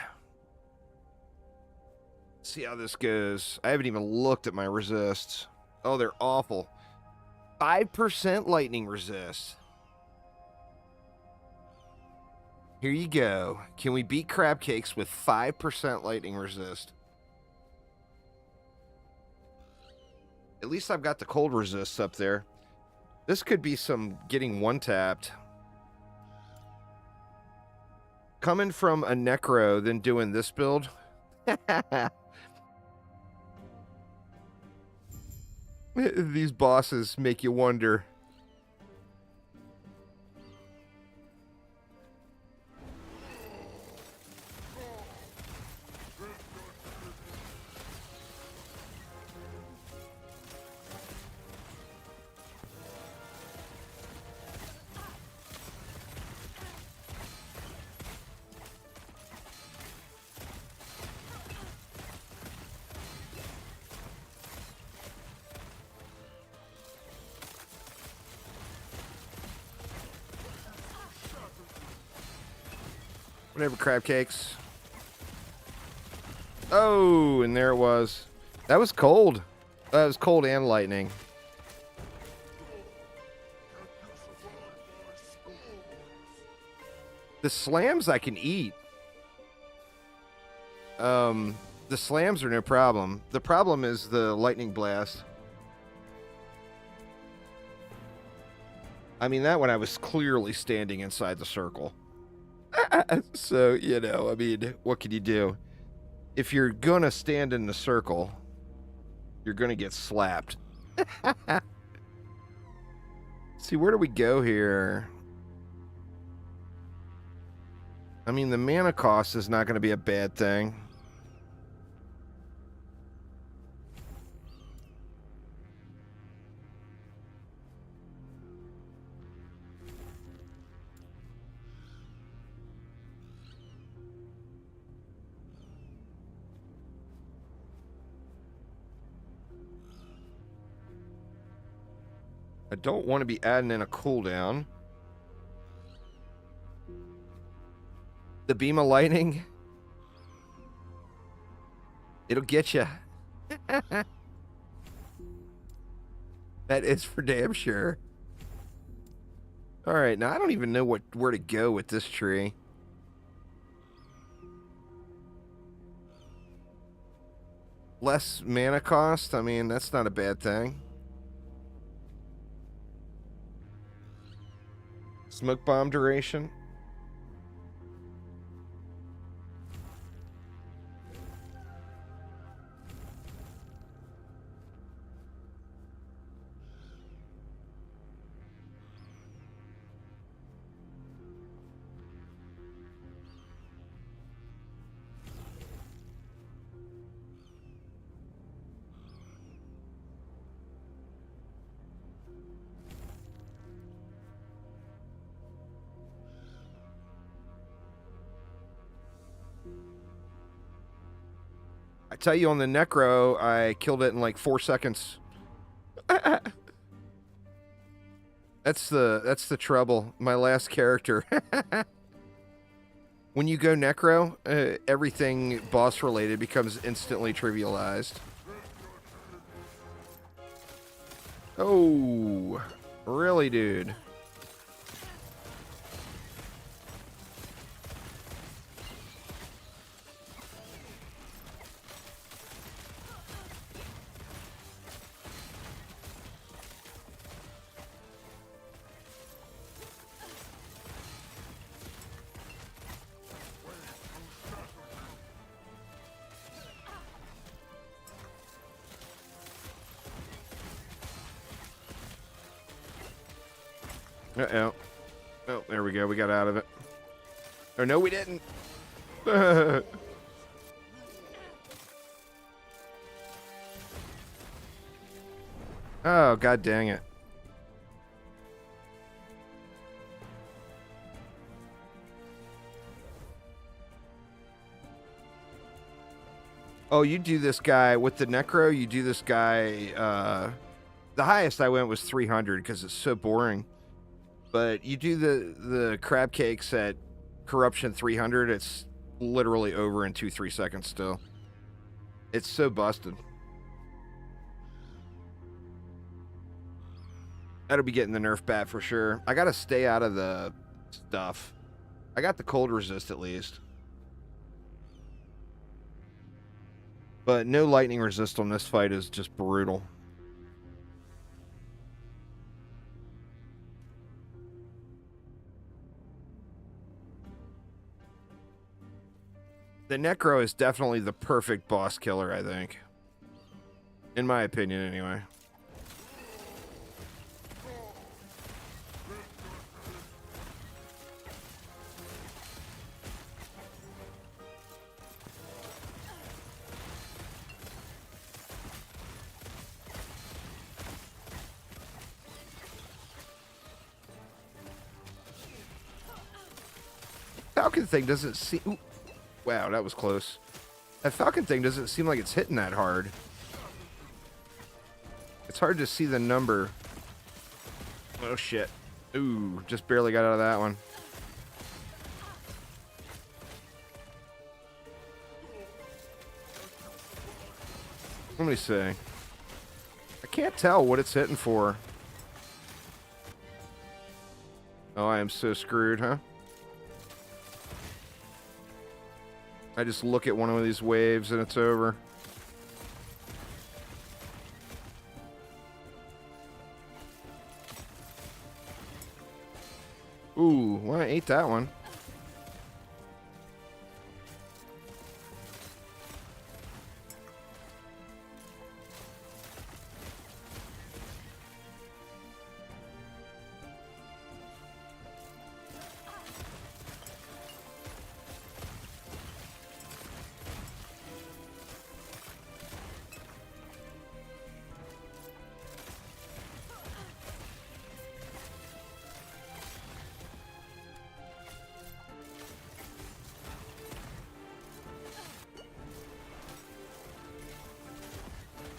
See how this goes. I haven't even looked at my resists. Oh, they're awful. 5% lightning resist. Here you go. Can we beat Crab Cakes with 5% lightning resist? At least I've got the cold resists up there. This could be some getting one-tapped. Coming from a Necro, then doing this build. These bosses make you wonder. Whatever, Crab Cakes. Oh, and there it was. That was cold. That was cold and lightning. The slams I can eat. The slams are no problem. The problem is the lightning blast. I mean, that one I was clearly standing inside the circle. So, you know, I mean, what can you do? If you're gonna stand in the circle, you're gonna get slapped. See, where do we go here? I mean, the mana cost is not going to be a bad thing. I don't want to be adding in a cooldown. The beam of lightning. It'll get you. That is for damn sure. All right, now I don't even know where to go with this tree. Less mana cost. I mean, that's not a bad thing. Smoke bomb duration. I tell you, on the Necro, I killed it in like 4 seconds. That's the trouble. My last character. When you go Necro, everything boss related becomes instantly trivialized. Oh, really, dude? Uh-oh. Oh, there we go. We got out of it. Oh, no, we didn't. Oh, god dang it. Oh, you do this guy with the Necro, you do this guy, the highest I went was 300 because it's so boring. But you do the crab cakes at corruption 300, it's literally over in 2-3 seconds still. It's so busted. That'll be getting the nerf bat for sure. I gotta stay out of the stuff. I got the cold resist at least. But no lightning resist on this fight is just brutal. The Necro is definitely the perfect boss killer, I think. In my opinion, anyway. Falcon thing doesn't seem... Ooh. Wow, that was close. That Falcon thing doesn't seem like it's hitting that hard. It's hard to see the number. Oh, shit. Ooh, just barely got out of that one. Let me see. I can't tell what it's hitting for. Oh, I am so screwed, huh? I just look at one of these waves and it's over. Ooh, well, I ate that one.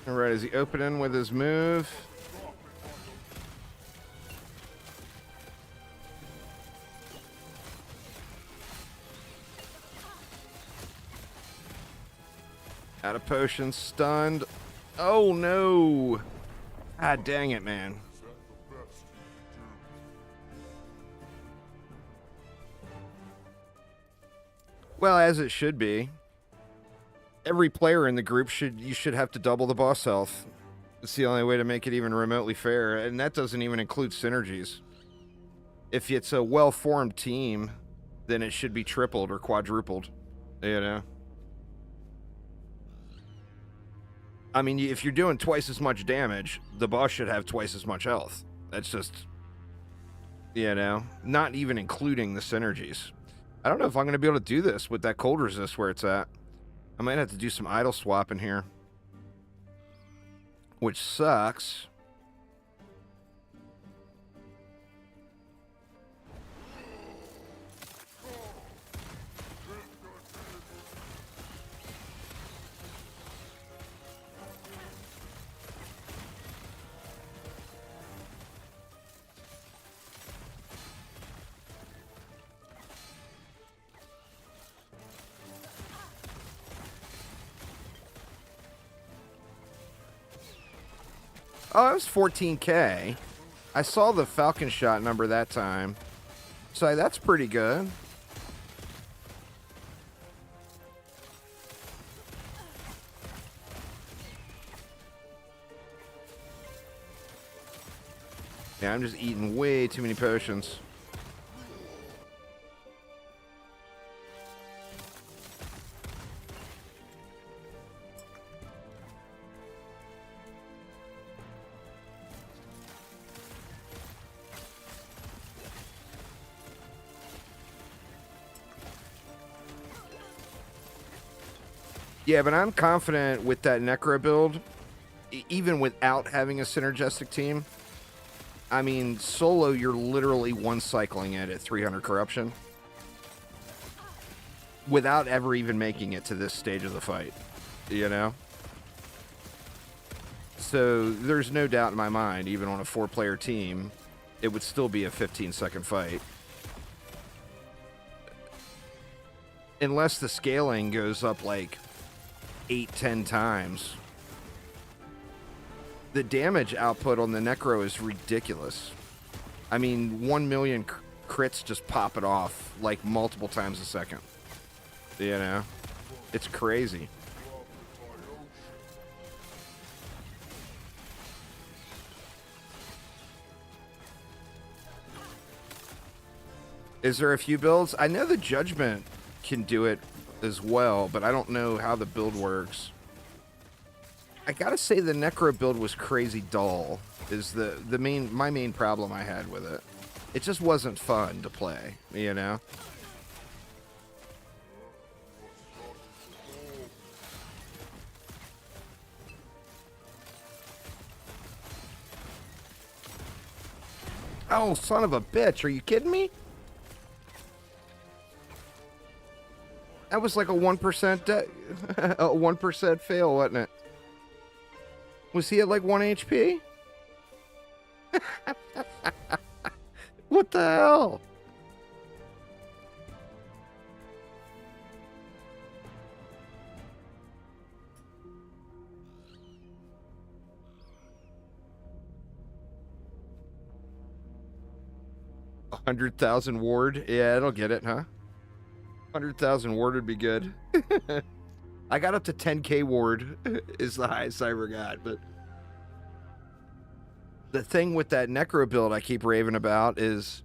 All right, is he opening with his move? Out of potion, stunned. Oh no! God dang it, man. Well, as it should be. Every player in the group should have to double the boss health. It's the only way to make it even remotely fair, and that doesn't even include synergies. If it's a well-formed team, then it should be tripled or quadrupled, you know? I mean, if you're doing twice as much damage, the boss should have twice as much health. That's just, you know, not even including the synergies. I don't know if I'm going to be able to do this with that cold resist where it's at. I might have to do some idle swap in here, which sucks. Oh, it was 14K. I saw the Falcon shot number that time. So that's pretty good. Yeah, I'm just eating way too many potions. Yeah, but I'm confident with that Necro build, even without having a synergistic team. I mean, solo, you're literally one-cycling it at 300 corruption. Without ever even making it to this stage of the fight, you know? So there's no doubt in my mind, even on a 4-player team, it would still be a 15-second fight. Unless the scaling goes up like 8-10 times. The damage output on the Necro is ridiculous. I mean, 1 million crits just pop it off like multiple times a second. You know? It's crazy. Is there a few builds? I know the Judgment can do it as well, but I don't know how the build works. I gotta say the Necro build was crazy dull, is my main problem I had with it. It just wasn't fun to play, you know? Oh, son of a bitch, are you kidding me? That was like a 1% a 1% fail, wasn't it? Was he at like 1 HP? What the hell? A 100,000 ward? Yeah, it'll get it, huh? 100,000 ward would be good. I got up to 10k ward is the highest I ever got, but the thing with that Necro build I keep raving about is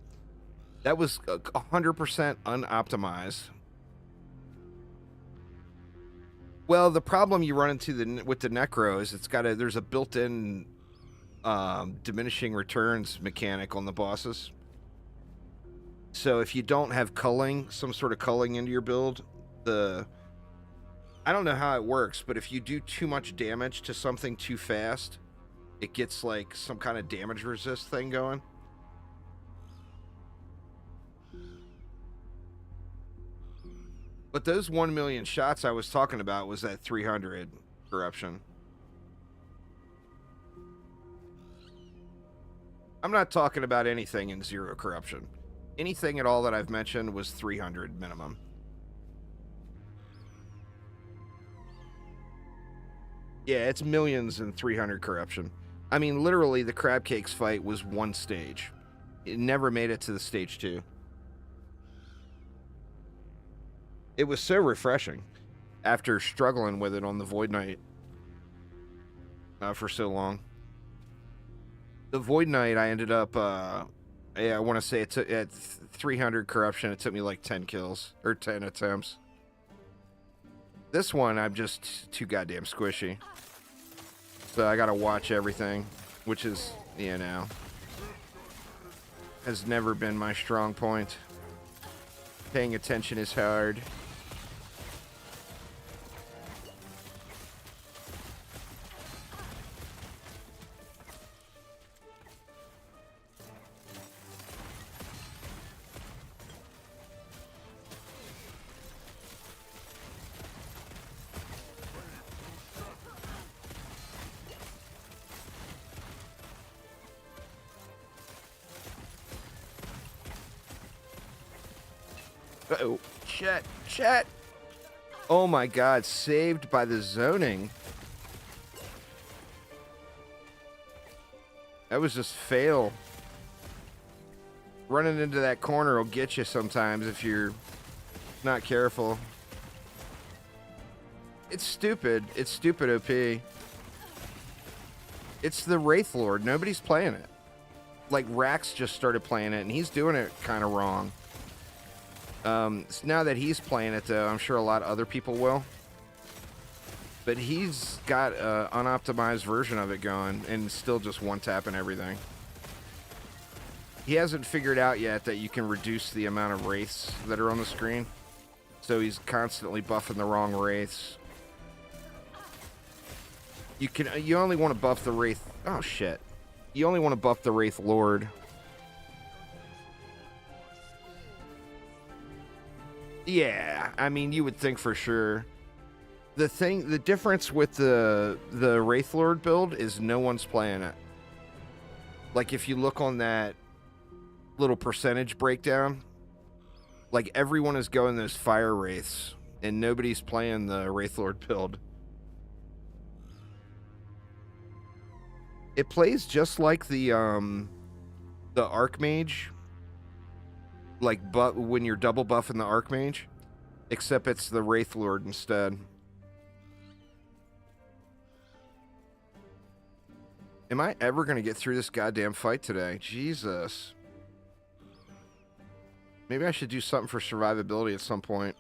that was 100% unoptimized. Well, the problem you run into with the Necro is there's a built-in diminishing returns mechanic on the bosses. So if you don't have culling, some sort of culling into your build, I don't know how it works, but if you do too much damage to something too fast, it gets like some kind of damage resist thing going. But those 1 million shots I was talking about was at 300 corruption. I'm not talking about anything in 0 corruption. Anything at all that I've mentioned was 300 minimum. Yeah, it's millions in 300 corruption. I mean, literally, the crab cakes fight was 1 stage. It never made it to the stage 2. It was so refreshing after struggling with it on the Void Knight for so long. The Void Knight, I ended up, I want to say it took at 300 corruption, it took me like 10 kills, or 10 attempts. This one, I'm just too goddamn squishy. So I gotta watch everything, which is, you know, has never been my strong point. Paying attention is hard. Uh-oh. Shit. Oh my god, saved by the zoning. That was just fail. Running into that corner will get you sometimes if you're not careful. It's stupid. It's stupid OP. It's the Wraith Lord. Nobody's playing it. Like, Rax just started playing it, and he's doing it kind of wrong. Now that he's playing it, though, I'm sure a lot of other people will. But he's got an unoptimized version of it going, and still just one-tapping everything. He hasn't figured out yet that you can reduce the amount of wraiths that are on the screen. So he's constantly buffing the wrong wraiths. You only want to buff the wraith. Oh shit! You only want to buff the Wraith Lord. Yeah, I mean, you would think for sure. The difference with the Wraith Lord build is no one's playing it. Like, if you look on that little percentage breakdown, like, everyone is going those Fire Wraiths, and nobody's playing the Wraith Lord build. It plays just like the Archmage, like, but when you're double buffing the Archmage, except it's the Wraith Lord instead. Am I ever going to get through this goddamn fight today? Jesus. Maybe I should do something for survivability at some point.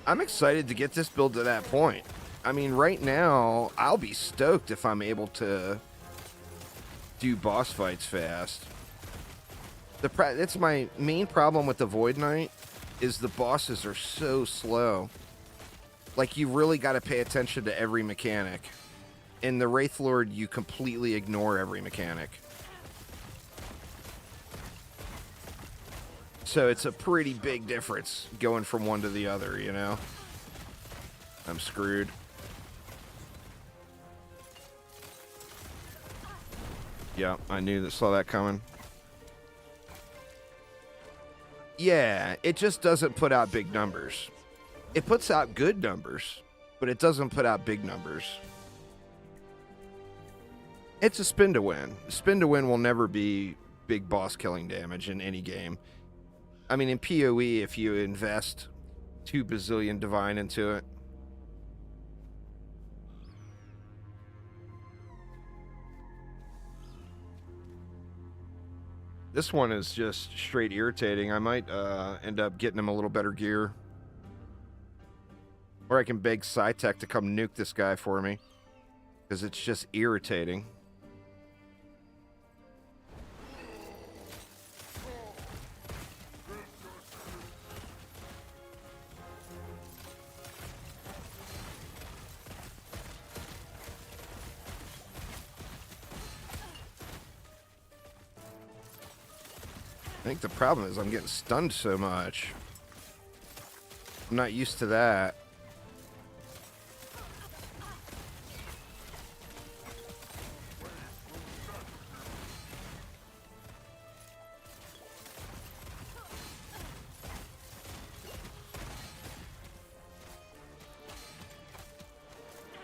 I'm excited to get this build to that point. I mean, right now, I'll be stoked if I'm able to do boss fights fast. That's my main problem with the Void Knight, is the bosses are so slow. Like, you really got to pay attention to every mechanic. In the Wraith Lord, you completely ignore every mechanic. So it's a pretty big difference going from one to the other, you know? I'm screwed. Yeah, I saw that coming. Yeah, it just doesn't put out big numbers. It puts out good numbers, but it doesn't put out big numbers. It's a spin to win. Spin to win will never be big boss killing damage in any game. I mean, in PoE, if you invest 2 bazillion divine into it. This one is just straight irritating. I might end up getting him a little better gear. Or I can beg SciTech to come nuke this guy for me. Because it's just irritating. I think the problem is I'm getting stunned so much. I'm not used to that.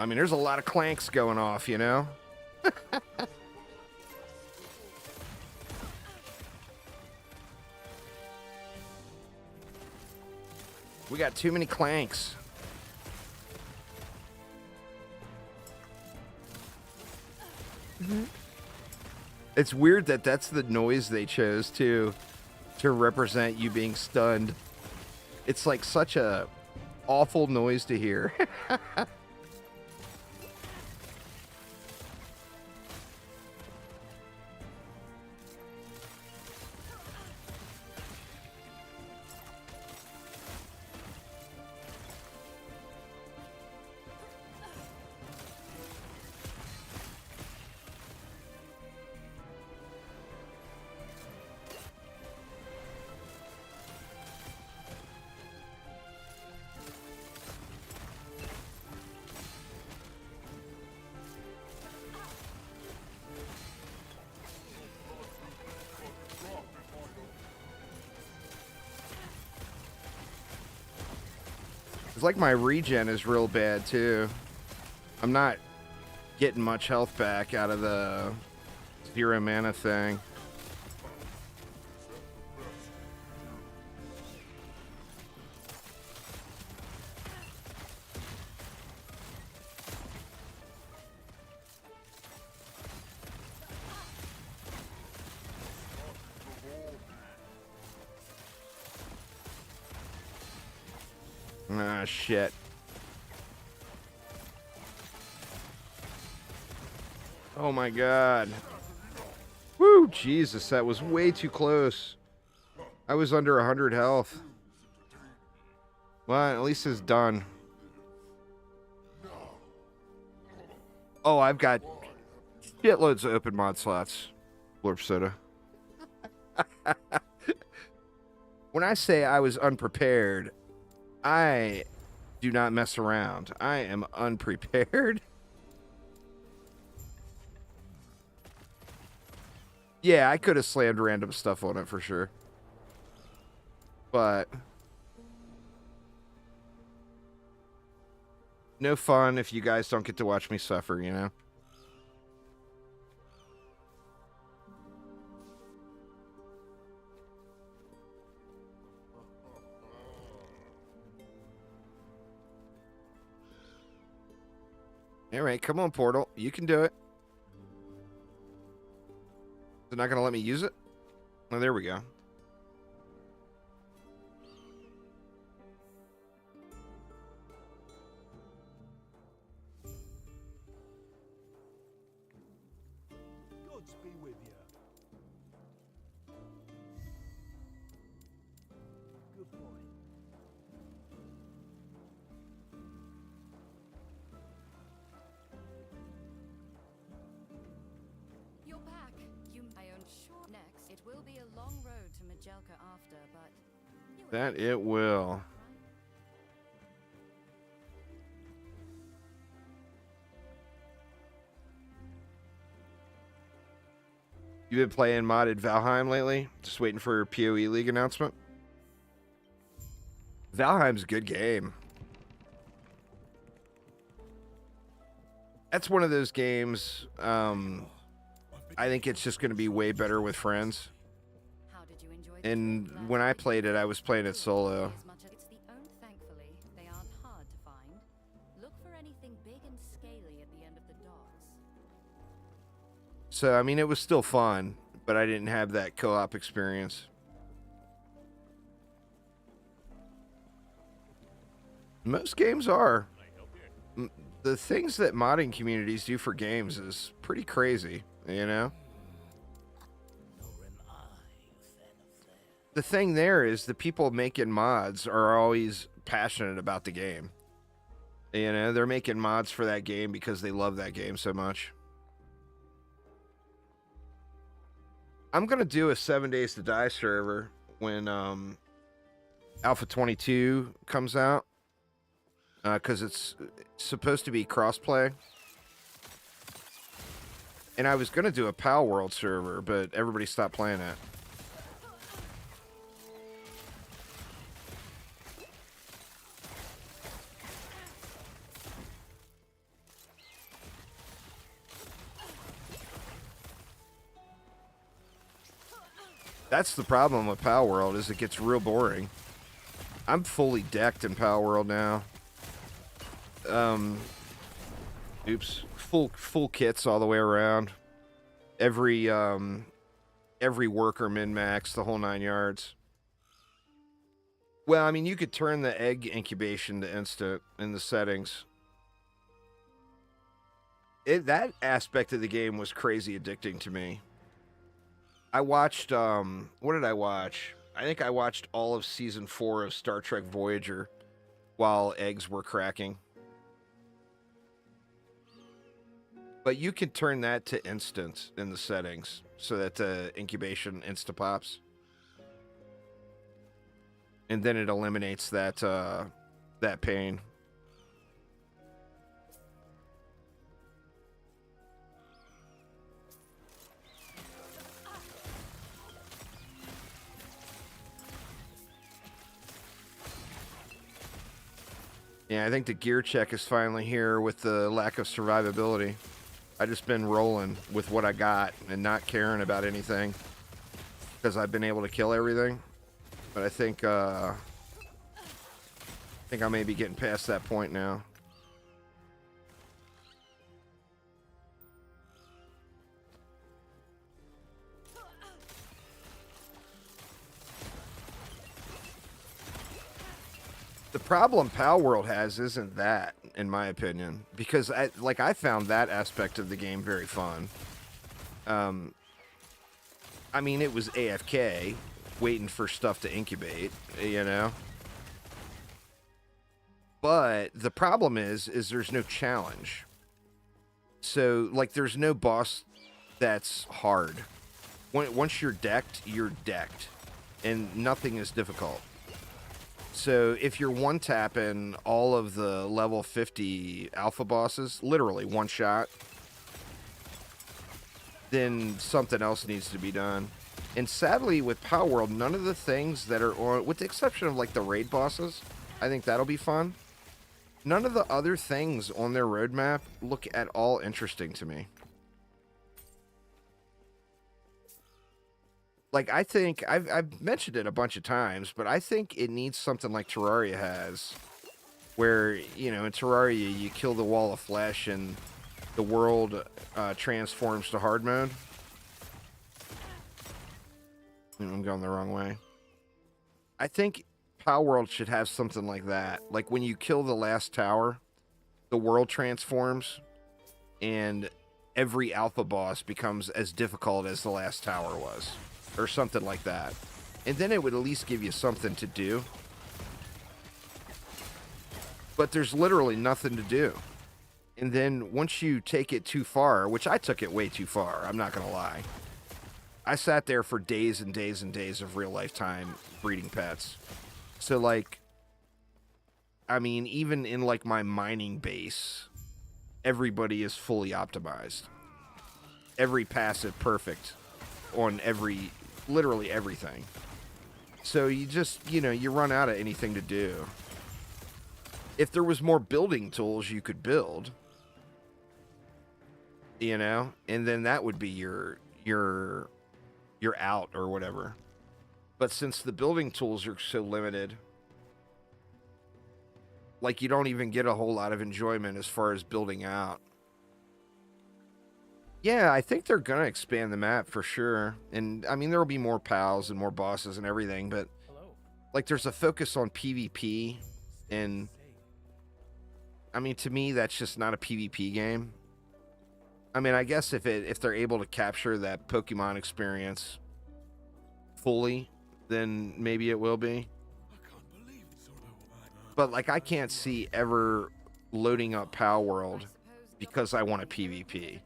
I mean, there's a lot of clanks going off, you know? We got too many clanks. It's weird that that's the noise they chose to represent you being stunned. It's like such a awful noise to hear. It's like my regen is real bad too. I'm not getting much health back out of the 0 mana thing. Ah, shit. Oh my god. Woo, Jesus, that was way too close. I was under 100 health. Well, at least it's done. Oh, I've got shitloads of open mod slots. Blurp soda. When I say I was unprepared, I do not mess around. I am unprepared. Yeah, I could have slammed random stuff on it for sure. But no fun if you guys don't get to watch me suffer, you know? All right, come on, Portal. You can do it. They're not going to let me use it? Oh, there we go. Gods be with you. Good boy. You're back. I own sure next. It will be a long road to Majelka after, but you That it will. You been playing modded Valheim lately? Just waiting for your PoE League announcement? Valheim's a good game. That's one of those games, I think it's just going to be way better with friends. How did you enjoy the And trip last when I week? played it, I was playing it solo. As much as it's the own, thankfully, they aren't hard to find. Look for anything big and scaly at the end of the docks. So, I mean, it was still fun, but I didn't have that co-op experience. Most games are. The things that modding communities do for games is pretty crazy, you know? The thing there is the people making mods are always passionate about the game. You know, they're making mods for that game because they love that game so much. I'm going to do a 7 Days to Die server when Alpha 22 comes out. Because it's supposed to be crossplay. And I was going to do a PAL World server, but everybody stopped playing it. That's the problem with Power World, is it gets real boring. I'm fully decked in Power World now. Oops. Full kits all the way around. Every worker min-max, the whole 9 yards. Well, I mean, you could turn the egg incubation to instant in the settings. That aspect of the game was crazy addicting to me. I watched, what did I watch? I think I watched all of Season 4 of Star Trek Voyager while eggs were cracking. But you can turn that to instant in the settings so that the incubation insta-pops. And then it eliminates that, that pain. Yeah, I think the gear check is finally here with the lack of survivability. I just been rolling with what I got and not caring about anything because I've been able to kill everything. But I think I may be getting past that point now. The problem Pal World has isn't that, in my opinion, because I found that aspect of the game very fun. I mean, it was AFK, waiting for stuff to incubate, you know? But the problem is there's no challenge. So, like, there's no boss that's hard. Once you're decked, and nothing is difficult. So if you're one-tapping all of the level 50 alpha bosses, literally one shot, then something else needs to be done. And sadly, with Power World, none of the things that are on, with the exception of like the raid bosses, I think that'll be fun. None of the other things on their roadmap look at all interesting to me. Like, I think, I've mentioned it a bunch of times, but I think it needs something like Terraria has, where, you know, in Terraria, you kill the wall of flesh and the world transforms to hard mode. I'm going the wrong way. I think Power World should have something like that. Like, when you kill the last tower, the world transforms, and every alpha boss becomes as difficult as the last tower was. Or something like that. And then it would at least give you something to do. But there's literally nothing to do. And then once you take it too far, which I took it way too far, I'm not going to lie. I sat there for days and days and days of real life time breeding pets. So, like, I mean, even in, like, my mining base, everybody is fully optimized. Every passive perfect on literally everything. So you just, you know, you run out of anything to do. If there was more building tools you could build, you know, and then that would be your out or whatever. But since the building tools are so limited, like, you don't even get a whole lot of enjoyment as far as building out. Yeah, I think they're going to expand the map for sure. And, I mean, there will be more pals and more bosses and everything, but, like, there's a focus on PvP, and, I mean, to me, that's just not a PvP game. I mean, I guess if they're able to capture that Pokemon experience fully, then maybe it will be. But, like, I can't see ever loading up Power World because I want a PvP.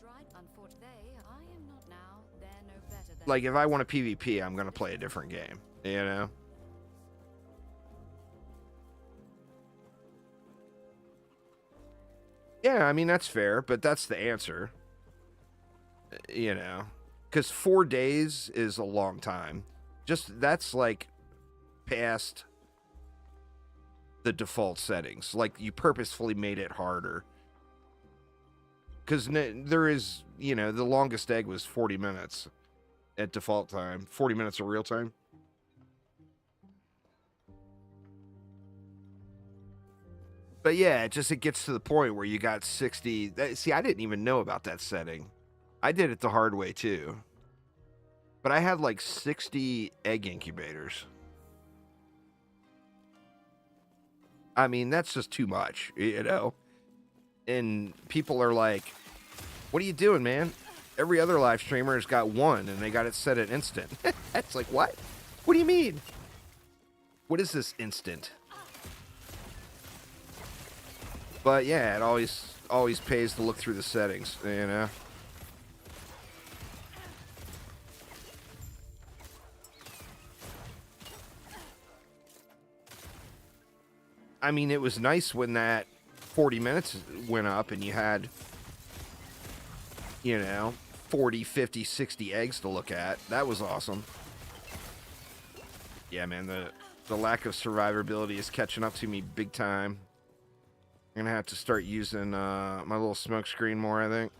Like, if I want a PvP, I'm going to play a different game, you know? Yeah, I mean, that's fair, but that's the answer. You know? Because 4 days is a long time. Just, that's, like, past the default settings. Like, you purposefully made it harder. Because there is, you know, the longest egg was 40 minutes. at default time. 40 minutes of real time. But yeah, it gets to the point where you got 60. See, I didn't even know about that setting. I did it the hard way too. But I had like 60 egg incubators. I mean, that's just too much, you know? And people are like, what are you doing, man? Every other live streamer has got one, and they got it set at instant. It's like, what? What do you mean? What is this instant? But yeah, it always pays to look through the settings, you know? I mean, it was nice when that 40 minutes went up and you had, you know, 40, 50, 60 eggs to look at. That was awesome. Yeah, man, the lack of survivability is catching up to me big time. I'm gonna have to start using my little smoke screen more, I think.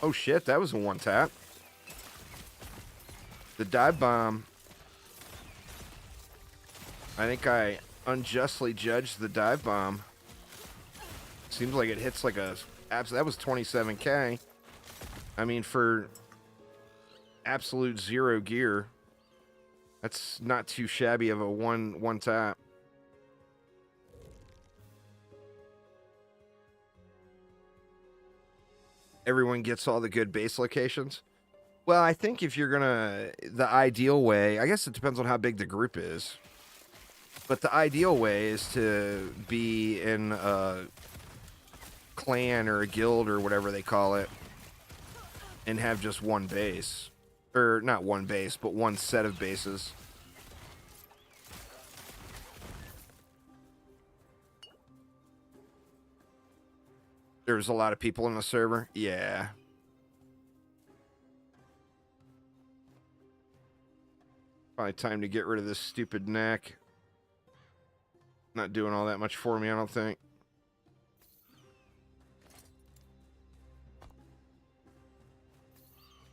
Oh shit, that was a one tap. The dive bomb. I think I unjustly judged the dive bomb. Seems like it hits like a... That was 27k. I mean, for absolute zero gear, that's not too shabby of a one tap. Everyone gets all the good base locations. Well, I think if you're gonna... The ideal way... I guess it depends on how big the group is. But the ideal way is to be in a clan or a guild or whatever they call it and have just one base. Or not one base, but one set of bases. There's a lot of people in the server. Yeah. Probably time to get rid of this stupid neck. Not doing all that much for me, I don't think.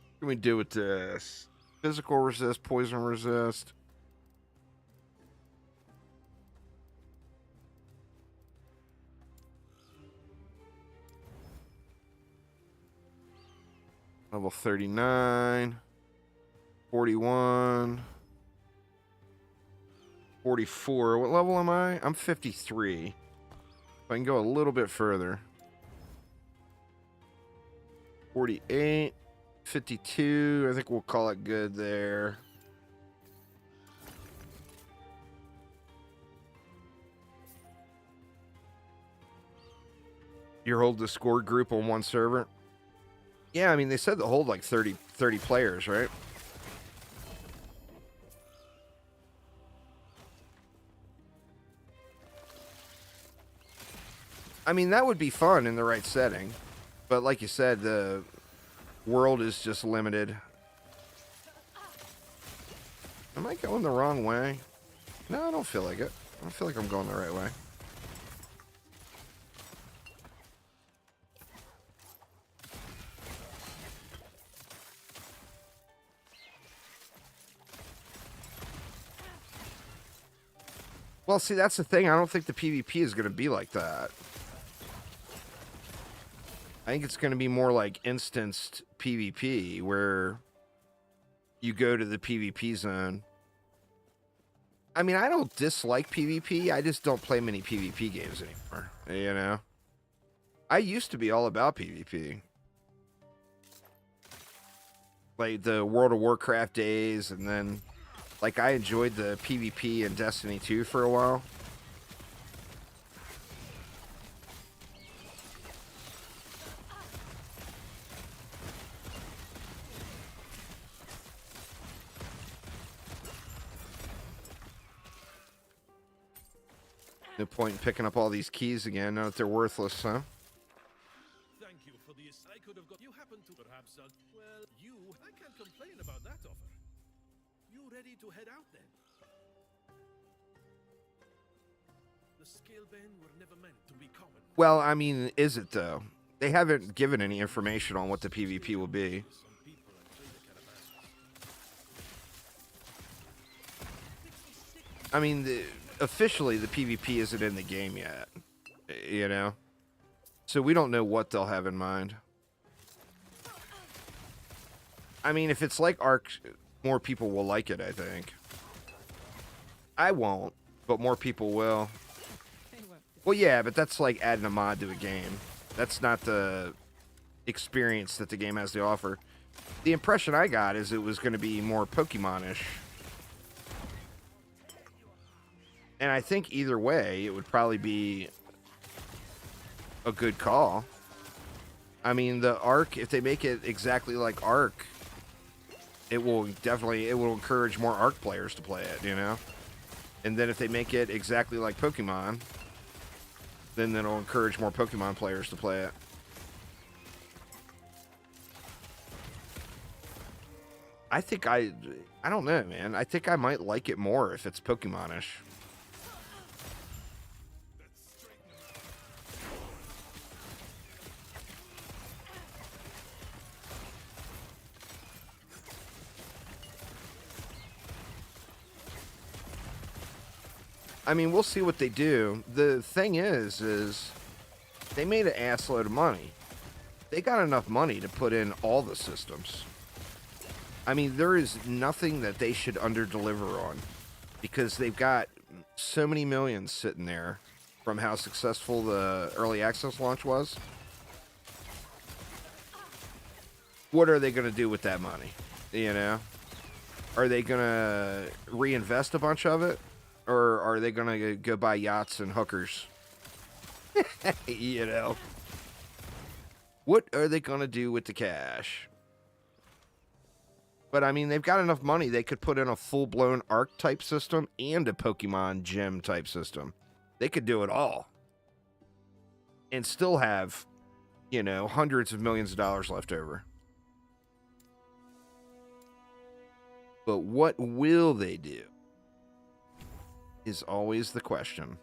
What can we do with this? Physical resist, poison resist. Level 39. 41. 44. What level am I? I'm 53. If I can go a little bit further. 48. 52. I think we'll call it good there. You hold the score group on one server? Yeah, I mean, they said to hold like 30 players, right? I mean, that would be fun in the right setting. But like you said, the world is just limited. Am I going the wrong way? No, I don't feel like it. I don't feel like I'm going the right way. Well, see, that's the thing. I don't think the PvP is going to be like that. I think it's going to be more like instanced PvP, where you go to the PvP zone. I mean, I don't dislike PvP. I just don't play many PvP games anymore, you know? I used to be all about PvP. Like the World of Warcraft days, and then... Like, I enjoyed the PvP in Destiny 2 for a while. No point in picking up all these keys again, now that they're worthless, huh? Thank you for this. I could have got... You happen to perhaps... well, I can't complain about that offer. You ready to head out then? The scale band were never meant to be common. Well, I mean, is it though? They haven't given any information on what the PvP will be. I mean, officially, the PvP isn't in the game yet, you know? So we don't know what they'll have in mind. I mean, if it's like Ark, more people will like it, I think. I won't, but more people will. Well, yeah, but that's like adding a mod to a game. That's not the experience that the game has to offer. The impression I got is it was going to be more Pokemon-ish. And I think either way, it would probably be a good call. I mean, the Ark, if they make it exactly like Ark, it will encourage more Ark players to play it, you know? And then if they make it exactly like Pokemon, then that'll encourage more Pokemon players to play it. I don't know, man. I think I might like it more if it's Pokemon-ish. I mean, we'll see what they do. The thing is they made an assload of money. They got enough money to put in all the systems. I mean, there is nothing that they should underdeliver on because they've got so many millions sitting there from how successful the early access launch was. What are they going to do with that money? You know? Are they going to reinvest a bunch of it? Or are they going to go buy yachts and hookers? You know? What are they going to do with the cash? But, I mean, they've got enough money. They could put in a full-blown Arc-type system and a Pokemon Gym-type system. They could do it all. And still have, you know, hundreds of millions of dollars left over. But what will they do? Is always the question.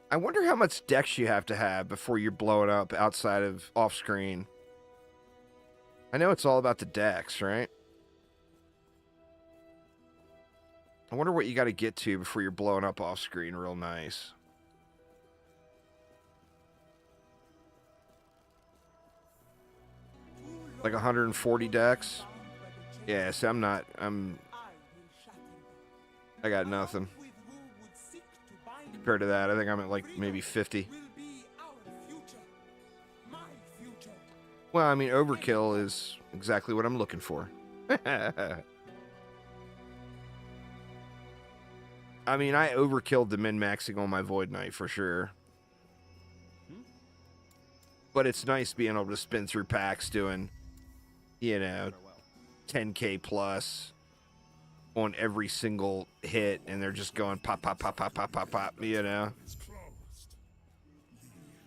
I wonder how much dex you have to have before you're blowing up outside of off screen. I know it's all about the dex, right? I wonder what you got to get to before you're blowing up off screen real nice. Like 140 dex? Yeah, see, I got nothing. Compared to that, I think I'm at like maybe 50. Well, I mean, overkill is exactly what I'm looking for. I mean, I overkilled the min-maxing on my Void Knight for sure. But it's nice being able to spin through packs doing, you know, 10k plus on every single hit, and they're just going pop, pop, pop, pop, pop, pop, pop, you know?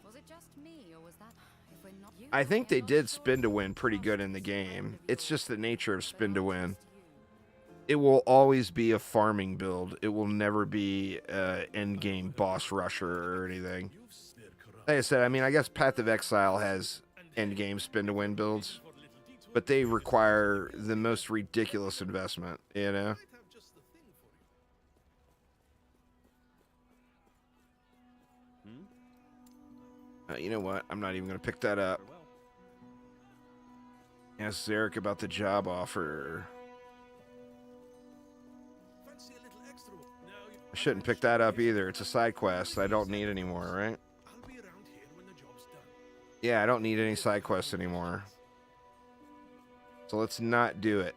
Was it just me, or was that... If we're not... I think they did spin to win pretty good in the game. It's just the nature of spin to win. It will always be a farming build. It will never be an end-game boss rusher or anything. Like I said, I mean, I guess Path of Exile has end-game spin to win builds, but they require the most ridiculous investment, you know? You know what? I'm not even going to pick that up. Ask Zarek about the job offer. I shouldn't pick that up either. It's a side quest I don't need anymore, right? Yeah, I don't need any side quests anymore. So let's not do it.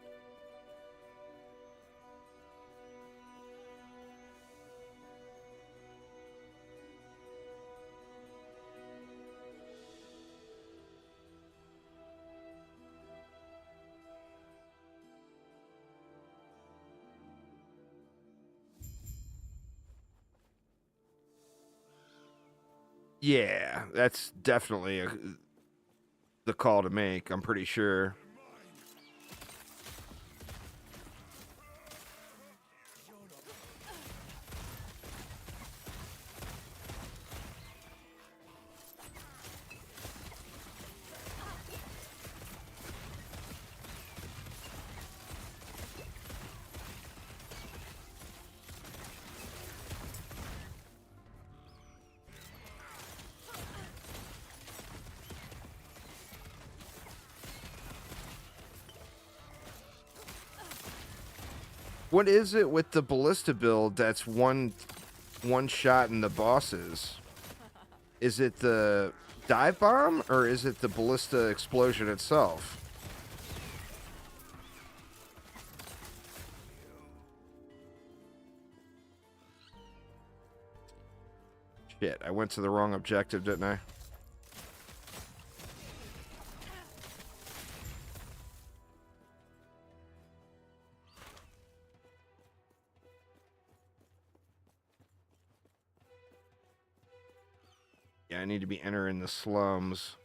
Yeah, that's definitely the call to make, I'm pretty sure. What is it with the ballista build that's one shot in the bosses? Is it the dive bomb or is it the ballista explosion itself? Shit, I went to the wrong objective, didn't I? Yeah, I need to be entering the slums.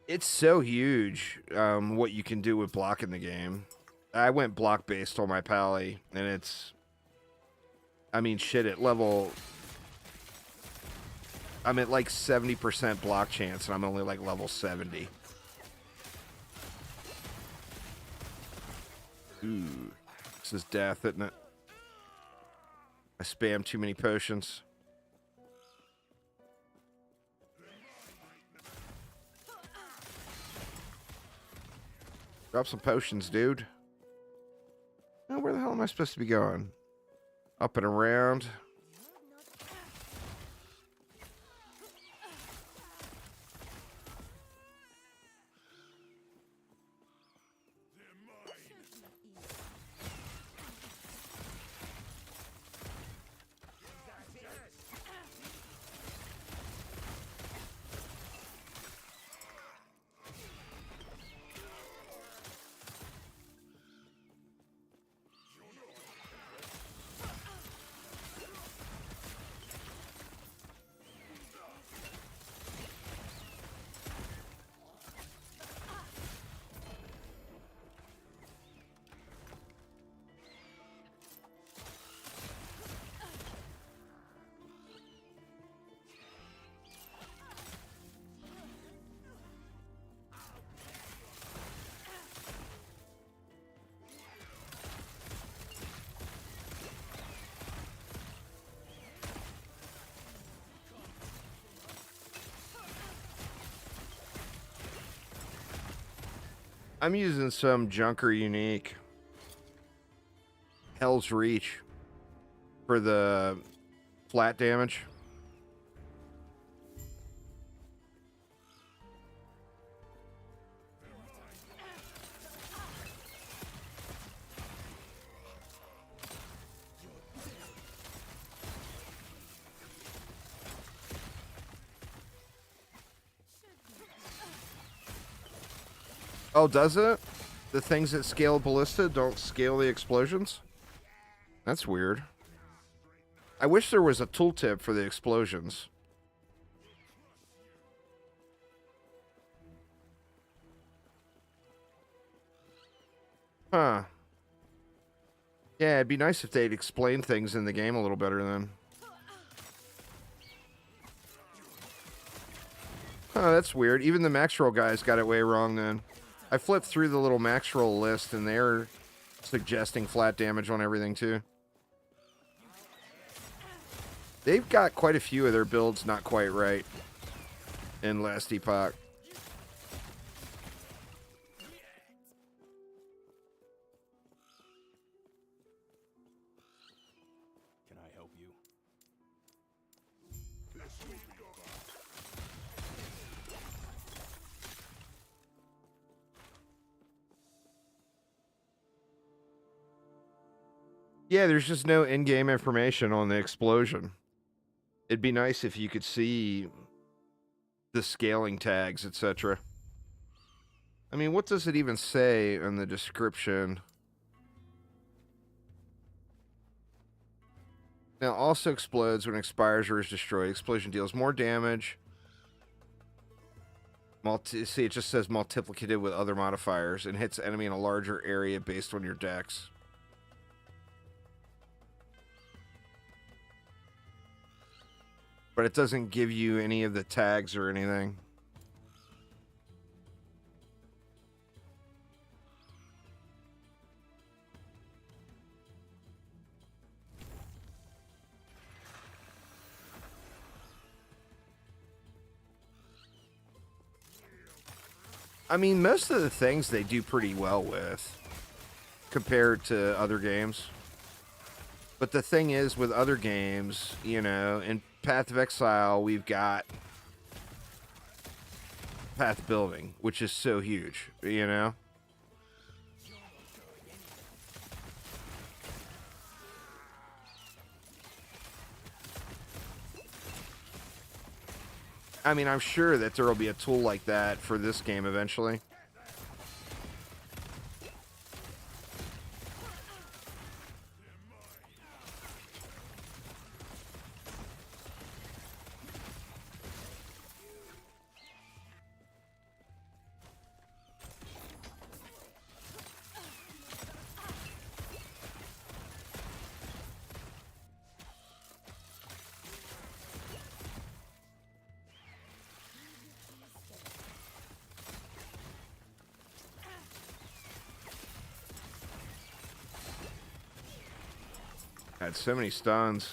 It's so huge, what you can do with block in the game. I went block based on my pally, and it's... I mean, shit, at level... I'm at like 70% block chance, and I'm only like level 70. Ooh. This is death, isn't it? I spam too many potions. Drop some potions, dude. Oh, where the hell am I supposed to be going? Up and around. I'm using some Junker Unique. Hell's Reach for the flat damage. Oh, does it? The things that scale ballista don't scale the explosions? That's weird. I wish there was a tooltip for the explosions. Huh. Yeah, it'd be nice if they'd explain things in the game a little better then. Huh, that's weird. Even the max roll guys got it way wrong then. I flipped through the little max roll list and they're suggesting flat damage on everything too. They've got quite a few of their builds not quite right in Last Epoch. Can I help you? Yeah, there's just no in-game information on the explosion. It'd be nice if you could see the scaling tags, etc. I mean, what does it even say in the description? Now, also explodes when it expires or is destroyed. Explosion deals more damage. See, it just says multiplicative with other modifiers and hits enemy in a larger area based on your dex. But it doesn't give you any of the tags or anything. I mean, most of the things they do pretty well with compared to other games. But the thing is, with other games, you know, in Path of Exile, we've got path building, which is so huge, you know? I mean, I'm sure that there will be a tool like that for this game eventually. Had so many stuns.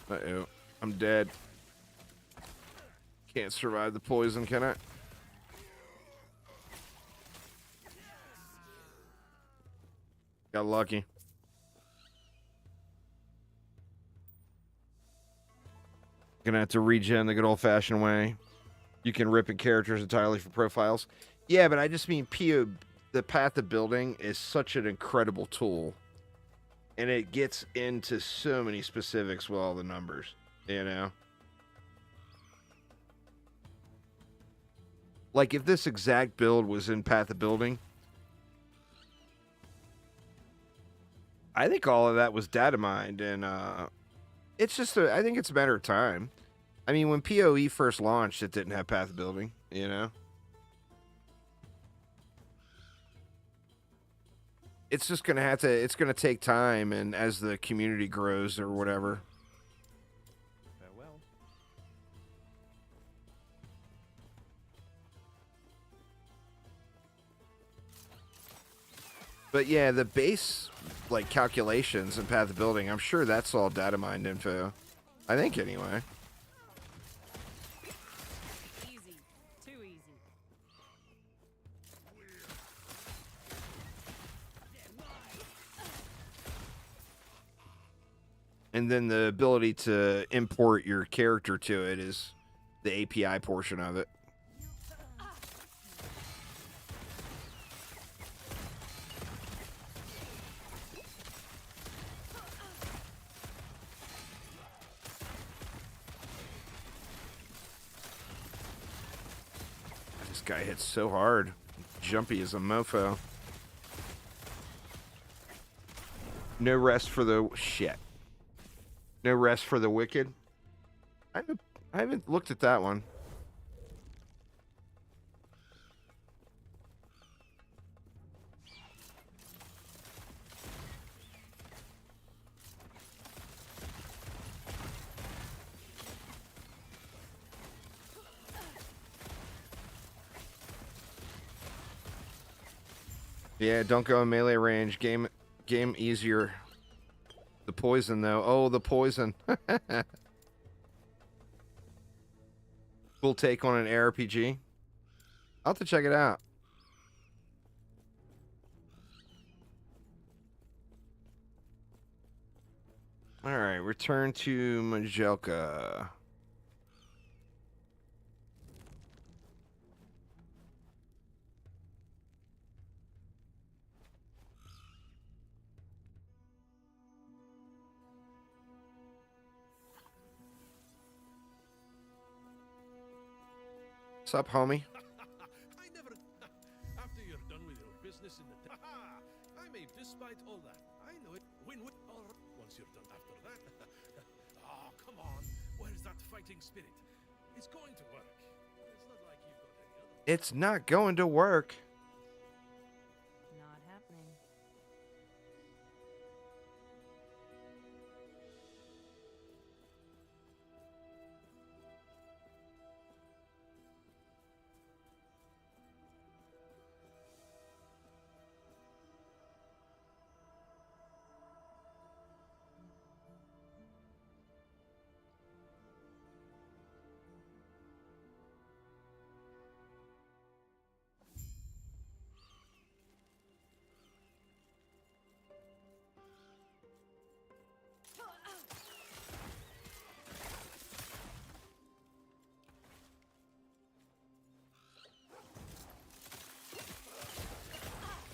Uh-oh. I'm dead. Can't survive the poison, can I? Got lucky. Gonna have to regen the good old-fashioned way. You can rip in characters entirely for profiles. Yeah, but I just mean the path of building is such an incredible tool. And it gets into so many specifics with all the numbers, you know? Like, if this exact build was in Path of Building, I think all of that was data mined, and it's just, I think it's a matter of time. I mean, when PoE first launched, it didn't have Path of Building, you know? It's just gonna have to, it's gonna take time, and as the community grows or whatever. Farewell. But yeah, the base, like, calculations and path of building, I'm sure that's all data mined info. I think, anyway. Easy. Too easy. And then the ability to import your character to it is the API portion of it. This guy hits so hard. Jumpy as a mofo. No rest for the shit. No rest for the wicked. I haven't looked at that one. Yeah, don't go in melee range. Game easier. The poison, though. Oh, the poison. Cool take on an ARPG. I'll have to check it out. All right, return to Majelka. What's up, homie? I never. After you're done with your business in the Despite all that, I know it. Win-win. All right. Once you're done after that. Oh, come on. Where's that fighting spirit? It's going to work. It's not like you've got any other. It's not going to work. Not happening.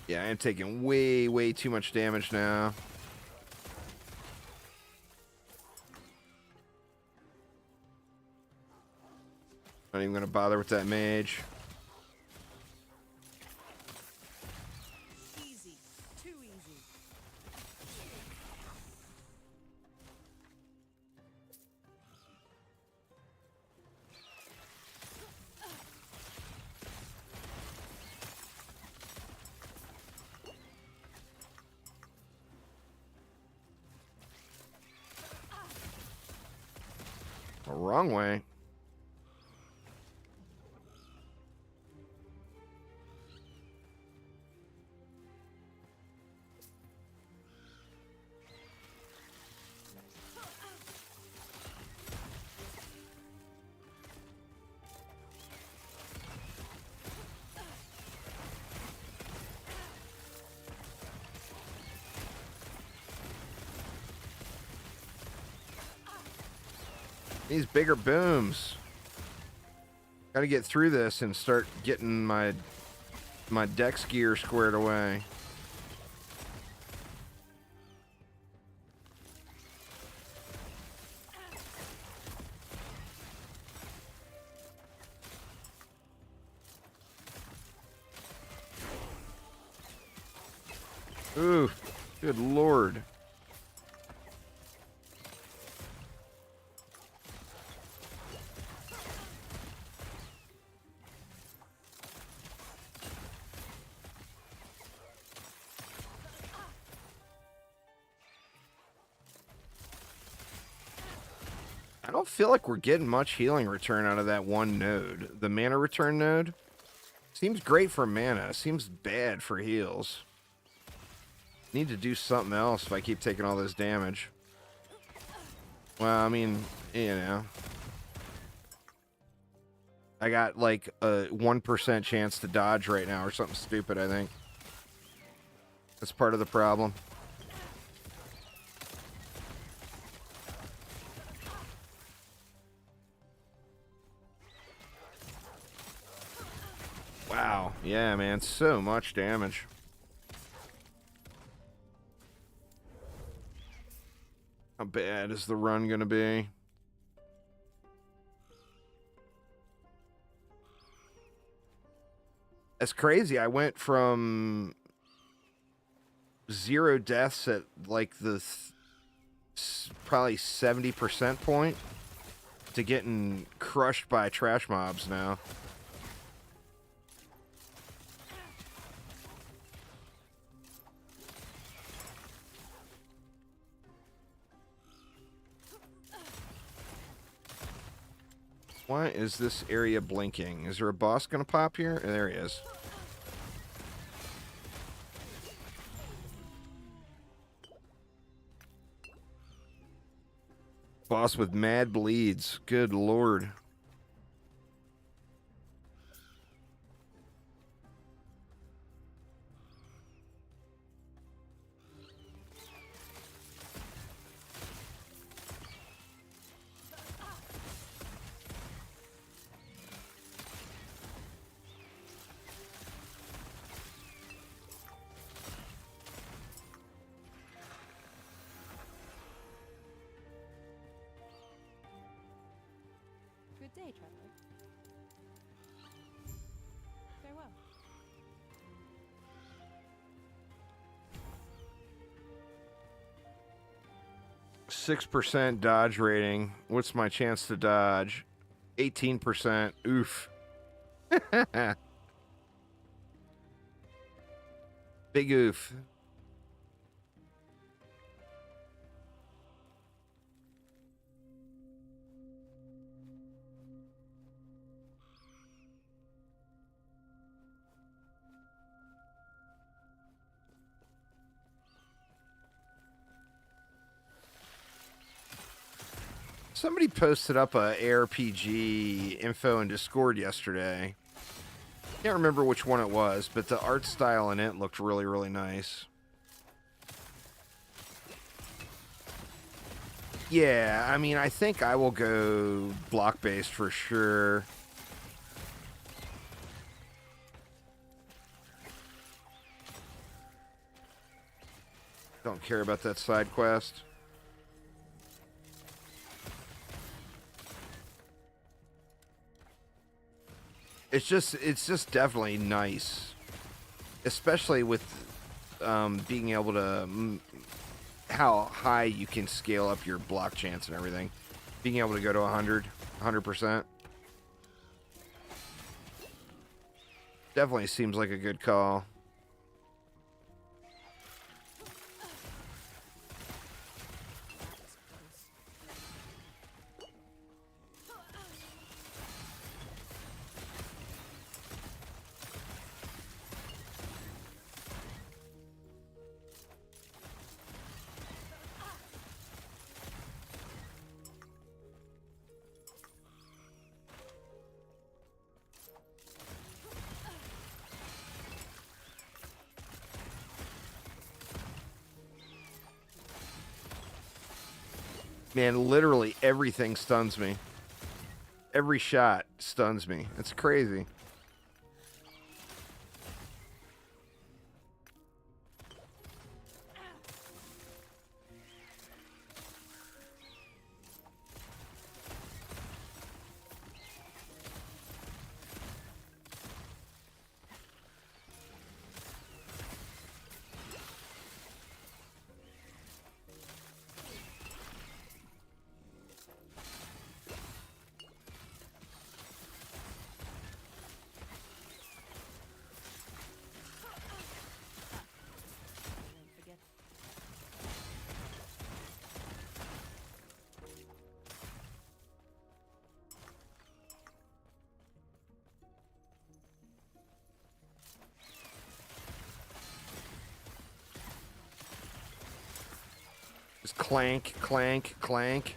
Yeah, I am taking way, way too much damage now. Not even gonna bother with that mage. Easy. Too easy. The wrong way. These bigger booms. Gotta get through this and start getting my dex gear squared away. Ooh, good lord. I don't feel like we're getting much healing return out of that one node. The mana return node seems great for mana. Seems bad for heals. Need to do something else if I keep taking all this damage. Well, I mean, you know. I got like a 1% chance to dodge right now or something stupid, I think. That's part of the problem. Wow. Yeah, man. So much damage. How bad is the run going to be? That's crazy. I went from 0 deaths at like the probably 70% point to getting crushed by trash mobs now. Why is this area blinking? Is there a boss gonna pop here? There he is. Boss with mad bleeds. Good lord. Good day, traveler. Farewell. 6% dodge rating. What's my chance to dodge? 18%. Oof. Big oof. Somebody posted up a ARPG info in Discord yesterday. Can't remember which one it was, but the art style in it looked really, really nice. Yeah, I mean, I think I will go block-based for sure. Don't care about that side quest. It's just definitely nice, especially with being able to how high you can scale up your block chance and everything. Being able to go to 100%. Definitely seems like a good call. Man, literally everything stuns me. Every shot stuns me. It's crazy. Just clank, clank, clank.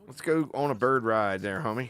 Let's go on a bird ride there, homie.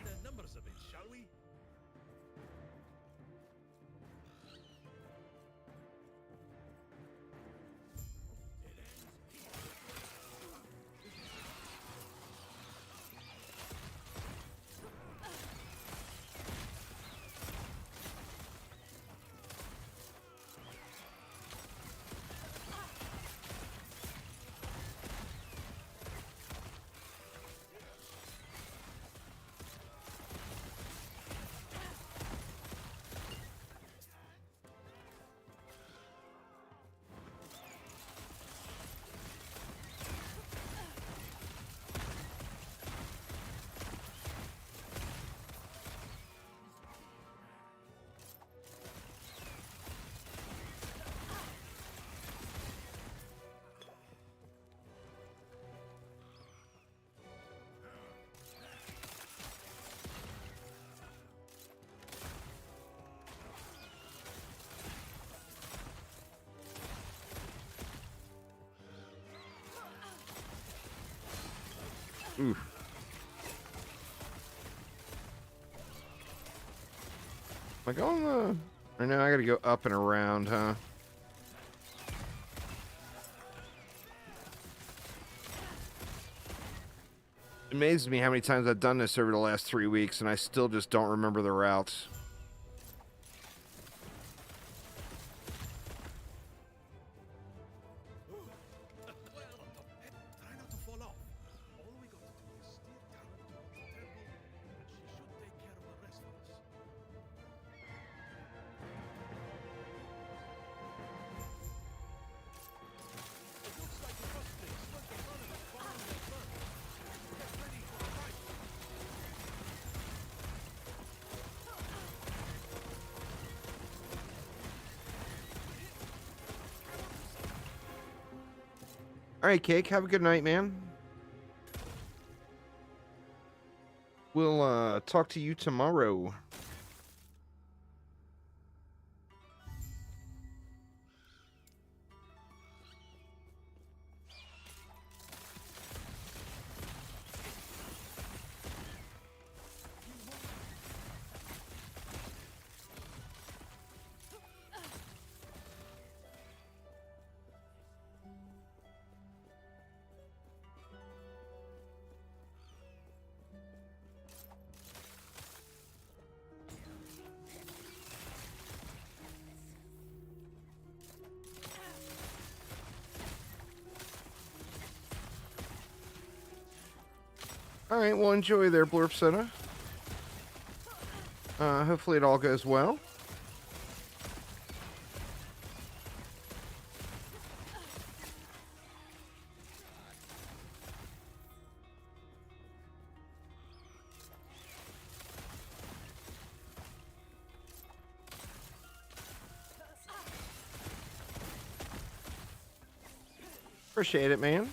Oof. Am I going the... Or no, I gotta go up and around, huh? It amazes me how many times I've done this over the last 3 weeks, and I still just don't remember the routes. All right, Cake. Have a good night, man. We'll talk to you tomorrow. All right, well, enjoy there, Blurp Soda. Hopefully it all goes well. Appreciate it, man.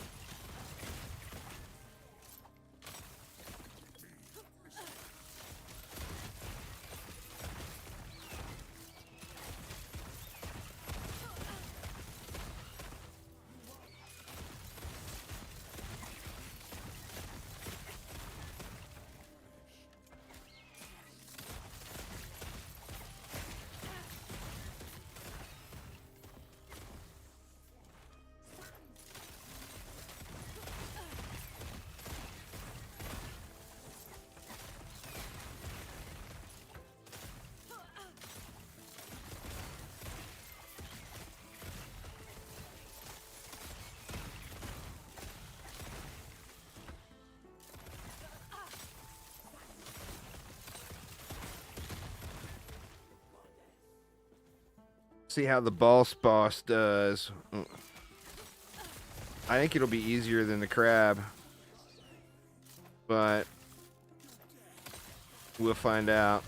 See how the boss does. I think it'll be easier than the crab, but we'll find out.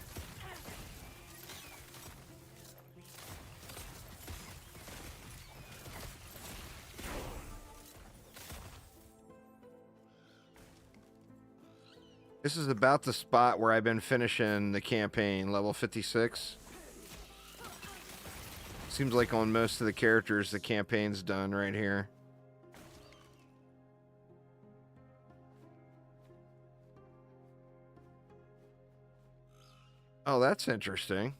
This is about the spot where I've been finishing the campaign, level 56. Seems like on most of the characters, the campaign's done right here. Oh, that's interesting.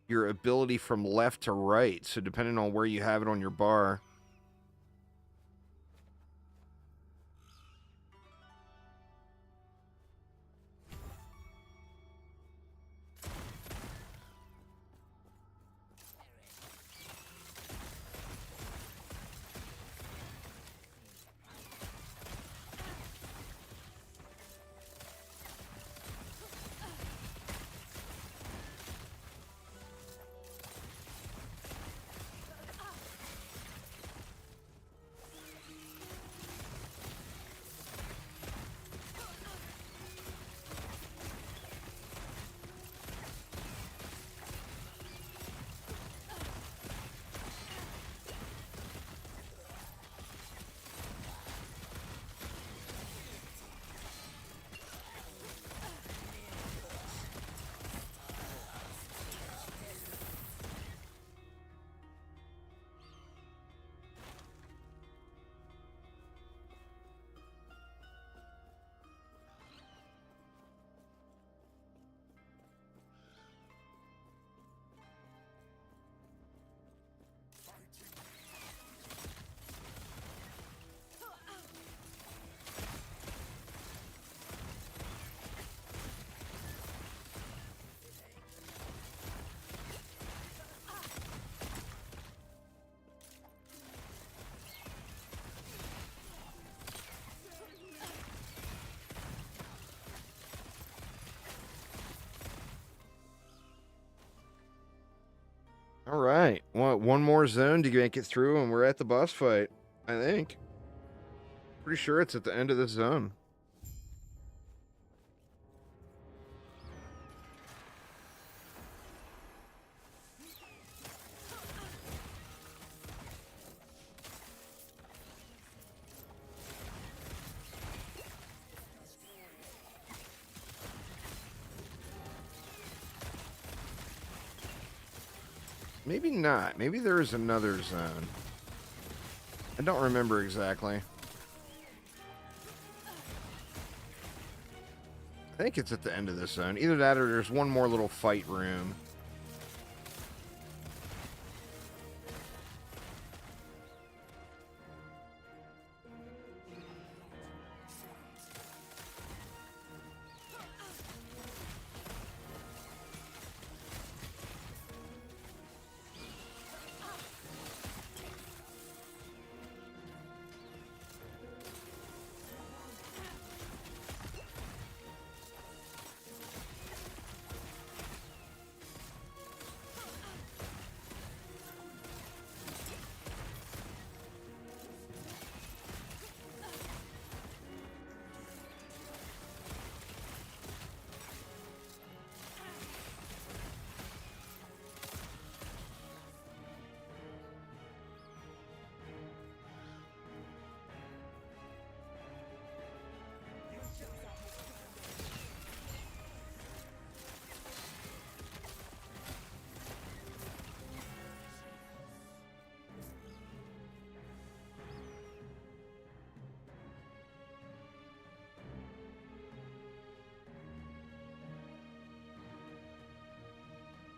Your ability from left to right. So depending on where you have it on your bar. All right. One more zone to make it through, and we're at the boss fight, I think. Pretty sure it's at the end of this zone. Maybe not. Maybe there is another zone. I don't remember exactly. I think it's at the end of this zone. Either that or there's one more little fight room.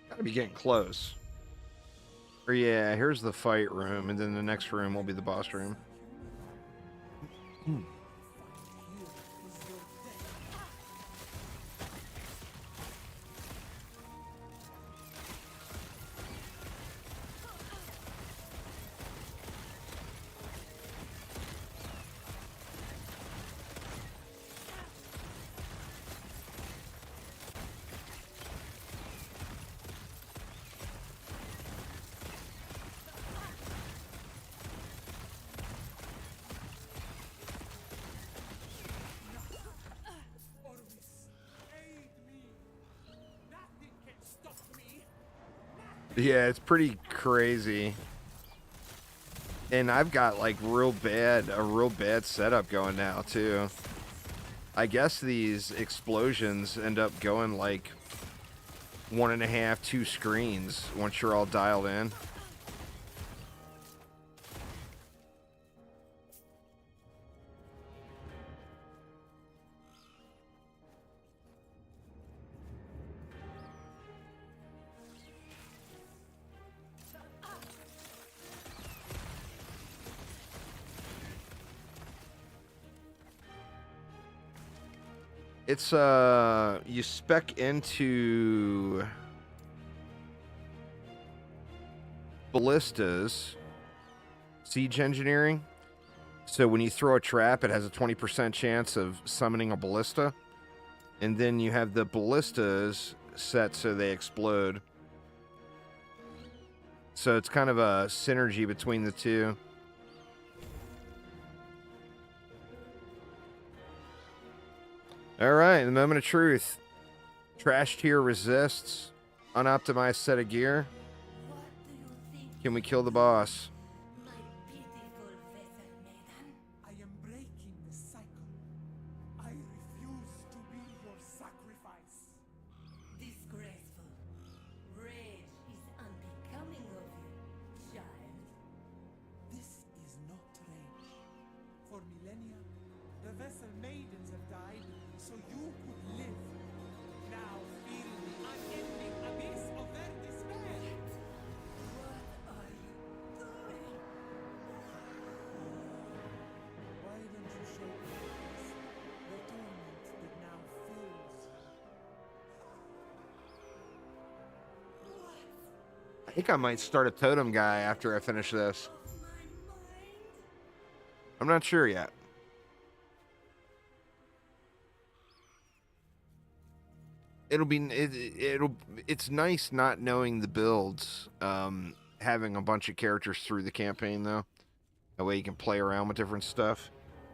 Gotta be getting close. Or yeah, here's the fight room, and then the next room will be the boss room. Yeah, it's pretty crazy. And I've got like a real bad setup going now too. I guess these explosions end up going like 1.5, 2 screens once you're all dialed in. It's you spec into ballistas, siege engineering. So when you throw a trap, it has a 20% chance of summoning a ballista. And then you have the ballistas set so they explode. So it's kind of a synergy between the two. All right, the moment of truth. Trash tier resists. Unoptimized set of gear. Can we kill the boss? I am breaking the cycle. I refuse to be your sacrifice. Disgraceful. Rage is unbecoming of you, child. This is not rage. For millennia, the vessel maidens have died so you could live. Now feel the unending abyss of their despair. What are you doing? Why don't you show us the torment that now fills you? What I think I might start a totem guy after I finish this. of my mind? I'm not sure yet. It's nice not knowing the builds, having a bunch of characters through the campaign though. That way you can play around with different stuff.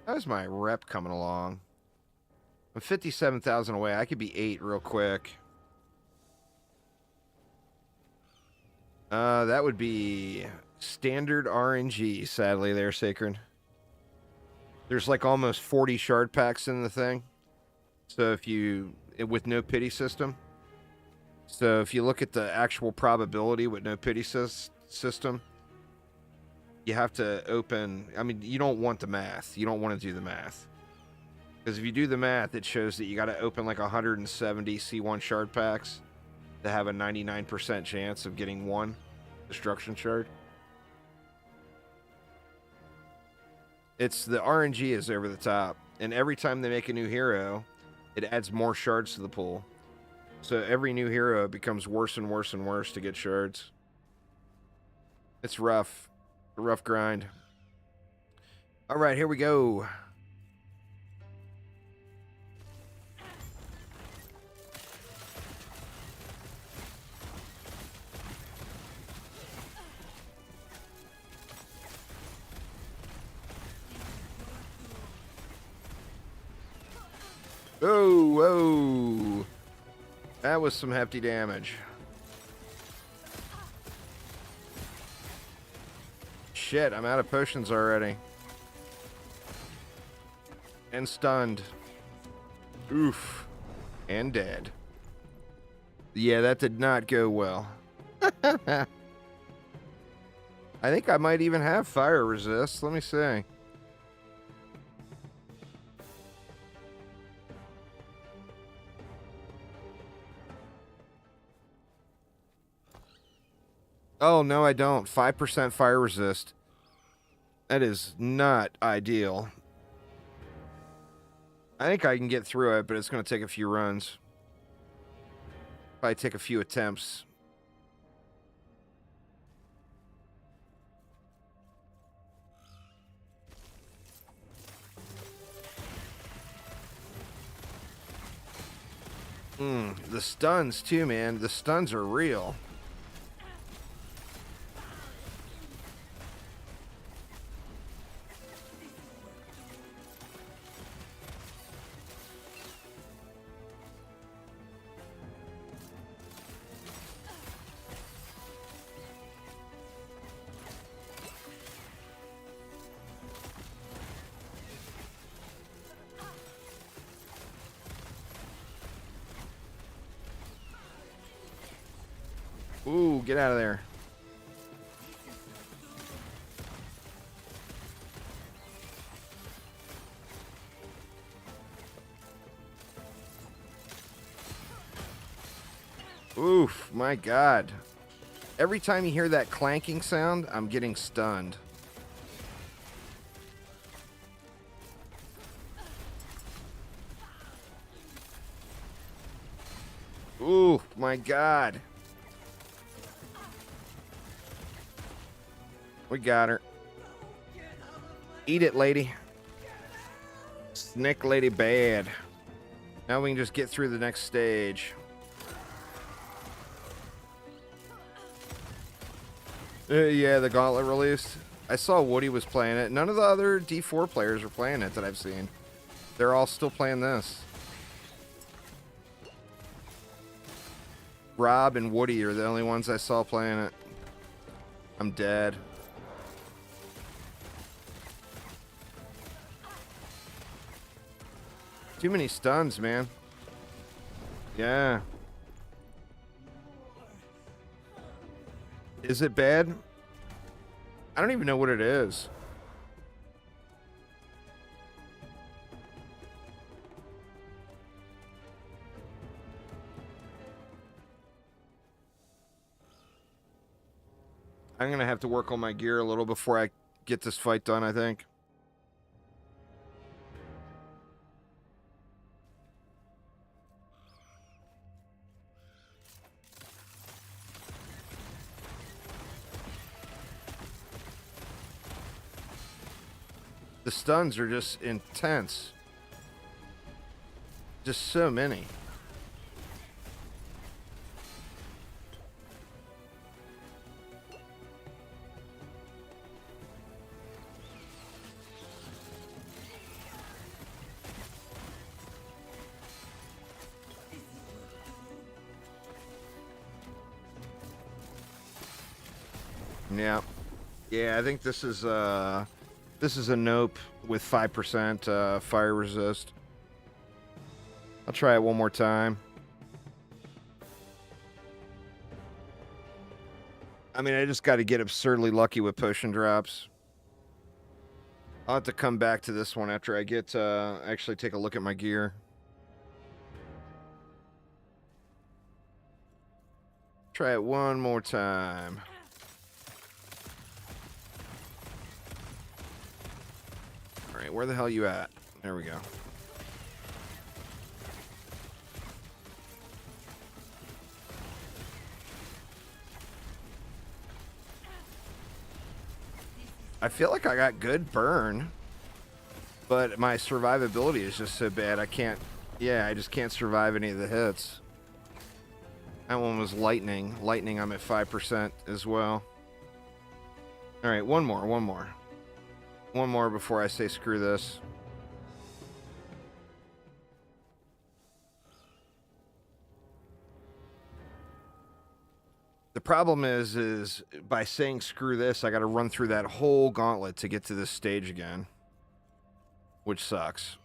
How's my rep coming along? I'm 57,000 away. I could be 8 real quick. That would be standard RNG, sadly there, Sacred. There's like almost 40 shard packs in the thing. So if you, with no pity system. So if you look at the actual probability with no pity system, you have to open, I mean, you don't want the math. You don't want to do the math. Because if you do the math, it shows that you got to open like 170 C1 shard packs to have a 99% chance of getting one destruction shard. It's the RNG is over the top. And every time they make a new hero, it adds more shards to the pool. So every new hero becomes worse and worse and worse to get shards. It's rough. A rough grind. All right, here we go. Oh, whoa. That was some hefty damage. Shit, I'm out of potions already. And stunned. Oof. And dead. Yeah, that did not go well. I think I might even have fire resist. Let me see. Oh, no, I don't. 5% fire resist. That is not ideal. I think I can get through it, but it's going to take a few runs. Probably take a few attempts. The stuns too, man. The stuns are real. Ooh, get out of there. Oof, my God. Every time you hear that clanking sound, I'm getting stunned. Ooh, my God. We got her. Eat it, lady. Snick lady bad. Now we can just get through the next stage. Yeah, the gauntlet released. I saw Woody was playing it. None of the other D4 players are playing it that I've seen. They're all still playing this. Rob and Woody are the only ones I saw playing it. I'm dead. Too many stuns, man. Yeah. Is it bad? I don't even know what it is. I'm gonna have to work on my gear a little before I get this fight done, I think. The stuns are just intense. Just so many. Yeah. Yeah, I think this is a nope with 5% fire resist. I'll try it one more time. I mean, I just got to get absurdly lucky with potion drops. I'll have to come back to this one after I get actually take a look at my gear. Try it one more time. All right, where the hell you at? There we go. I feel like I got good burn, but my survivability is just so bad. I can't, yeah, I just can't survive any of the hits. That one was lightning. Lightning, I'm at 5% as well. All right, one more. One more before I say screw this. The problem is by saying screw this, I got to run through that whole gauntlet to get to this stage again, which sucks.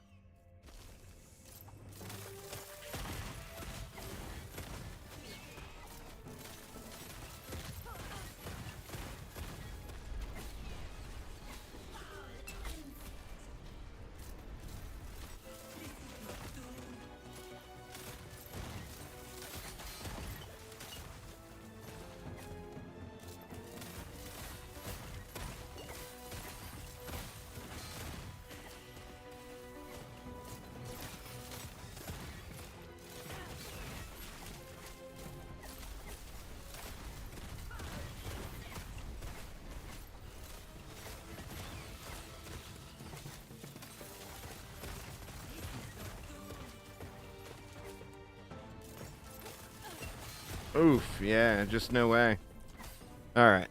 Oof, yeah, just no way. Alright.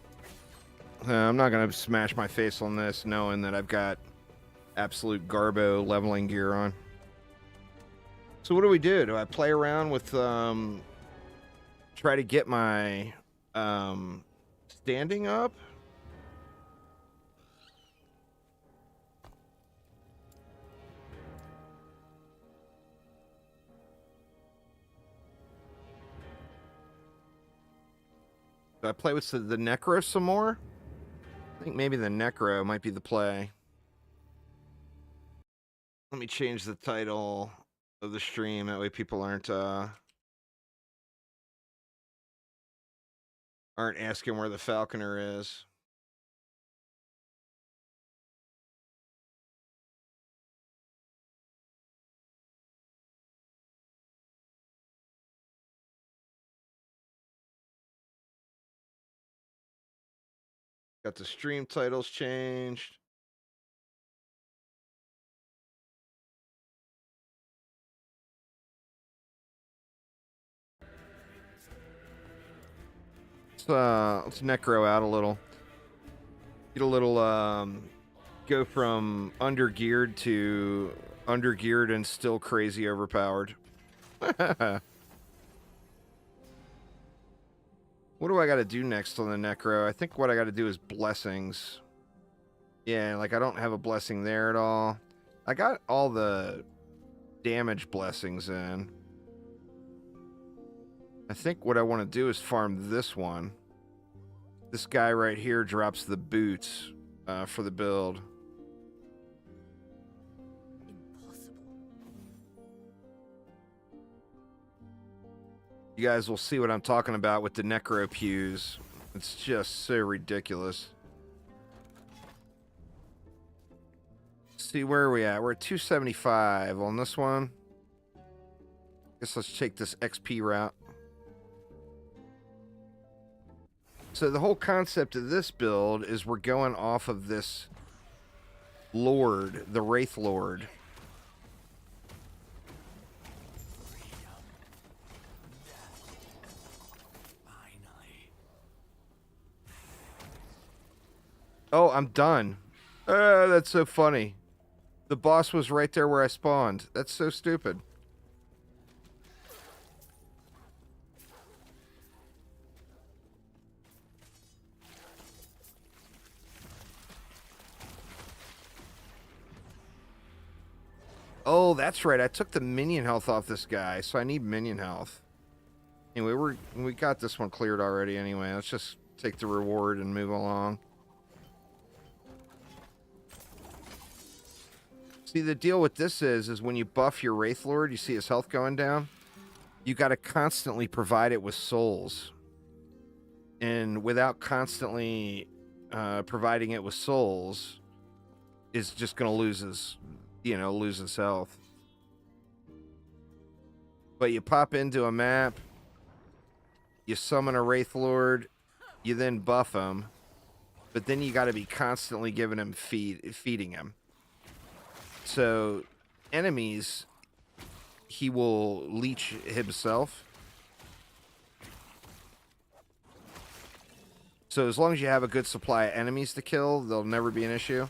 I'm not going to smash my face on this knowing that I've got absolute garbo leveling gear on. So what do we do? Do I play around with, try to get my, standing up? Do I play with the Necro some more? I think maybe the Necro might be the play. Let me change the title of the stream. That way people aren't asking where the Falconer is. Got the stream titles changed. Let's Necro out a little. Get a little, go from undergeared to undergeared and still crazy overpowered. What do I got to do next on the Necro? I think what I got to do is blessings. Yeah, like I don't have a blessing there at all. I got all the damage blessings in. I think what I want to do is farm this one. This guy right here drops the boots for the build. You guys will see what I'm talking about with the Necro pews. It's just so ridiculous. See, where are we at? We're at 275 on this one. Guess let's take this XP route. So the whole concept of this build is we're going off of this Lord, the Wraith Lord. Oh, I'm done. That's so funny. The boss was right there where I spawned. That's so stupid. Oh, that's right. I took the minion health off this guy, so I need minion health. Anyway, we got this one cleared already anyway. Let's just take the reward and move along. See, the deal with this is when you buff your Wraith Lord, you see his health going down. You got to constantly provide it with souls. And without constantly providing it with souls, is just going to lose his health. But you pop into a map, you summon a Wraith Lord, you then buff him, but then you got to be constantly giving him feeding him. So, enemies, he will leech himself. So as long as you have a good supply of enemies to kill, there'll never be an issue.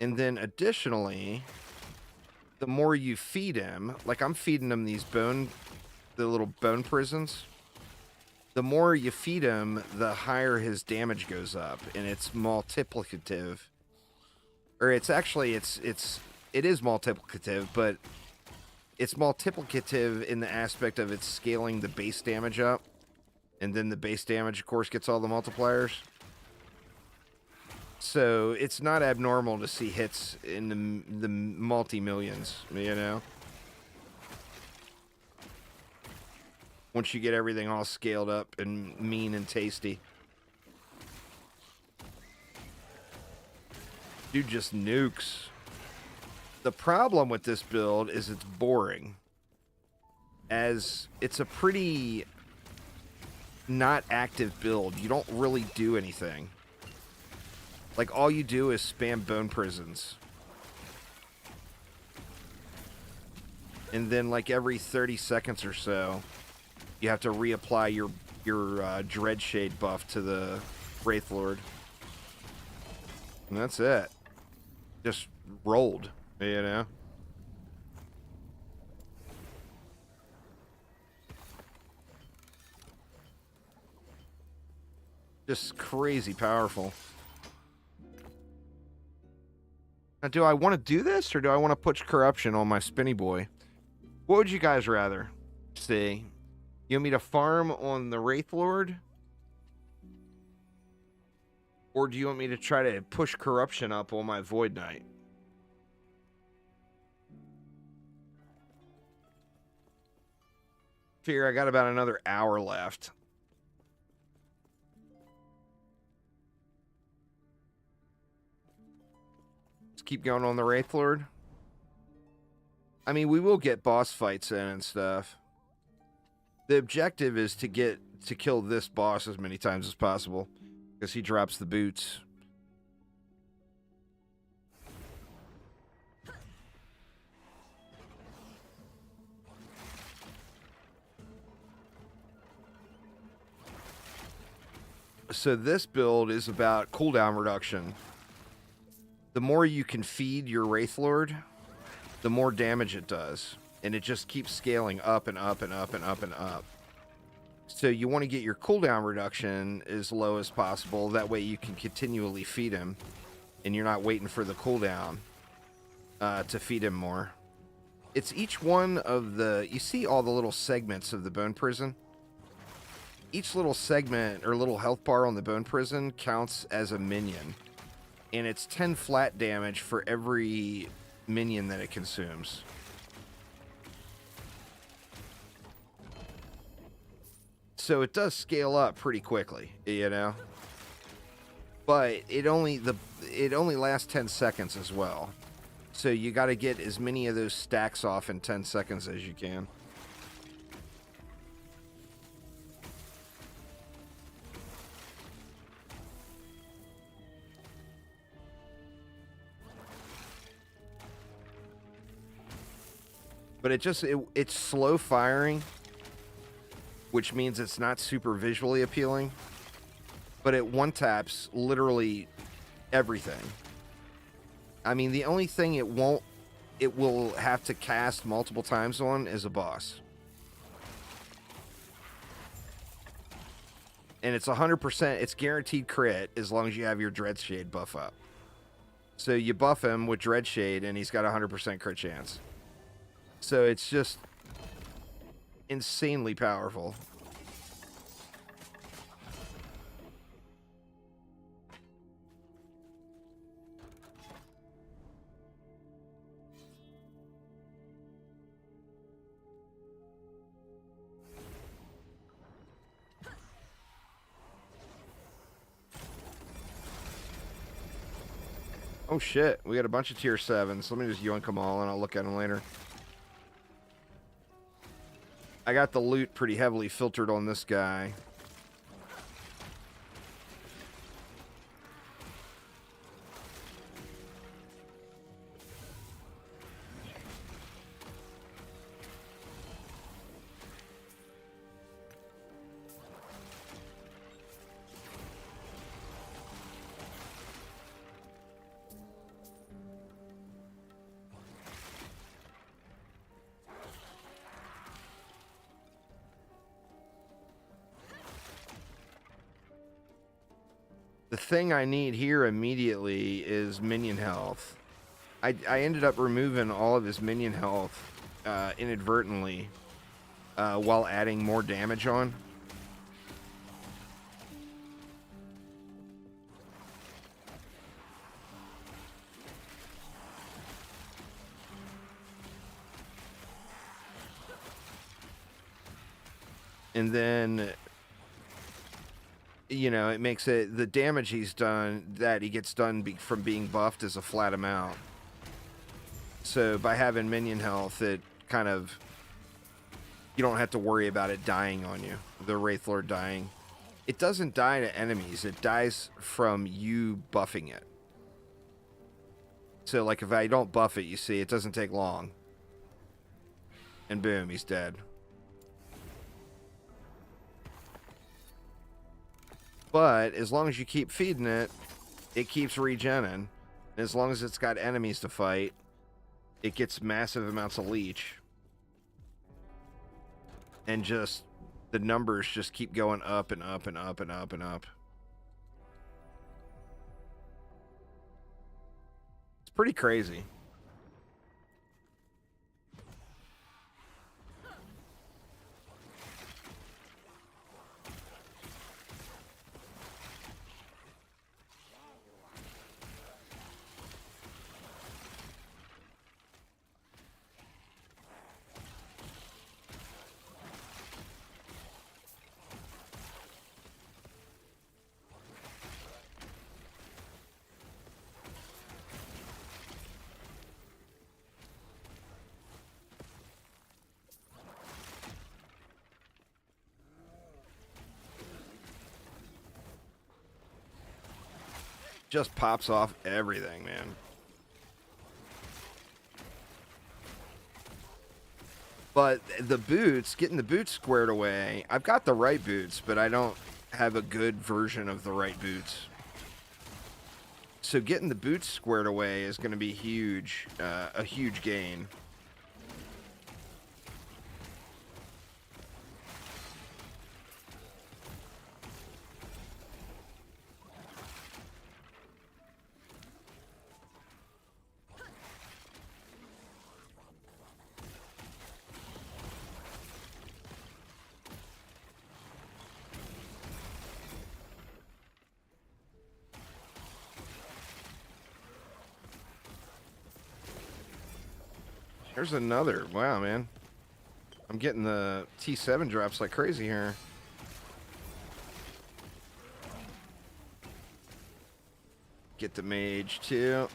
And then additionally, the more you feed him, like I'm feeding him the little bone prisons. The more you feed him, the higher his damage goes up, and it's multiplicative. Or it's actually, it is multiplicative, but it's multiplicative in the aspect of it's scaling the base damage up. And then the base damage, of course, gets all the multipliers. So it's not abnormal to see hits in the multi-millions, you know? Once you get everything all scaled up and mean and tasty. Dude just nukes. The problem with this build is it's boring. As it's a pretty not active build. You don't really do anything. Like, all you do is spam bone prisons. And then, like, every 30 seconds or so, you have to reapply your Dread Shade buff to the Wraith Lord. And that's it. Just rolled, you know? Just crazy powerful. Now, do I want to do this, or do I want to push corruption on my spinny boy? What would you guys rather see? You want me to farm on the Wraith Lord? Or do you want me to try to push corruption up on my Void Knight? Figure I got about another hour left. Let's keep going on the Wraith Lord. I mean, we will get boss fights in and stuff. The objective is to kill this boss as many times as possible, because he drops the boots. So this build is about cooldown reduction. The more you can feed your Wraith Lord, the more damage it does. And it just keeps scaling up and up and up and up and up. So you want to get your cooldown reduction as low as possible. That way you can continually feed him. And you're not waiting for the cooldown to feed him more. It's each one of the... You see all the little segments of the bone prison? Each little segment or little health bar on the bone prison counts as a minion. And it's 10 flat damage for every minion that it consumes. So it does scale up pretty quickly, you know? But it only lasts 10 seconds as well. So you got to get as many of those stacks off in 10 seconds as you can. But it's slow firing, which means it's not super visually appealing. But it one-taps literally everything. I mean, the only thing it will have to cast multiple times on is a boss. And it's 100%, it's guaranteed crit as long as you have your Dread Shade buff up. So you buff him with Dread Shade and he's got a 100% crit chance. So it's just insanely powerful. Oh shit, we got a bunch of tier 7s. Let me just yoink them all and I'll look at them later. I got the loot pretty heavily filtered on this guy. The thing I need here immediately is minion health. I ended up removing all of his minion health inadvertently while adding more damage on. And then, you know, it makes it, the damage he's done, that he gets done from being buffed is a flat amount. So by having minion health, it kind of, you don't have to worry about it dying on you, the Wraith Lord dying. It doesn't die to enemies, it dies from you buffing it. So like if I don't buff it, you see, it doesn't take long. And boom, he's dead. But as long as you keep feeding it, it keeps regenning. And as long as it's got enemies to fight, it gets massive amounts of leech. And just, the numbers just keep going up and up and up and up and up. It's pretty crazy. Just pops off everything, man. But the boots, getting the boots squared away, I've got the right boots, but I don't have a good version of the right boots. So getting the boots squared away is going to be huge, a huge gain. There's another. Wow, man. I'm getting the T7 drops like crazy here. Get the mage too.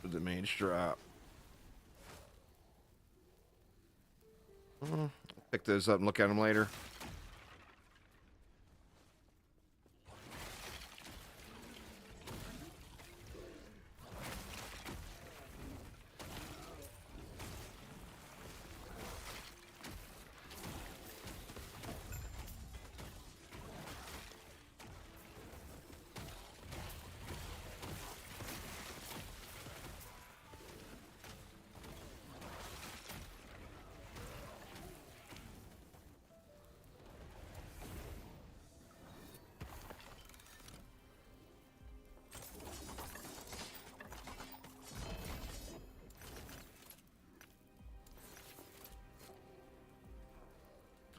The mage drop. Pick those up and look at them later.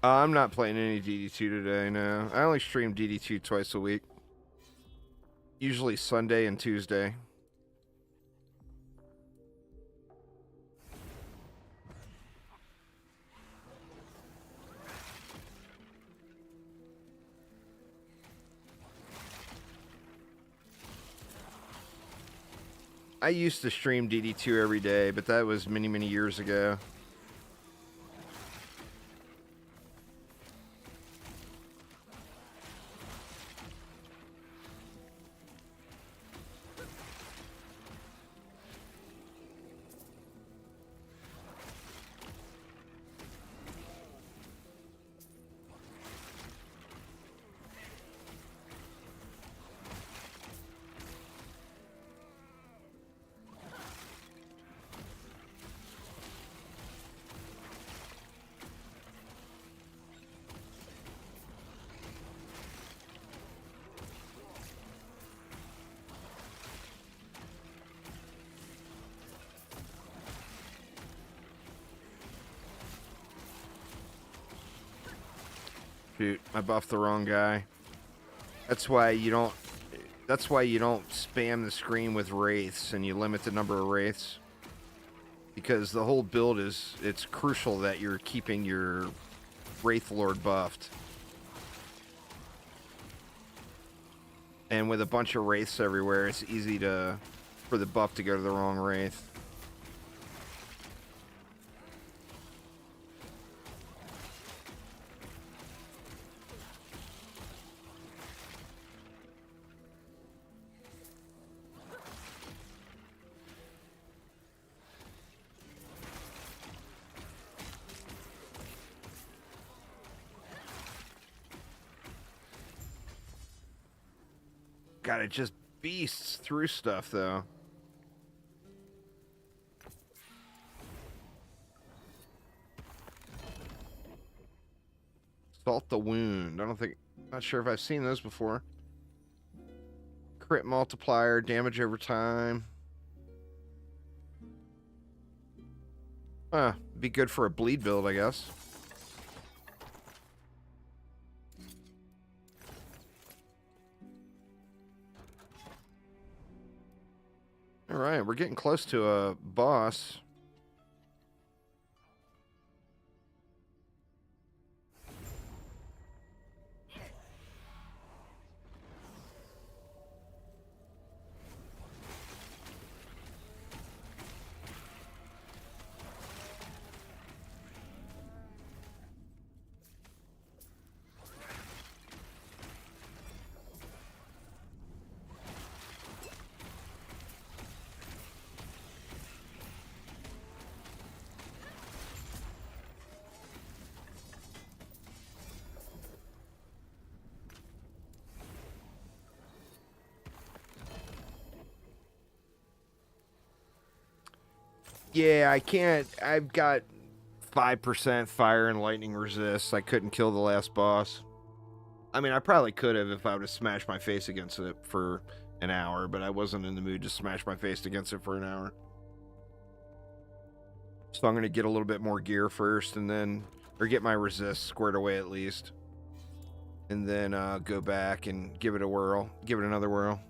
I'm not playing any DD2 today, no. I only stream DD2 twice a week. Usually Sunday and Tuesday. I used to stream DD2 every day, but that was many, many years ago. Shoot, I buffed the wrong guy. That's why you don't spam the screen with wraiths and you limit the number of wraiths. Because the whole build it's crucial that you're keeping your Wraith Lord buffed. And with a bunch of wraiths everywhere, it's easy for the buff to go to the wrong wraith. God, it just beasts through stuff, though. Salt the Wound. Not sure if I've seen those before. Crit multiplier, damage over time. Be good for a bleed build, I guess. Alright, we're getting close to a boss. Yeah, I can't. I've got 5% fire and lightning resist. I couldn't kill the last boss. I mean, I probably could have if I would have smashed my face against it for an hour, but I wasn't in the mood to smash my face against it for an hour. So I'm going to get a little bit more gear first and then, or get my resist squared away at least. And then go back and give it a whirl. Give it another whirl.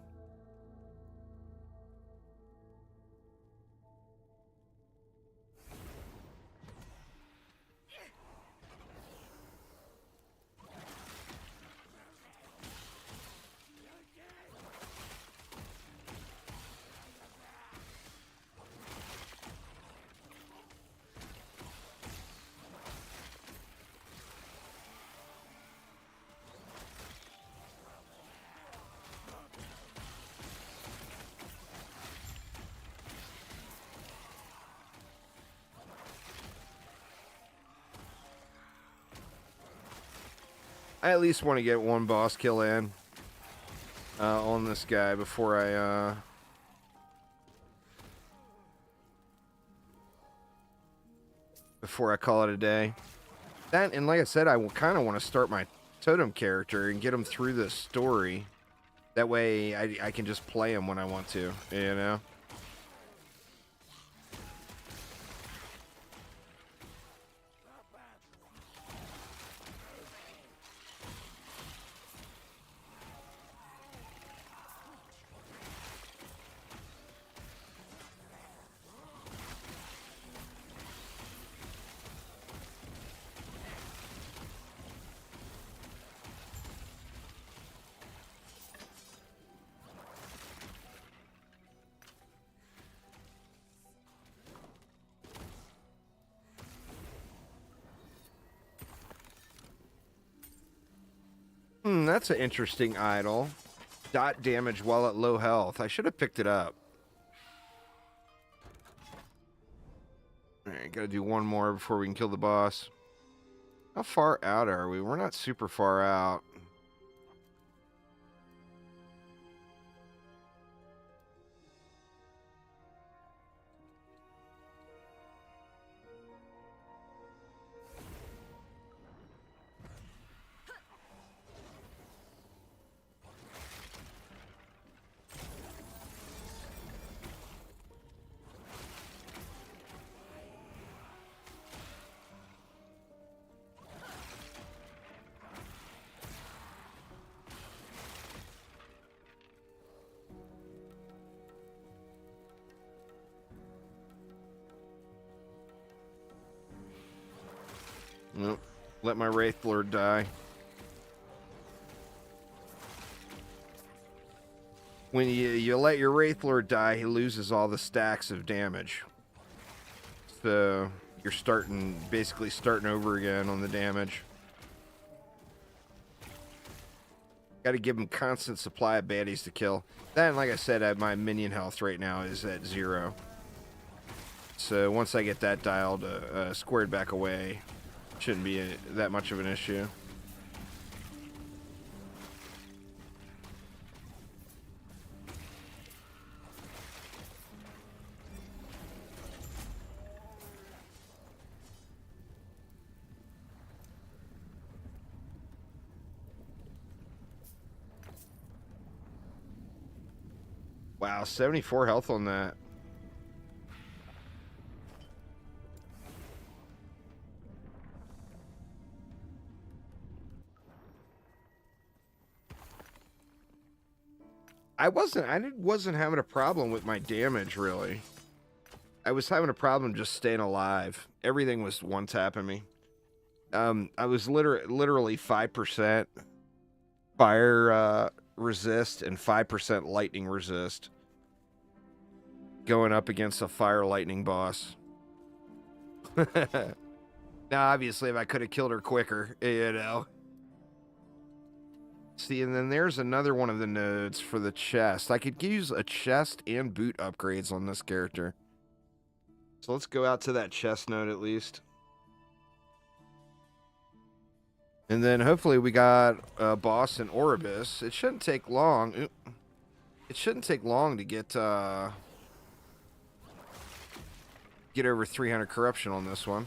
I at least want to get one boss kill in on this guy before I call it a day. That, and like I said, I kind of want to start my totem character and get him through the story. That way I can just play him when I want to, you know? That's an interesting idol. Dot damage while at low health. I should have picked it up. Alright, gotta do one more before we can kill the boss. How far out are we? We're not super far out. Nope. Let my Wraith Lord die. When you let your Wraith Lord die, he loses all the stacks of damage. So you're basically starting over again on the damage. Got to give him constant supply of baddies to kill. Then, like I said, my minion health right now is at 0. So once I get that dialed squared back away, shouldn't be that much of an issue. Wow, 74 health on that. I wasn't having a problem with my damage, really. I was having a problem just staying alive. Everything was one-tapping me. I was literally 5% fire resist and 5% lightning resist going up against a fire lightning boss. Now, obviously, if I could have killed her quicker, you know. See, and then there's another one of the nodes for the chest. I could use a chest and boot upgrades on this character. So let's go out to that chest node at least. And then hopefully we got a boss in Oribus. It shouldn't take long. It shouldn't take long to get over 300 corruption on this one.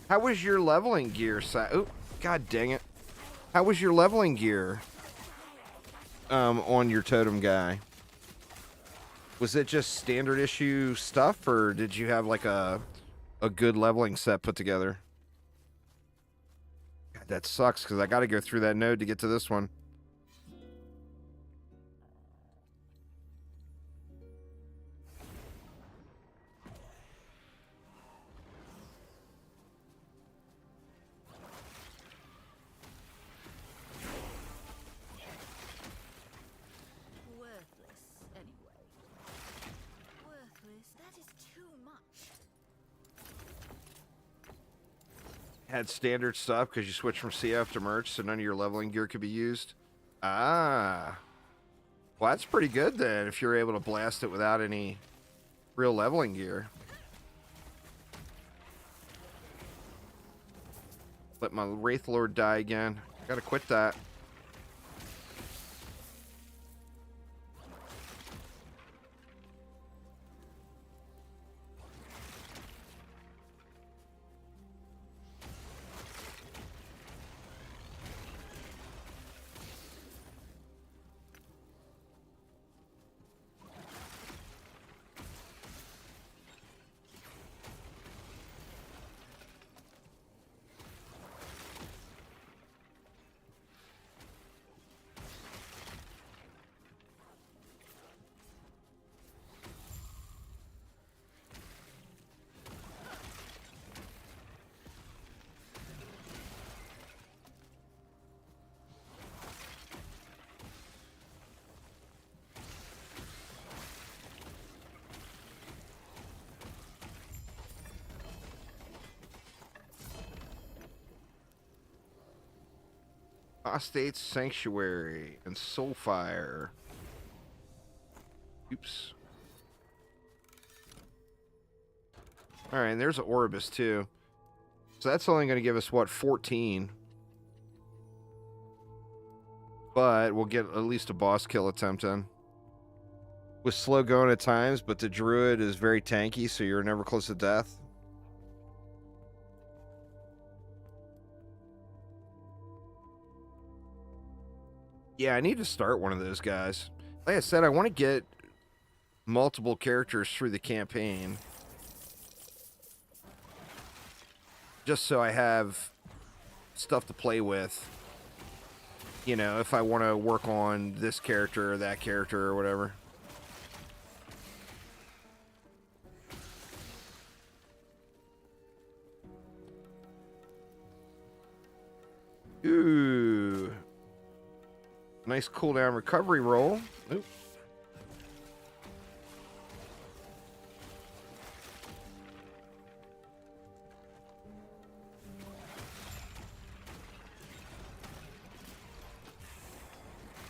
How was your leveling gear, oh, god dang it. How was your leveling gear on your totem guy? Was it just standard issue stuff, or did you have like a good leveling set put together? God, that sucks, because I got to go through that node to get to this one. Had standard stuff because you switched from CF to merch, so none of your leveling gear could be used. Ah. Well, that's pretty good then, if you're able to blast it without any real leveling gear. Let my Wraith Lord die again. Gotta quit that. Apostate's Sanctuary and Soulfire. Oops. Alright, and there's an Orbis too. So that's only going to give us, what, 14? But we'll get at least a boss kill attempt in. With slow going at times, but the Druid is very tanky, so you're never close to death. Yeah, I need to start one of those guys. Like I said, I want to get multiple characters through the campaign. Just so I have stuff to play with. You know, if I want to work on this character or that character or whatever. Ooh. Nice cooldown recovery roll. Oop.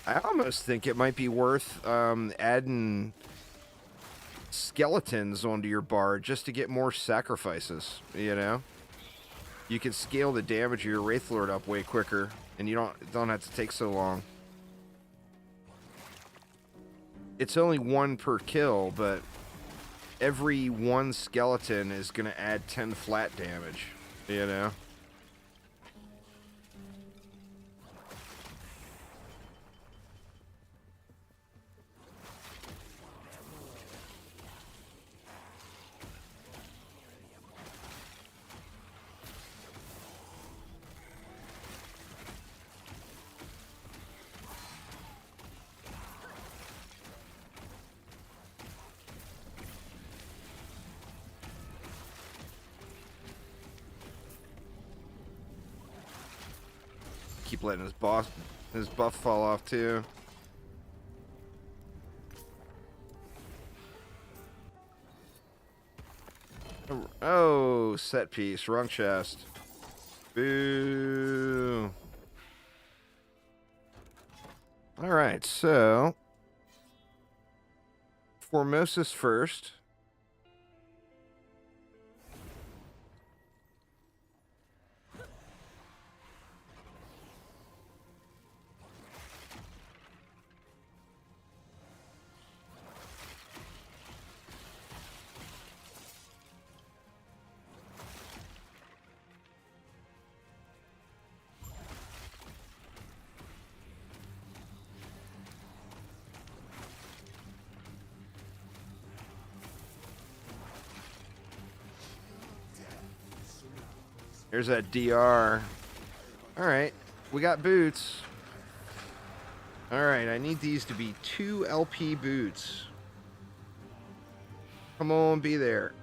I almost think it might be worth adding skeletons onto your bar just to get more sacrifices, you know? You can scale the damage of your Wraith Lord up way quicker, and you don't have to take so long. It's only 1 per kill, but every 1 skeleton is going to add 10 flat damage, you know? Keep letting his buff fall off too. Oh, set piece, wrong chest. Boo. All right, so Formosus first. There's that DR. Alright, we got boots. Alright, I need these to be 2 LP boots. Come on, be there.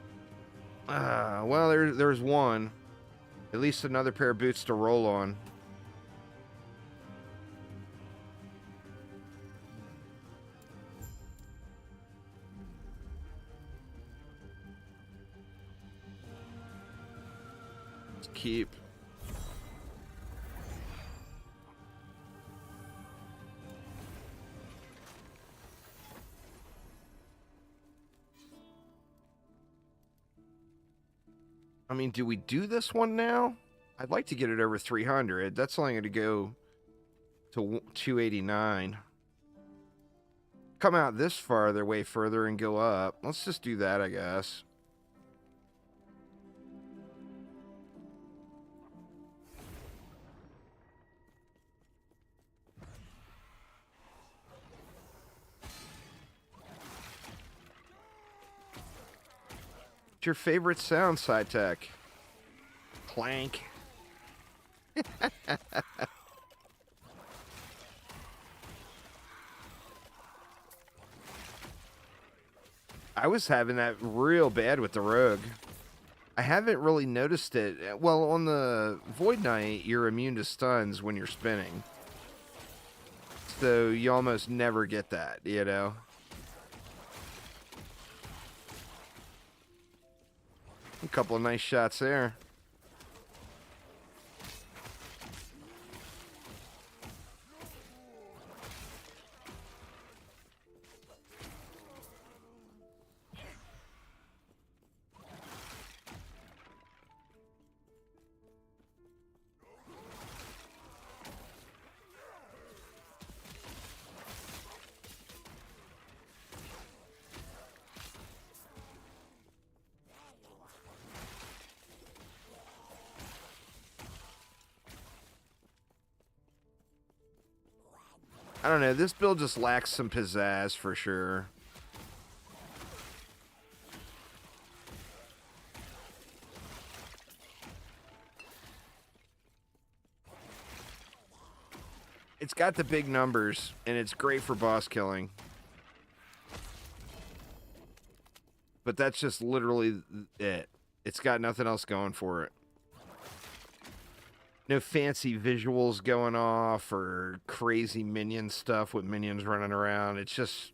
Well, there's one. At least another pair of boots to roll on. Keep. I mean, do we do this one now? I'd like to get it over 300. That's only going to go to 289. Come out this farther, way further, and go up. Let's just do that, I guess. Your favorite sound, SciTech? Clank. I was having that real bad with the Rogue. I haven't really noticed it. Well, on the Void Knight, you're immune to stuns when you're spinning. So you almost never get that, you know? A couple of nice shots there. I don't know. This build just lacks some pizzazz for sure. It's got the big numbers, and it's great for boss killing. But that's just literally it. It's got nothing else going for it. No fancy visuals going off or crazy minion stuff with minions running around. It's just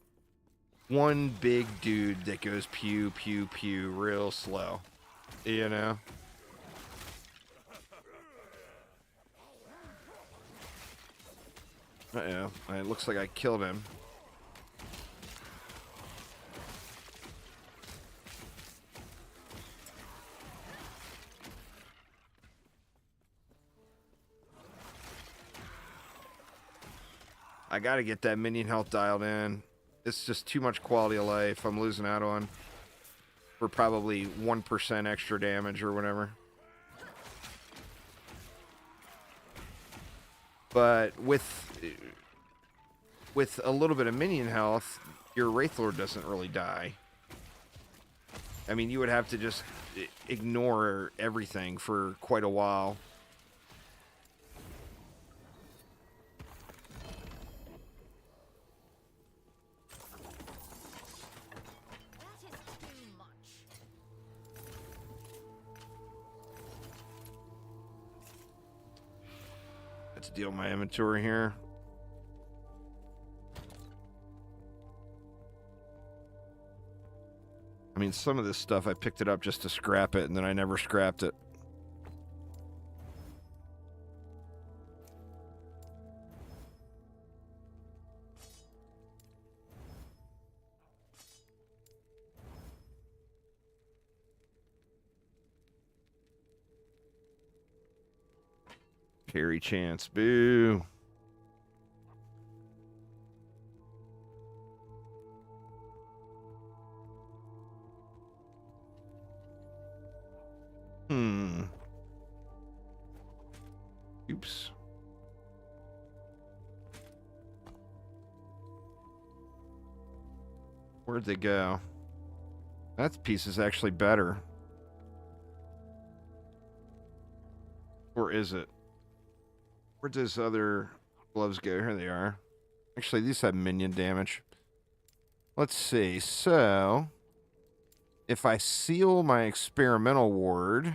one big dude that goes pew, pew, pew real slow. You know? Uh-oh. It looks like I killed him. I gotta get that minion health dialed in. It's just too much quality of life I'm losing out on. For probably 1% extra damage or whatever. But with a little bit of minion health, your Wraithlord doesn't really die. I mean, you would have to just ignore everything for quite a while. Let's deal my inventory here. I mean, some of this stuff I picked it up just to scrap it, and then I never scrapped it. Carry chance. Boo. Oops. Where'd they go? That piece is actually better. Or is it? Where'd those other gloves go? Here they are. Actually, these have minion damage. Let's see. So, if I seal my experimental ward...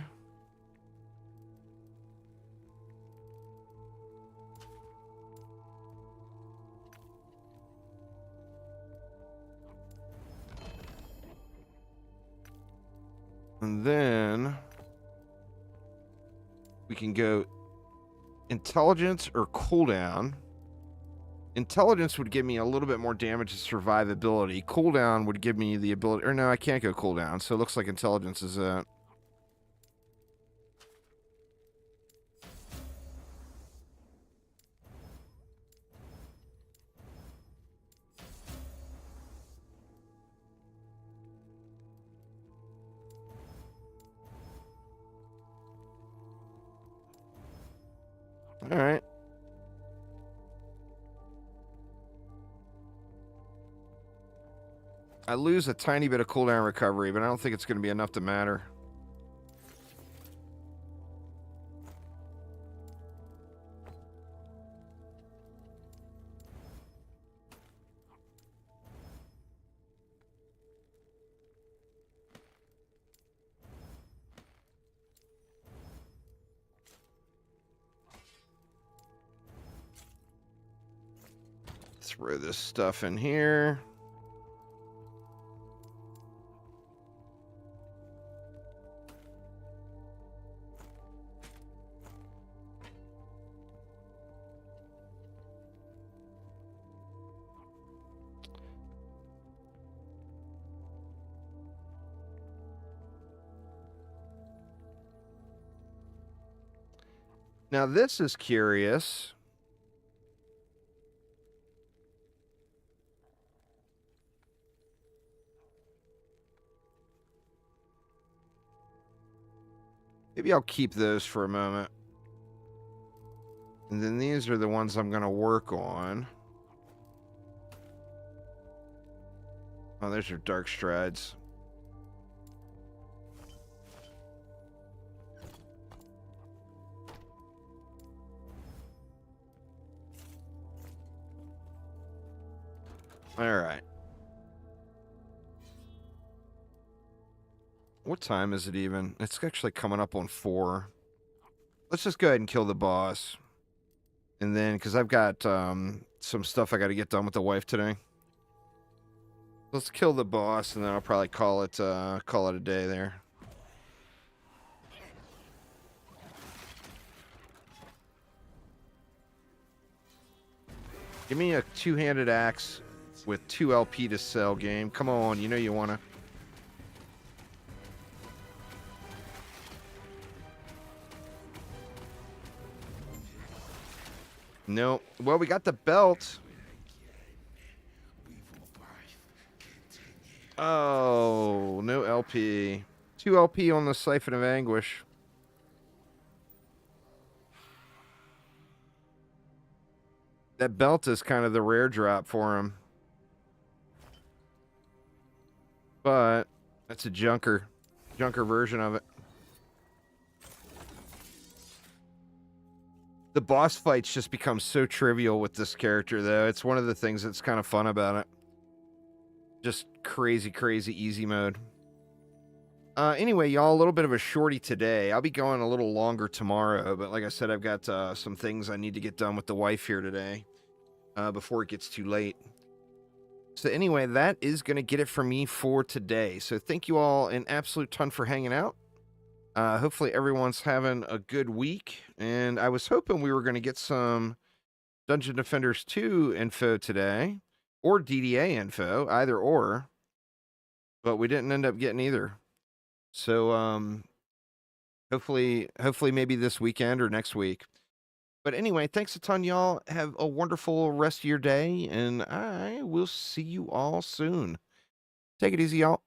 And then we can go intelligence or cooldown. Intelligence would give me a little bit more damage to survivability. Cooldown would give me the ability... Or no, I can't go cooldown, so it looks like intelligence is that. All right. I lose a tiny bit of cooldown recovery, but I don't think it's going to be enough to matter. Throw this stuff in here. Now this is curious. Maybe I'll keep those for a moment. And then these are the ones I'm going to work on. Oh, there's your dark strides. All right. What time is it even? It's actually coming up on 4. Let's just go ahead and kill the boss. And then, because I've got some stuff I got to get done with the wife today. Let's kill the boss, and then I'll probably call it a day there. Give me a two-handed axe with 2 LP to sell, game. Come on, you know you want to. No. Well, we got the belt. Oh, no LP. 2 LP on the Siphon of Anguish. That belt is kind of the rare drop for him. But that's a junker version of it. The boss fights just become so trivial with this character, though. It's one of the things that's kind of fun about it. Just crazy, crazy easy mode. Anyway, y'all, a little bit of a shorty today. I'll be going a little longer tomorrow, but like I said, I've got some things I need to get done with the wife here today before it gets too late. So anyway, that is going to get it for me for today. So thank you all an absolute ton for hanging out. Hopefully everyone's having a good week. And I was hoping we were going to get some Dungeon Defenders 2 info today. Or DDA info, either or. But we didn't end up getting either. So hopefully maybe this weekend or next week. But anyway, thanks a ton, y'all. Have a wonderful rest of your day. And I will see you all soon. Take it easy, y'all.